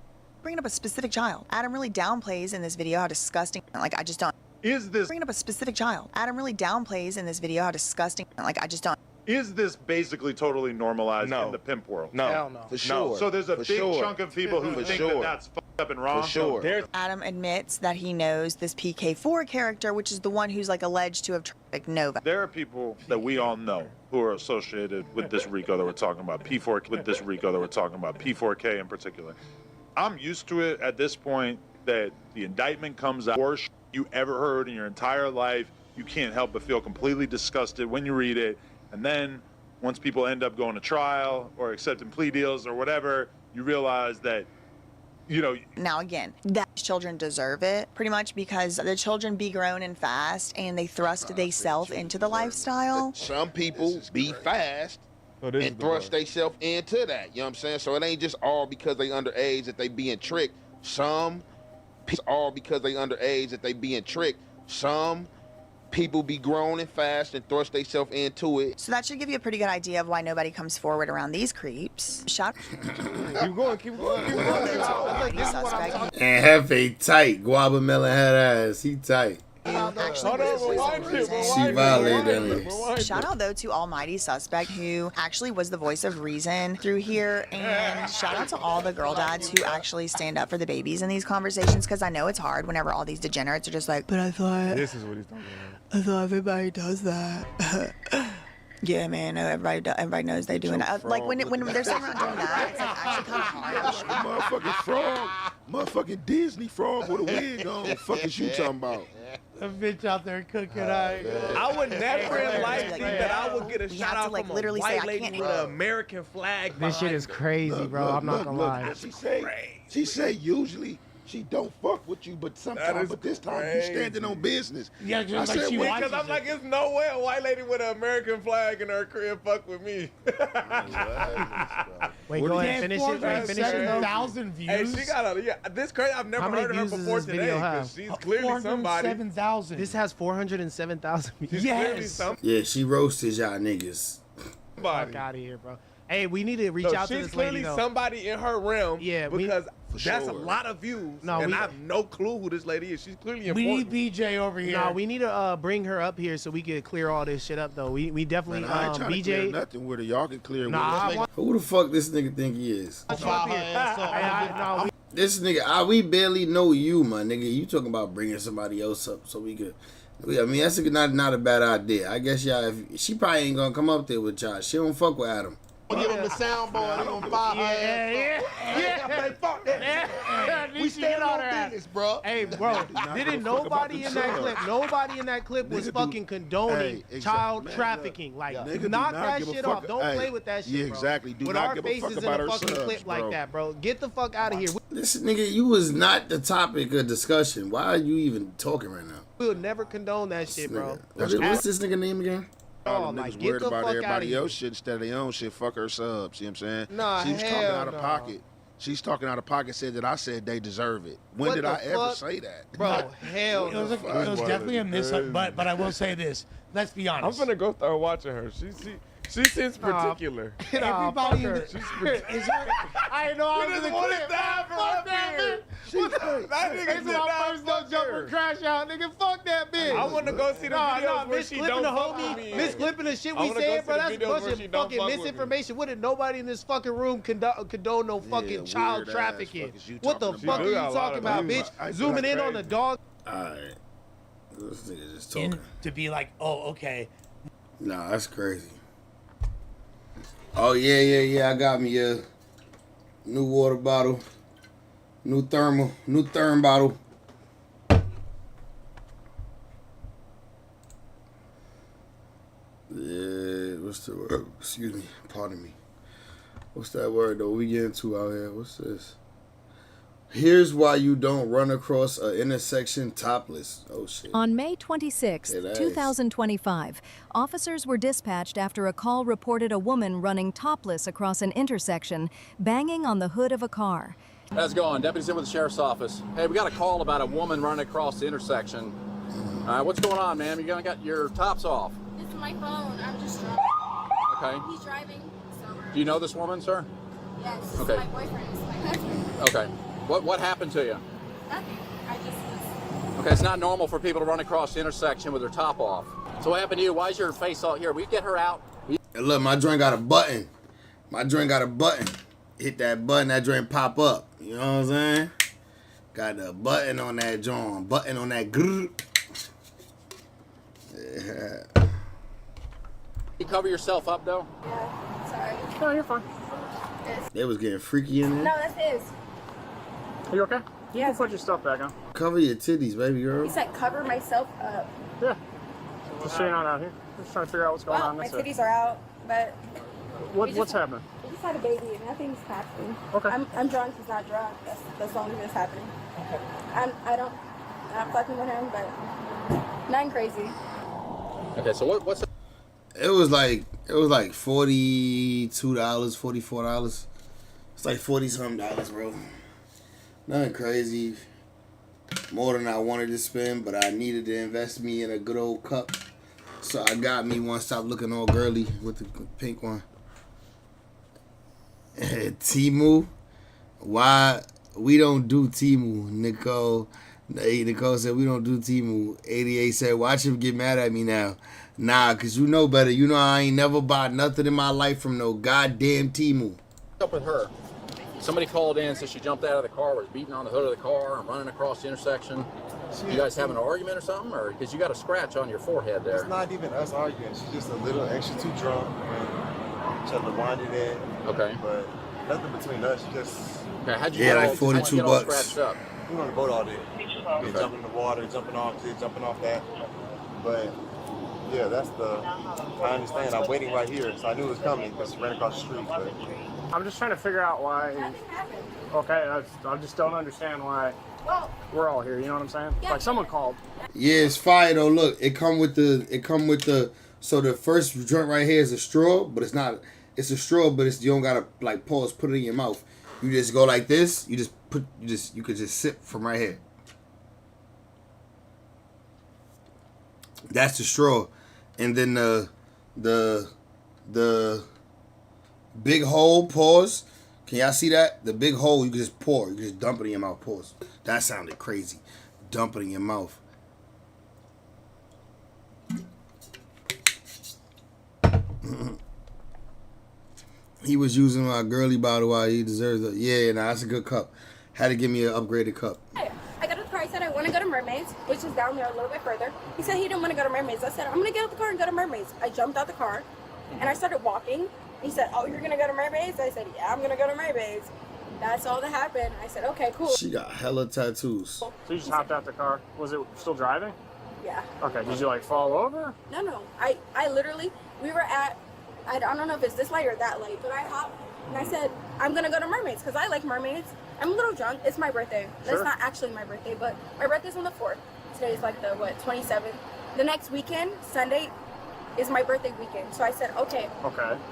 Bringing up a specific child. Adam really downplays in this video how disgusting. Like, I just don't. Is this Bringing up a specific child? Adam really downplays in this video how disgusting. Like, I just don't. Is this basically totally normalized in the pimp world? No. Hell no. For sure. So there's a For big sure. chunk of people who For think sure. that that's fucked up and wrong. For sure. Adam admits that he knows this PK4 character, which is the one who's like alleged to have trafficked Nova. There are people that we all know who are associated with this RICO that we're talking about, P4K in particular. I'm used to it at this point that the indictment comes out, worst you ever heard in your entire life. You can't help but feel completely disgusted when you read it. And then once people end up going to trial or accepting plea deals or whatever, you realize that, you know. Now, again, that children deserve it pretty much because the children be grown and fast and they thrust theyself into the lifestyle. Some people be fast and thrust themselves into that. You know what I'm saying? So it ain't just all because they underage that they being tricked. Some people be grown and fast and thrust themselves into it. So that should give you a pretty good idea of why nobody comes forward around these creeps. Shout Keep going. This is what I'm talking And Hefe tight. Guabamelon head ass. He tight. She violated that nigga. Shout out though to Almighty Suspect, who actually was the voice of reason through here, and shout out to all the girl dads who actually stand up for the babies in these conversations, because I know it's hard whenever all these degenerates are just like, but I thought This is what he's talking about. I thought everybody does that. Yeah, man, everybody knows they doing that. Like when they're sitting around doing that, it's like actually kind of hard. Motherfucking frog. Motherfucking Disney frog with a wig on. What the fuck is you talking about? A bitch out there cooking. I would never in life think that I would get a We shout have to, out like, from a literally say, white I lady can't- with an American flag. This shit is crazy, bro. I'm not gonna lie. She say usually she don't fuck with you, but sometimes, but this time you standing on business. Yeah, I just said, like she wait, watches Because I'm like, it's no way a white lady with an American flag in her crib fuck with me. Wait, go ahead. Finish it. Finish it. 7,000 views. Hey, she got this crazy. I've never How many heard of her views does before this video today. have? 'Cause she's clearly somebody. 407,000. This has 407,000 views. She's clearly Yes. Yeah, she roasted y'all niggas. somebody. Fuck out of here, bro. Hey, we need to reach So out to she's this lady, clearly though. somebody in her realm. Yeah, because that's a sure. lot of views. No, and we- I have no clue who this lady is. She's clearly We important. need BJ over here. No, we need to bring her up here so we can clear all this shit up, though. We definitely, Man, I ain't trying to clear BJ. nothing with her. Y'all can clear with Nah, I her. want Who the fuck this nigga think he is? to up here. This nigga, we barely know you, my nigga. You talking about bringing somebody else up so we could Yeah, I mean, that's not a bad idea. I guess y'all, if she probably ain't gonna come up there with y'all. She don't fuck with Adam. Give him the soundboard. He gonna fire her ass. Yeah. Fuck that. We stand on business, bro. Hey, bro, didn't nobody in that clip was fucking condoning child trafficking. Like, knock that shit off. Don't play with that shit, Yeah, bro. exactly. Do With not our give a fuck faces about in a her fucking subs, clip like bro. that, bro. Get the fuck out of here. This nigga, you was not the topic of discussion. Why are you even talking right now? We'll never condone that shit, bro. What's this nigga name again? All like, niggas get worried the about fuck outta everybody here. else shit instead of their own shit. Fuck her subs. You know what I'm saying? Nah, She's talking hell out of no. pocket. She's talking out of pocket. Said that I said they deserve it. When What did the I ever fuck? say that? Bro, hell It was, no. it was definitely a miss, but I will say this. Let's be I'm honest. finna go start watching her. She seems particular. Everybody in the, She's is there, I didn't know I was gonna clip that. Fuck that bitch. That nigga said First don't jump and crash out, nigga. Fuck that bitch. I want to go see the videos where she don't fuck with me. Miss clipping the shit I we wanna go said, see bro. the That's a videos bunch where of she don't fucking fuck with me. misinformation. Wouldn't nobody in this fucking room condone no fucking child weird-ass trafficking? fuckers you What the talking fuck about. are you She do got a lot talking of about, views. bitch? Zooming in on the dog. Alright. This nigga just talking. in to be like, oh, okay. Nah, that's crazy. Oh, yeah. I got me a new water bottle. New therm bottle. Yeah, what's the word? Excuse me. Pardon me. What's that word, though? We get into out here. What's this? Here's why you don't run across an intersection topless. Oh, shit. On May 26, It is. 2025, officers were dispatched after a call reported a woman running topless across an intersection, banging on the hood of a car. How's it going? Deputy's in with the sheriff's office. Hey, we got a call about a woman running across the intersection. What's going on, ma'am? You gonna got your tops off? It's my phone. I'm just driving. Okay. He's driving somewhere. Do you know this woman, sir? Yes. Okay. My boyfriend. It's my husband. Okay. What happened to you? Nothing. I just was. Okay, it's not normal for people to run across the intersection with their top off. So what happened to you? Why is your face all here? We get her out. Hey, look, my joint got a button. Hit that button, that joint pop up. You know what I'm saying? Got the button on that joint. Button on that grrr. Yeah. You cover yourself up, though? Yeah. Sorry. No, you're fine. They was getting freaky in No, there. that's his. Are you okay? Yeah. You can put your stuff back on. Cover your titties, baby girl. He said cover myself up. Yeah. Just so you're not out here. Just trying to figure out what's going Well, on. my That's it. titties are out, but. What's happening? We just had a baby. Nothing's happening. Okay. I'm drunk. He's not drunk. That's the only thing that's happening. I'm not fucking with him, but nothing crazy. Okay, so what's It was like $42, $44. It's like $40-something, bro. Nothing crazy. More than I wanted to spend, but I needed to invest me in a good old cup. So I got me one. Stop looking all girly with the pink one. Temu. Why we don't do Temu? Nicole said we don't do Temu. 88 said, watch him get mad at me now. Nah, cause you know better. You know I ain't never bought nothing in my life from no goddamn Temu. up with her? Somebody called in, said she jumped out of the car, was beating on the hood of the car, and running across the intersection. You guys having an argument or something? Or because you got a scratch on your forehead there. It's not even us arguing. She's just a little extra too drunk. And each other winded in. Okay. But nothing between us. Just okay, how'd you Yeah, get like all, 42 how'd you get all bucks. scratched up? we were on the boat all day. Okay. Yeah, jumping in the water, jumping off this, jumping off that. But yeah, that's I understand. I'm waiting right here, so I knew it was coming because she ran across the street. But I'm just trying to figure out why. Okay, I just don't understand why we're all here. You know what I'm saying? Like someone called. Yeah, it's fire though. Look, it come with the. So the first joint right here is a straw, but it's not. It's a straw, but you don't gotta like pause, put it in your mouth. You just go like this. You could just sip from right here. That's the straw, and then the big hole. Pause. Can y'all see that? The big hole. You can just pour. You can just dump it in your mouth. Pause. That sounded crazy. Dump it in your mouth. He was using my girly bottle while he deserves it. Yeah, nah, that's a good cup. Had to give me an upgraded cup. I got the price that I wanted. want to go to Mermaids, which is down there a little bit further. He said he didn't want to go to Mermaids. I said, I'm going to get out the car and go to Mermaids. I jumped out the car, and I started walking. He said, oh, you're going to go to Mermaids? I said, yeah, I'm going to go to Mermaids. That's all that happened. I said, okay, cool. She got hella tattoos. So you just hopped out the car. Was it still driving? Yeah. Okay, did you like fall over? No. I literally, we were at, I don't know if it's this light or that light, but I hopped and I said, I'm going to go to Mermaids because I like mermaids. I'm a little drunk. It's my birthday. Sure. That's not actually my birthday, but my birthday's on the 4th. Today's like the, 27th. The next weekend, Sunday, is my birthday weekend. So I said, okay.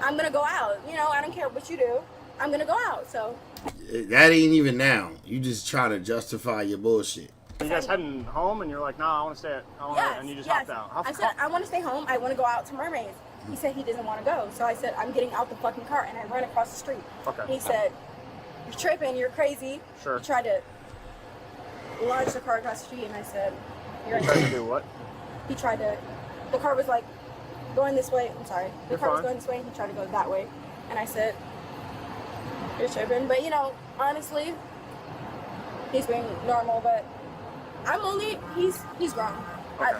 I'm going to go out. You know, I don't care what you do. I'm going to go out, so. That ain't even now. You just trying to justify your bullshit. You guys heading home and you're like, nah, I want to stay at, and you just hopped out. I said, I want to stay home. I want to go out to Mermaids. He said he doesn't want to go. So I said, I'm getting out the fucking car, and I ran across the street. He said, you're tripping, you're crazy. He tried to launch the car across the street, and I said, you're He tried to do what? He tried to, the car was like going this way. I'm sorry. The You're car was fine. going this way, and he tried to go that way. And I said, you're tripping. But, you know, honestly, he's being normal, but I'm only, he's grown.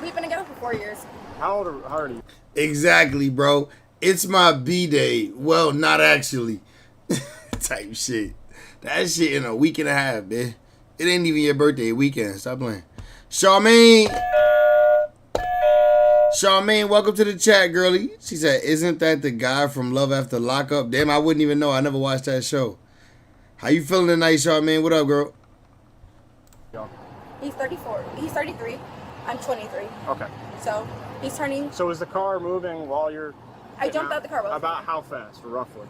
We've been together for 4 years. How old are you? Exactly, bro. It's my B-day. Well, not actually. Type shit. That shit in a week and a half, man. It ain't even your birthday weekend. Stop playing. Charmaine, welcome to the chat, girlie. She said, isn't that the guy from Love After Lockup? Damn, I wouldn't even know. I never watched that show. How you feeling tonight, Charmaine? What up, girl? He's 34. He's 33. I'm 23. Okay. So he's turning. So is the car moving while you're... I jumped out the car. About how fast, roughly?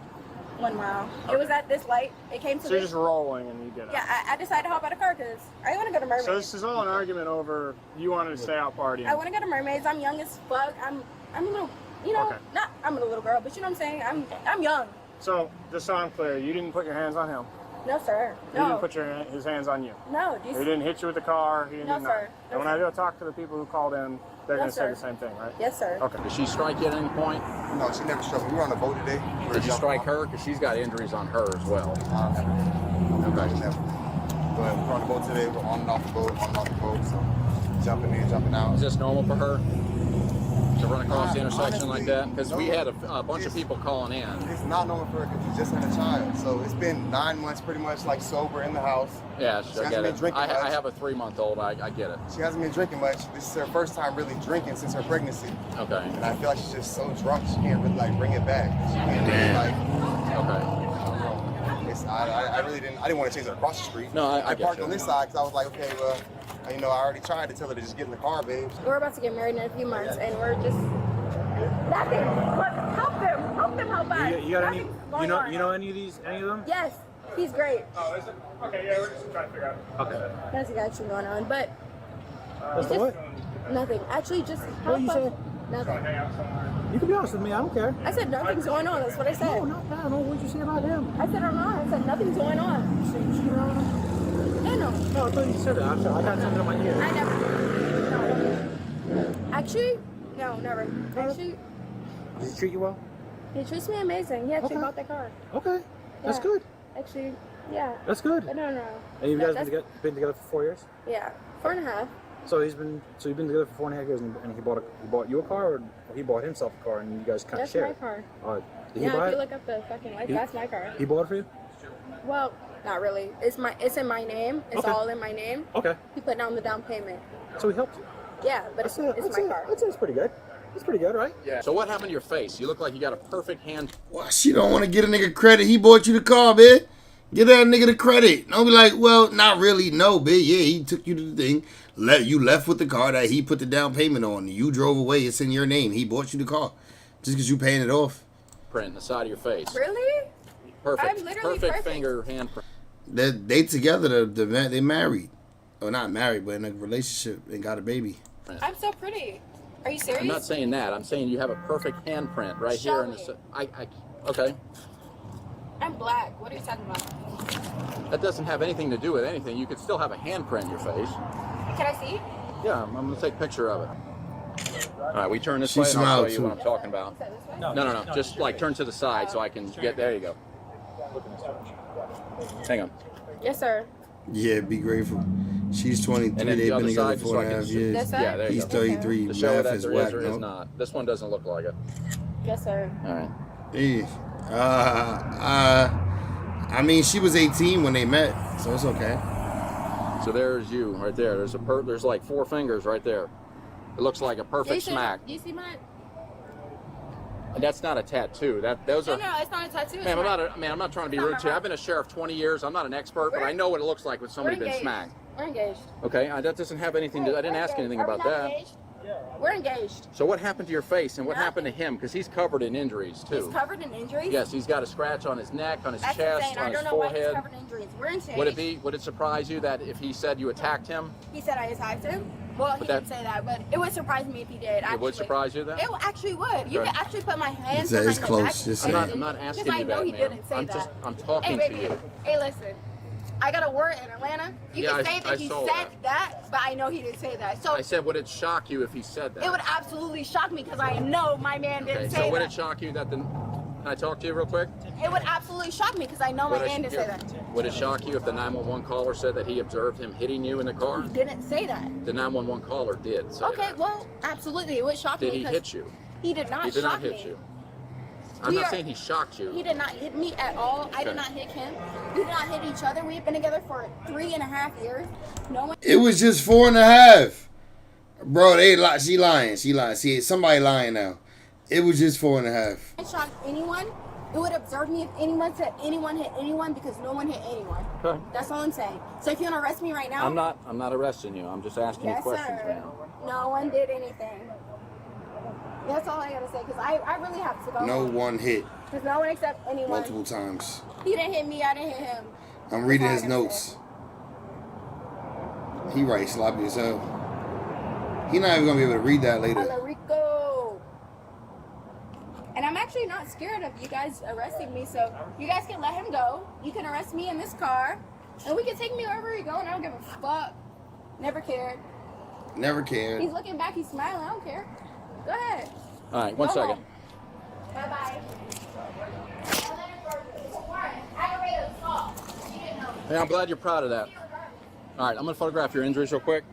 1 mile. It was at this light. It came to So you're just rolling and you get out. Yeah, I decided to hop out of the car because I want to go to Mermaids. So this is all an argument over you wanted to stay out partying. I want to go to Mermaids. I'm young as fuck. I'm a little, you know, I'm a little girl, but you know what I'm saying? I'm young. So, just so I'm clear, you didn't put your hands on him? No, sir. He No. didn't put his hands on you? No. He didn't hit you with the car? He didn't No, do sir. And when I go talk to the people who called in, they're No, going to say sir. the same thing, right? Yes, sir. Okay. Did she strike you at any point? No, she never struck me. We were on a boat today. Did you strike her? Because she's got injuries on her as well. Okay. Never. But we were on the boat today. We're on and off the boat, so jumping in, jumping out. Is this normal for her to run across the intersection like that? Because we had a bunch of people calling in. It's not normal for her because she just had a child. So it's been 9 months pretty much like sober in the house. Yeah, She I hasn't get been it. drinking much. I have a 3-month-old. I get it. She hasn't been drinking much. This is her first time really drinking since her pregnancy. Okay. And I feel like she's just so drunk she can't really like bring it back. She can't really like. Okay. I really didn't. I didn't want to chase her across the street. No, I get parked you. on this side because I was like, okay, well, you know, I already tried to tell her to just get in the car, babe. We're about to get married in a few months, and we're just nothing. Look, help them help us. You got any? Nothing's You know any of them? Yes, he's great. Oh, is it? Okay, yeah, we're just trying to figure out. Okay. Nothing actually going on, but What's the what? nothing. Actually, just help What you us. say? Nothing. You can be honest with me. I don't care. I said nothing's going on. That's what I said. No, not that. No, what did you say about him? I said I'm not. I said nothing's going on. No. No, I thought you said that. I got something in my ear. I never. No. Actually, no, never. Actually, Did he treat you well? he treats me amazing. He actually bought the car. Okay, that's Yeah. good. Actually, yeah. That's good. No. And you No, guys that's- been together for 4 years? Yeah, 4.5. So you've been together for 4.5 years, and he bought you a car, or he bought himself a car, and you guys kind of That's share my it? car. Did he Yeah, buy if you it? look up the fucking lights, He- that's my car. He bought it for you? Well, not really. It's in my name. It's Okay. all in my name. Okay. He put down the down payment. So he helped you. Yeah, but it's my car. I'd say it's pretty good. It's pretty good, right? Yeah. So what happened to your face? You look like you got a perfect hand. Why she don't want to get a nigga credit? He bought you the car, man. Get that nigga the credit. Don't be like, well, not really. No, bitch. Yeah, he took you to the thing. You left with the car that he put the down payment on. You drove away. It's in your name. He bought you the car. Just because you paying it off. Print in the side of your face. Really? Perfect. I'm literally Perfect finger handprint. They together. They married. Or not married, but in a relationship and got a baby. I'm so pretty. Are you serious? I'm not saying that. I'm saying you have a perfect handprint right Show here in me. the. Okay. I'm black. What are you talking about? That doesn't have anything to do with anything. You could still have a handprint in your face. Can I see? Yeah, I'm gonna take a picture of it. All right, we turn this She way and I'll show smiled, you too. what I'm talking about. No. Just like turn to the side so I can get. There you go. Hang on. Yes, sir. Yeah, be grateful. She's 23. And then They've the been other together side, just 4.5 years. Yes, sir? Yeah, there you He's go. 33. To show Math that is there whack, is or is no? not. This one doesn't look like it. Yes, sir. All right. I mean, she was 18 when they met, so it's okay. So there's you right there. There's like 4 fingers right there. It looks like a perfect smack. Do you see mine? And that's not a tattoo. Those are. No, it's not a tattoo. Man, I'm not trying to be rude to you. I've been a sheriff 20 years. I'm not an expert, but I know what it looks like when somebody been smacked. We're engaged. Okay, that doesn't have anything to. I didn't ask anything about that. Engaged? We're engaged. So what happened to your face and what happened to him? Because he's covered in injuries too. He's covered in injuries? Yes, he's got a scratch on his neck, on his That's chest, insane. on I his don't know why he's forehead. covered in injuries. We're engaged. Would it surprise you that if he said you attacked him? He said I attacked him? Well, he didn't say that, but it would surprise me if he did. Actually. It would surprise you that? It actually would. You Okay. could actually put my hands It's behind close, my back. just I'm saying. not asking Because I you know that, he man. didn't say that. I'm talking Hey, to baby. you. Hey, listen. I got a warrant in Atlanta. You Yeah, can say that I he saw said that, but I know he didn't say that. So I said, would it shock you if he said that? it would absolutely shock me because I know my man didn't Okay, say so that. would it shock you that the? Can I talk to you real quick? It would absolutely shock me because I know my man didn't say that. Would it shock you if the 911 caller said that he observed him hitting you in the car? He didn't say that. The 911 caller did say Okay, that. well, absolutely. It would shock Did me. he because hit you? He did not He did shock not hit me. you. I'm We not are- saying he shocked you. He did not hit me at all. I Okay. did not hit him. We did not hit each other. We've been together for 3.5 years. No one. It was just 4.5. Bro, she lying. She lying. See, somebody lying now. It was just 4.5. Shock anyone. It would observe me if anyone said anyone hit anyone because no one hit anyone. Okay. That's all I'm saying. So if you want to arrest me right now, I'm not arresting you. I'm just asking you Yes, questions sir. right now. No one did anything. That's all I gotta say because I really have to go. No one hit Because no one except anyone. multiple times. He didn't hit me. I didn't hit him. I'm reading That's his all I gotta notes. He writes sloppy as hell. He not even gonna be able to read that later. Puerto Rico. And I'm actually not scared of you guys arresting me, so you guys can let him go. You can arrest me in this car, and we can take me wherever we go, and I don't give a fuck. Never cared. Never cared. He's looking back, he's smiling, I don't care. Go ahead. All right, one Go second. home. Bye-bye. Hey, I'm glad you're proud of that. All right, I'm gonna photograph your injuries real quick.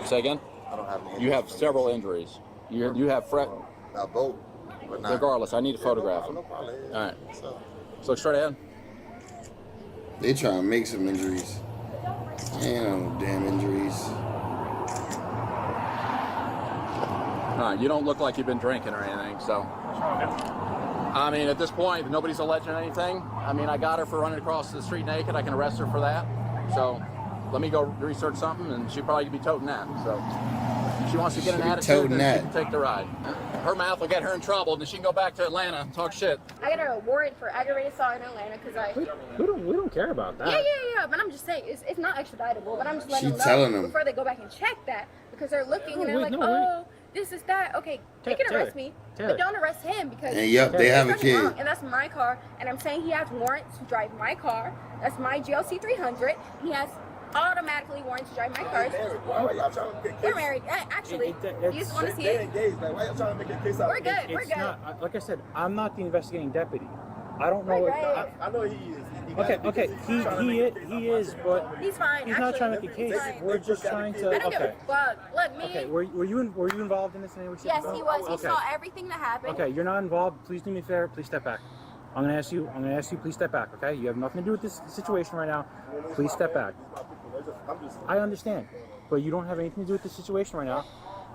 Say again? I don't have any. You have several injuries. You have both. But not. Regardless, I need to photograph them. No problem. All right. So look straight ahead. They trying to make some injuries. Ain't no damn injuries. All right, you don't look like you've been drinking or anything, so. I mean, at this point, nobody's alleging anything. I mean, I got her for running across the street naked. I can arrest her for that. So let me go research something, and she'll probably be toting that. So if she wants to get an She be attitude, toting then she that. can take the ride. Her mouth will get her in trouble, and then she can go back to Atlanta and talk shit. I got a warrant for aggravated assault in Atlanta because I. We don't care about that. Yeah, but I'm just saying, it's not extraditable, but I'm just letting She them know telling them. before they go back and check that because they're looking and they're wait, like, no, oh, this is that. Okay, they can arrest me, Taylor. but don't arrest him because And yep, they there's have a nothing kid. wrong, and that's my car, and I'm saying he has warrant to drive my car. That's my GLC 300. He has automatically warrant to drive my car. Why y'all trying to get We're married, actually. You just want to see it? engaged. Like, why y'all trying to make a case out? We're good. We're It's good. not, like I said, I'm not the investigating deputy. I don't know. Right. I know he is. Okay. He is, but He's fine. he's not trying to actually. make a case. He's fine. We're just trying to. I don't give Okay. a fuck. Look, me. Okay. Were you involved in this in any way? shape, Yes, or he form? was. He Okay. saw everything that happened. Okay, you're not involved. Please do me a favor. Please step back. I'm gonna ask you. Please step back. Okay. You have nothing to do with this situation right now. Please step back. I understand, but you don't have anything to do with the situation right now.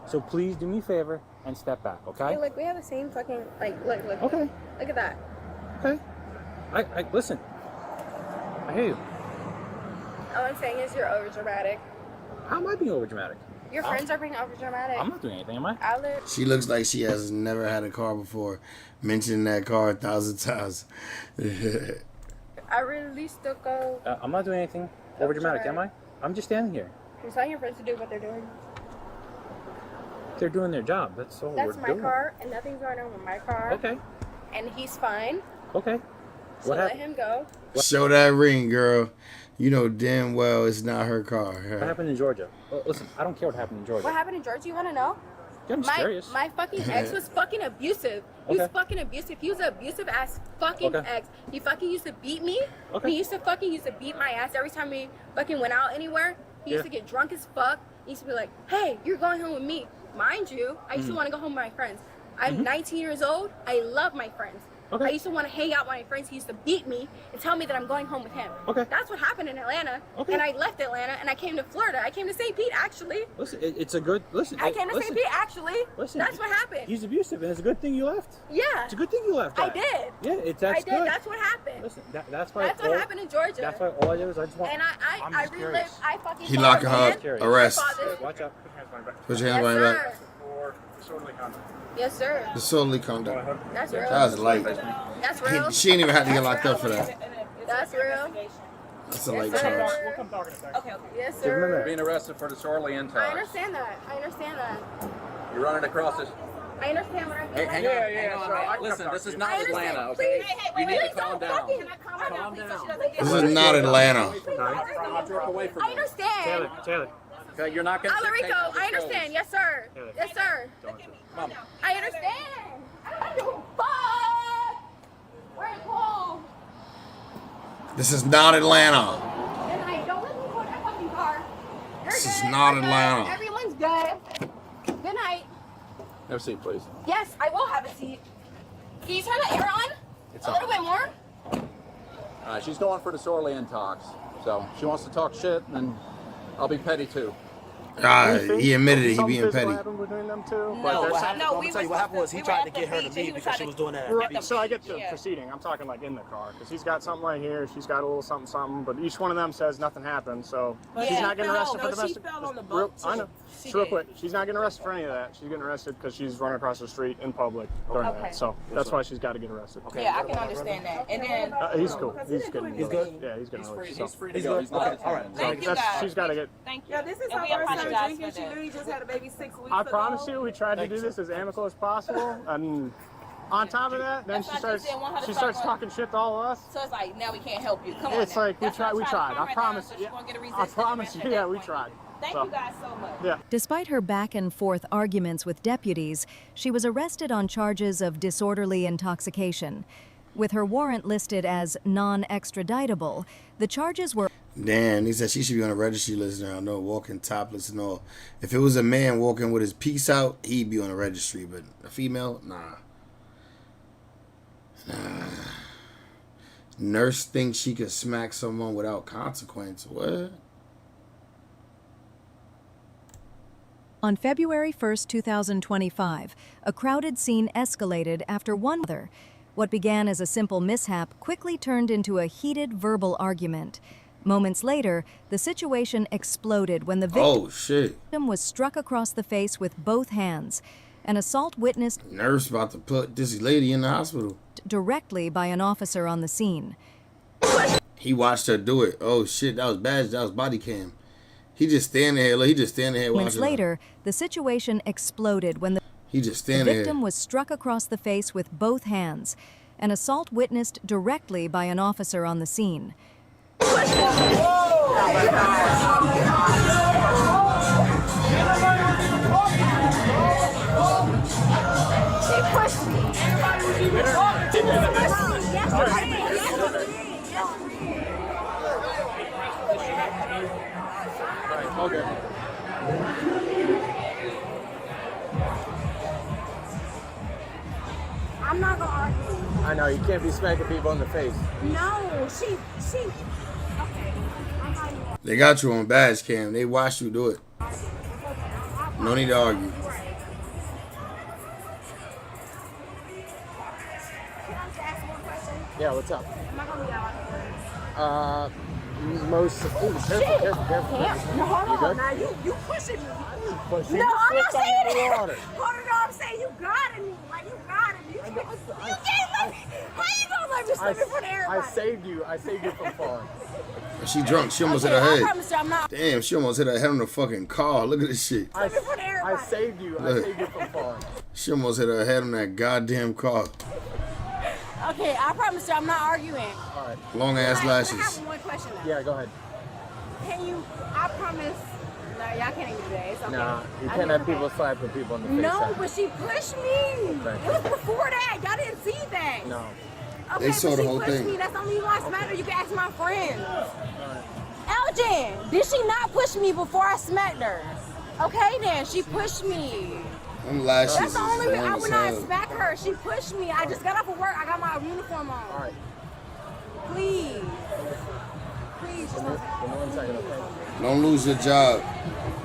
So please do me a favor and step back. Okay. Hey, look, we have the same fucking look. Okay. Look at that. Okay. I listen. I hear you. All I'm saying is you're over dramatic. How am I being over dramatic? Your friends are being over dramatic. I'm not doing anything, am I? She looks like she has never had a car before. Mentioning that car 1,000 times. I really still go. I'm not doing anything over dramatic, am I? I'm just standing here. I'm telling your friends to do what they're doing. They're doing their job. That's all That's we're my doing. car, and nothing's going on with my car. Okay. And he's fine. Okay. So let him go. Show that ring, girl. You know damn well it's not her car. What happened in Georgia? Listen, I don't care what happened in Georgia. What happened in Georgia? You want to know? My fucking ex was fucking abusive. He was fucking abusive. He was an abusive ass fucking ex. He fucking used to beat me. He used to beat my ass every time we fucking went out anywhere. He used to get drunk as fuck. He used to be like, hey, you're going home with me. Mind you, I used to want to go home with my friends. I'm 19 years old. I love my friends. I used to want to hang out with my friends. He used to beat me and tell me that I'm going home with him. That's what happened in Atlanta. And I left Atlanta and I came to Florida. I came to St. Pete, actually. Listen, it's a good... Listen, I came to St. Pete, actually. Listen, that's what happened. He's abusive, and it's a good thing you left. Yeah. It's a good thing you left. I did. Yeah, I did. good. That's what happened. Listen, that's why... That's what happened in Georgia. That's why all I did was I just want... And I relived... I fucking... He locking her up. Arrest. Watch out. Put your hands behind your back. Yes, sir. Disorderly conduct. That's real. That was light. That's real. She ain't even had to get locked up for that. That's real. That's a light charge. Okay. Yes, sir. You're being arrested for disorderly I intox. understand that. I understand that. You're running across this. I understand what I'm Hey, saying. hang on, man. Listen, this is not Atlanta, okay? You need to calm down. Calm down. This is not Atlanta. I understand. Taylor. Okay, you're not going to... Alarico, I understand. Yes, sir. Yes, sir. Mom. I understand. I don't give a fuck. We're cool. This is not Atlanta. Good night. Don't let me put that fucking car. This is not Atlanta. Everyone's good. Good night. Have a seat, please. Yes, I will have a seat. Can you turn the air on? It's a little bit more? All right, she's going for disorderly intox. So she wants to talk shit, and I'll be petty, too. He admitted it. He being petty. Between them two? No, we tell you what happened was he tried to get her to leave because she was doing that. Right, so I get the proceeding. I'm talking like in the car because he's got something right here. She's got a little something, but each one of them says nothing happened. So she's not getting arrested for domestic. She fell on the boat. I know. Real quick, she's not getting arrested for any of that. She's getting arrested because she's running across the street in public during that. So that's why she's got to get arrested. Yeah, I can understand that. And then he's cool. He's good. He's good. Yeah, he's getting arrested. He's free to go. He's not all right. So she's got to get. Thank you. Yeah, this is her first time drinking. She literally just had a baby 6 weeks ago. I promise you, we tried to do this as amicable as possible, and on top of that, then she starts talking shit to all of us. So it's like, now we can't help you. Come on. It's like we tried. I promise you. I promise you. Yeah, we tried. Thank you guys so much. Yeah. Despite her back and forth arguments with deputies, she was arrested on charges of disorderly intoxication. With her warrant listed as non-extraditable, the charges were... Damn, he said she should be on a registry list now. No, walking topless and all. If it was a man walking with his piece out, he'd be on a registry. But a female, nah. Nurse thinks she could smack someone without consequence. What? On February 1st, 2025, a crowded scene escalated after one mother. What began as a simple mishap quickly turned into a heated verbal argument. Moments later, the situation exploded when the victim was struck across the face with both hands. An assault witness nurse about to put this lady in the hospital directly by an officer on the scene. He watched her do it. Oh shit, that was bad. That was body cam. He just standing here. Look, he just standing here watching. Minutes later, the situation exploded when the victim was struck across the face with both hands. An assault witnessed directly by an officer on the scene. Okay. I'm not gonna argue. I know, you can't be smacking people in the face. No, she. Okay. I'm not even. They got you on badge cam. They watched you do it. No need to argue. Yeah, what's up? Am I gonna be out? Most. Careful. No, hold on. Now you pushing me. No, I'm not saying that. Hold on, I'm saying you got me. Like you got me. You can't let me. How you gonna let me slip in front of everybody? I saved you from falling. She drunk. She almost hit her I head. promise you I'm not. Damn, she almost hit her head on the fucking car. Look at this shit. I saved you. I saved you from falling. She almost hit her head on that goddamn car. Okay, I promise you I'm not arguing. All right. Long ass I lashes. have one question now. Yeah, go ahead. Can you? I promise. y'all can't even do that. It's okay. Nah, you can't have people slapping people in the face. No, but she pushed me. Okay. It was before that. Y'all didn't see that. No. Okay, They saw the whole she pushed thing. me. That's the only reason why I smacked her. You can ask my friends. Elgin, did she not push me before I smacked her? Okay then, she pushed me. Them lashes That's the only reason I long would as not hell. smack her. She pushed me. I just got off of work. I got my uniform on. All right. Please. Please. Give me 1 second, okay? Don't lose your job.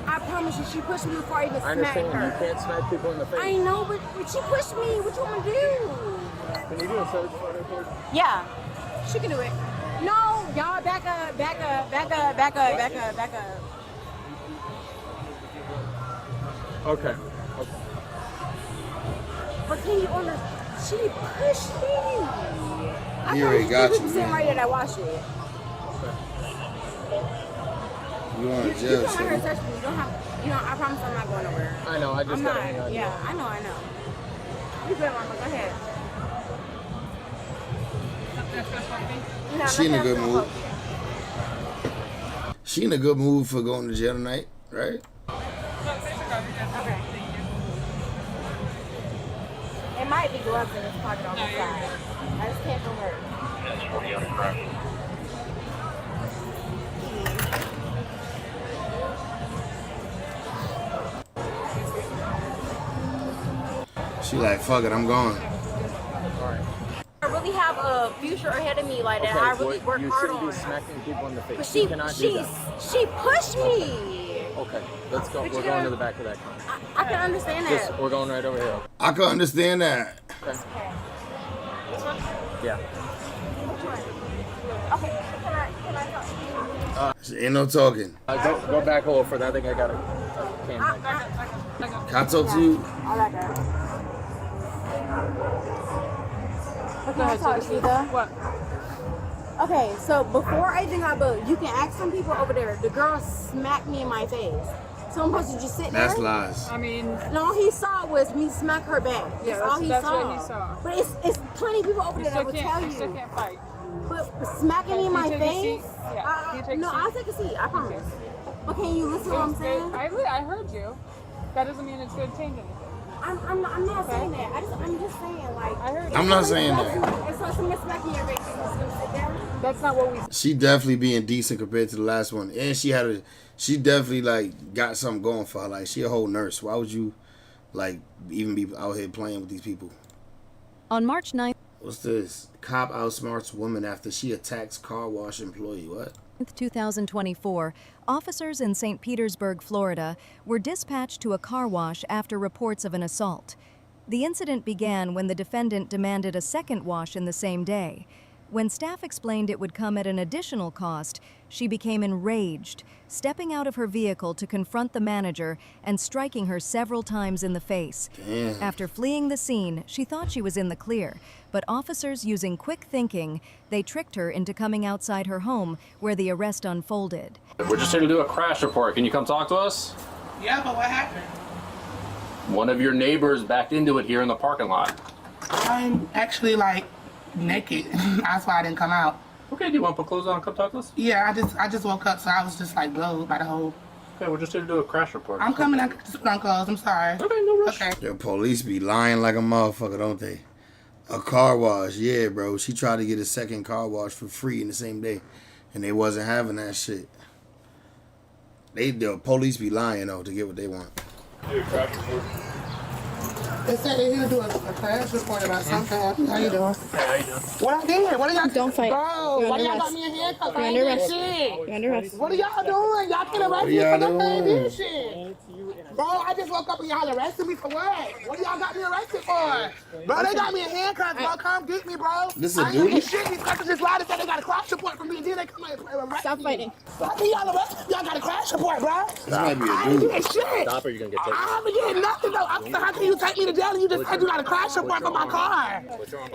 I promise you, she pushed me before I even I smacked understand her. you can't smack people in the face. I know, but she pushed me. What you want to do? Can you do a search photo, please? Yeah, she can do it. No, y'all back up, back up, back up, back up, back up, back up. Okay. But can you she pushed me. I He already got you, sitting man. right there that watched it. You on You jail, come out here and so touch me. You don't have, I promise I'm not going nowhere. I know, I just I'm gotta not, hang on. yeah, I know. You good, Mama, go ahead. No, she in a nothing good else mood. gonna She in a good mood for going to jail tonight, right? Okay. It might be gloves in his pocket on the side. I just can't feel hurt. She like, fuck it, I'm going. I really have a future ahead of me like that. I really work you hard shouldn't on. be smacking people in the face. But You cannot do that. she pushed me. Okay, let's go. But We're you going gotta- to the back of that car. I can understand that. Just, we're going right over here. I can understand that. Okay. This one? Yeah. Okay, can I talk to you? Ain't no talking. Go back a little further. I think I got a can. Can I talk to you? I like that. Can I talk to you though? What? Okay, so before I even got booked, you can ask some people over there. The girl smacked me in my face. So I'm supposed to just sit there? That's lies. I mean, no, all he saw was me smack her back. Yeah, That's all he that's saw. what he saw. But it's plenty of people over there that will tell You you. still can't fight. But smacking me in Can my you take a seat? face? Yeah. Can you take a No, seat? I'll take a seat. I promise. But can you listen to what I'm saying? I heard you. That doesn't mean it's going to change anything. I'm not saying that. I'm just saying, like. I heard. I'm not saying that. It's not some smacking your face. You're just gonna sit there. That's not what we. She definitely being decent compared to the last one. And she definitely like got something going for her. Like she a whole nurse. Why would you like even be out here playing with these people? On March 9th, What's this? Cop outsmarts woman after she attacks car wash employee. What? 2024, officers in St. Petersburg, Florida, were dispatched to a car wash after reports of an assault. The incident began when the defendant demanded a second wash in the same day. When staff explained it would come at an additional cost, she became enraged, stepping out of her vehicle to confront the manager and striking her several times in the face. Damn. After fleeing the scene, she thought she was in the clear, but officers using quick thinking, they tricked her into coming outside her home where the arrest unfolded. We're just here to do a crash report. Can you come talk to us? Yeah, but what happened? One of your neighbors backed into it here in the parking lot. I'm actually like naked. That's why I didn't come out. Okay, do you want to put clothes on and come talk to us? Yeah, I just woke up, so I was just like blown by the whole. Okay, we're just here to do a crash report. I'm coming. I can just put on clothes. I'm sorry. Okay, no rush. Okay. The police be lying like a motherfucker, don't they? A car wash, yeah, bro. She tried to get a second car wash for free in the same day, and they wasn't having that shit. The police be lying though to get what they want. They said they're here to do a crash report about something. How you doing? Hey, how you doing? What I did? What are y'all? Don't fight. Bro, You're why under y'all got arrest. me in handcuffs? You're I under ain't arrest. did shit. You're under arrest. What are y'all doing? Y'all can arrest What me y'all for nothing. I ain't doing? did shit. Bro, I just woke up and y'all arrested me for what? What do y'all got me arrested for? Bro, they got me in handcuffs, bro. Come get me, bro. This a I ain't dude? get shit. These cops just lied and said they got a crash report for me, and then they come and arrest Stop me. fighting. I think y'all arrested me. Y'all got a crash report, bro. This might be I a ain't dude. get shit. Stop or you're going to get taken. I haven't getting nothing though. Officer, how can you take me to jail and you just said you got a crash report for my car?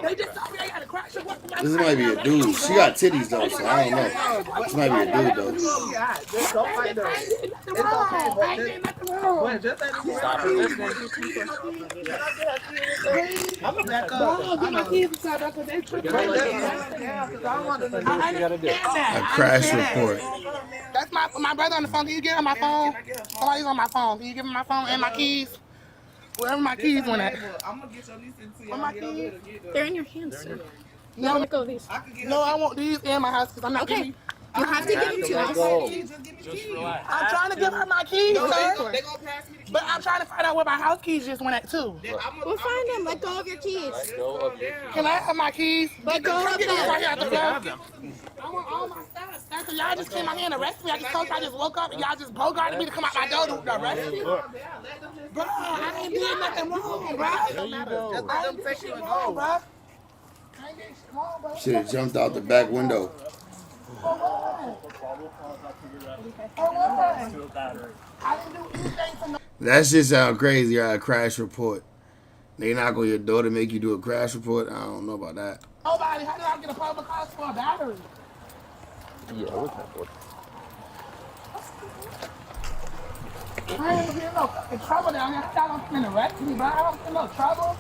They just told me they got a crash report for my car. This might be a dude. She got titties though, so I don't know. This might be a dude though. Just don't fight though. It's okay, but I ain't nothing wrong. Stop resisting. I'm gonna back up. Get my kids inside because they tripping. I you gotta do. A crash report. That's my brother on the phone. Can you get him my phone? Somebody's on my phone. Can you give him my phone and my keys? Wherever my keys went at. I'm gonna get your niece into you. Where my keys? They're in your hands, sir. No, let go of these. No, I want these in my house because I'm not Okay. giving. You have to give them to us. Just relax. I'm trying to give her my keys, No, sir. they gonna pass me the keys. But I'm trying to find out where my house keys just went at too. We'll find them. Let go of your keys. Let go of your keys. Can I have my keys? Let go Come of get these right here them. at the floor. I want all my stuff, sir. Cause y'all just came out here and arrested me. I just told you I just woke up and y'all just bogarted me to come out my door to arrest me. Bro, I ain't did nothing wrong, bro. There you go. Just let them take you and go, bro. I ain't did shit wrong, bro. Should have jumped out the back window. That shit sound crazy. A crash report. They knock on your door to make you do a crash report. I don't know about that. Nobody, how did I get a public house for a battery? Yeah, we can afford it. I ain't gonna get no fucking trouble down here. Y'all don't come and arrest me, bro. I don't get no trouble.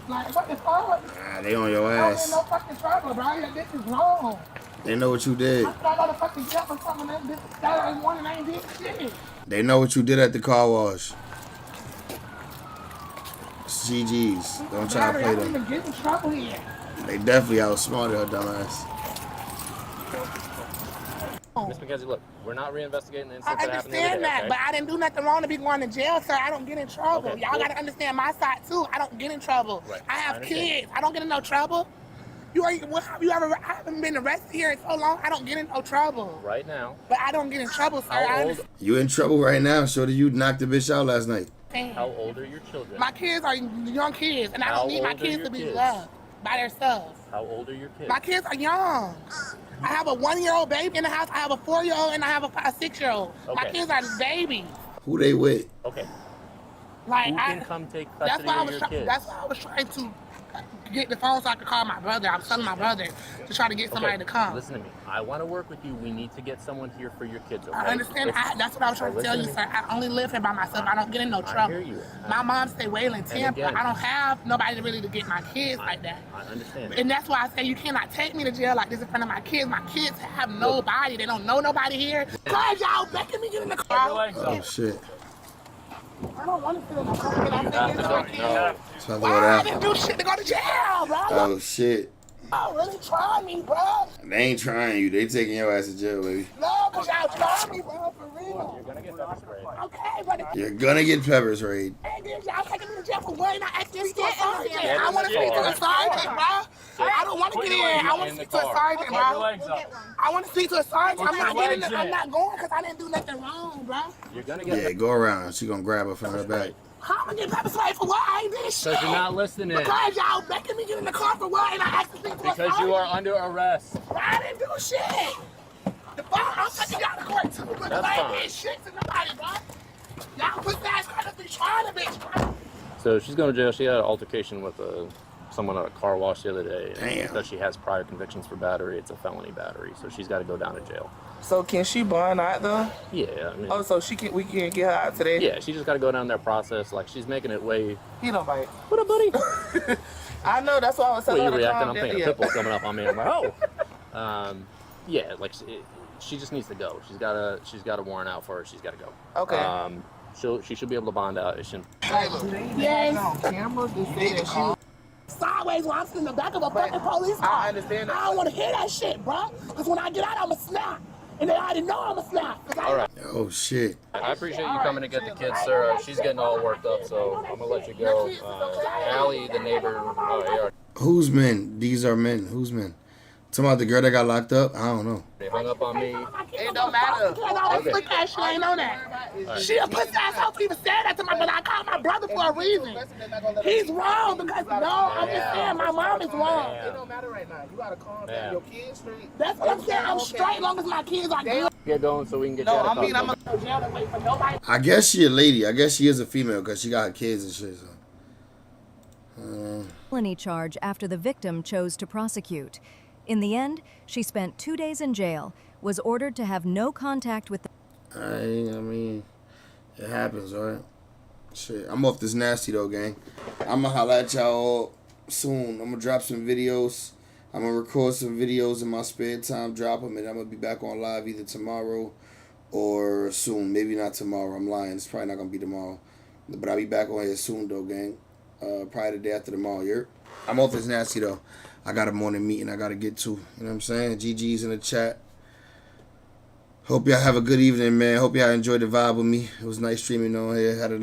Like, what the fuck? Nah, they on your I don't get ass. no fucking trouble, bro. This is wrong. They know what you did. I thought I got a fucking jail for something that I wanted and I ain't did shit. They know what you did at the car wash. It's GG's. Don't try to play I don't them. even get in trouble here. They definitely outsmarted her dumbass. Miss Mackenzie, look, we're not reinvestigating the incident I that happened the other understand day, that, okay? but I didn't do nothing wrong to be going to jail, sir. I don't get in trouble. Okay, Y'all cool. gotta understand my side too. I don't get in trouble. Right. I have I understand. kids. I don't get in no trouble. I haven't been arrested here in so long. I don't get in no trouble. Right now. But I don't get in trouble, sir. I How old? understand. You in trouble right now, shorty. You knocked the bitch out last night. How old are your children? My kids are young kids, and I How don't need my old are kids your to be kids? loved by themselves. How old are your kids? My kids are young. I have a 1-year-old baby in the house. I have a 4-year-old, and I have a 6-year-old. My Okay. kids are babies. Who they with? Okay. Like Who can come take that's custody why I of was your try- kids? that's why I was trying to get the phone so I could call my brother. I was telling my brother to try to get somebody to come. Listen to me. I want to work with you. We need to get someone here for your kids, okay? I understand. That's what I was trying to tell you, Listen sir. I only live here by myself. I don't get in no trouble. hear you. My mom stay Wayland, Tampa. again- I don't have nobody really to get my kids like that. I understand. And that's why I say you cannot take me to jail like this in front of my kids. My kids have nobody. They don't know nobody here. Guys, y'all making me get in the car. Oh shit. I don't want to sit in the car. I'm thinking it's my kids. Something Why like I that. didn't do shit to go to jail, bro? Oh shit. Y'all really trying me, bro. They ain't trying you. They taking your ass to jail, baby. No, because y'all trying me, bro, for real. You're gonna get pepper sprayed. Okay, but You're gonna get pepper sprayed. y'all taking me to jail for what? And I asked you to a sergeant. Get I in want to the speak to car. a sergeant, bro. I don't want to Put get your in. legs I up want to in speak the to a car. sergeant, Put your bro. legs up. I want to speak to a sergeant. Put I'm your not getting. legs I'm in. not going because I didn't do nothing wrong, bro. You're gonna get Yeah, go around. She gonna grab her from the back. How am I getting pepper spray for what? I ain't did shit. Because you're not listening. Because y'all making me get in the car for what? And I asked to speak to a sergeant. Because you are under arrest. I didn't do shit. The fuck? I'm taking y'all to court too, but That's I ain't fine. did shit to nobody, bro. Y'all put that ass to be trying to bitch, bro. So she's going to jail. She had an altercation with someone at a car wash the other day. Damn. Because she has prior convictions for battery. It's a felony battery. So she's got to go down to jail. So can she bond out though? Yeah. I mean, Oh, so we can get her out today? yeah, she just got to go down there process. Like, she's making it way... He don't bite. What up, buddy? I know, that's why I was Well, telling you her to reacting. calm I'm down. thinking Yeah. a pit bull coming up on me. I'm like, oh. Yeah, like, she just needs to go. She's got a warrant out for her. She's got to go. Okay. She should be able to bond out. It shouldn't... Yes. On camera, just say that she... Sideways while I'm sitting in the back of a fucking police car. I understand that. I don't want to hear that shit, bro. Because when I get out, I'ma snap. And they already know I'ma snap. All right. Oh shit. I appreciate you coming to get the kids, sir. She's getting all worked up, so I'm gonna let you go. Allie, the neighbor, AR, Who's men? These are men. Who's men? Talking about the girl that got locked up? I don't know. they hung up on me. It don't matter. Look at she ain't on that. She a pussy ass hoe even said that to my brother. I called my brother for a reason. He's wrong because no, I'm just saying my mom is wrong. It don't matter right now. You gotta calm Yeah. down. Your kids straight. That's what I'm saying. I'm straight long as my kids are good. Get going so we can get No, you out I mean, of I'm custody. Jail and wait for nobody. I guess she a lady. I guess she is a female because she got her kids and shit. So. Felony charge after the victim chose to prosecute. In the end, she spent 2 days in jail, was ordered to have no contact with the... I mean, it happens, right? Shit, I'm off this nasty though, gang. I'ma holla at y'all soon. I'm gonna drop some videos. I'm going to record some videos in my spare time, drop them, and I'm going to be back on live either tomorrow or soon. Maybe not tomorrow. I'm lying. It's probably not going to be tomorrow. But I'll be back on here soon, though, gang. Probably the day after tomorrow. I'm off this nasty, though. I got a morning meeting I got to get to. You know what I'm saying? GG's in the chat. Hope y'all have a good evening, man. Hope y'all enjoyed the vibe with me. It was nice streaming on here. Had a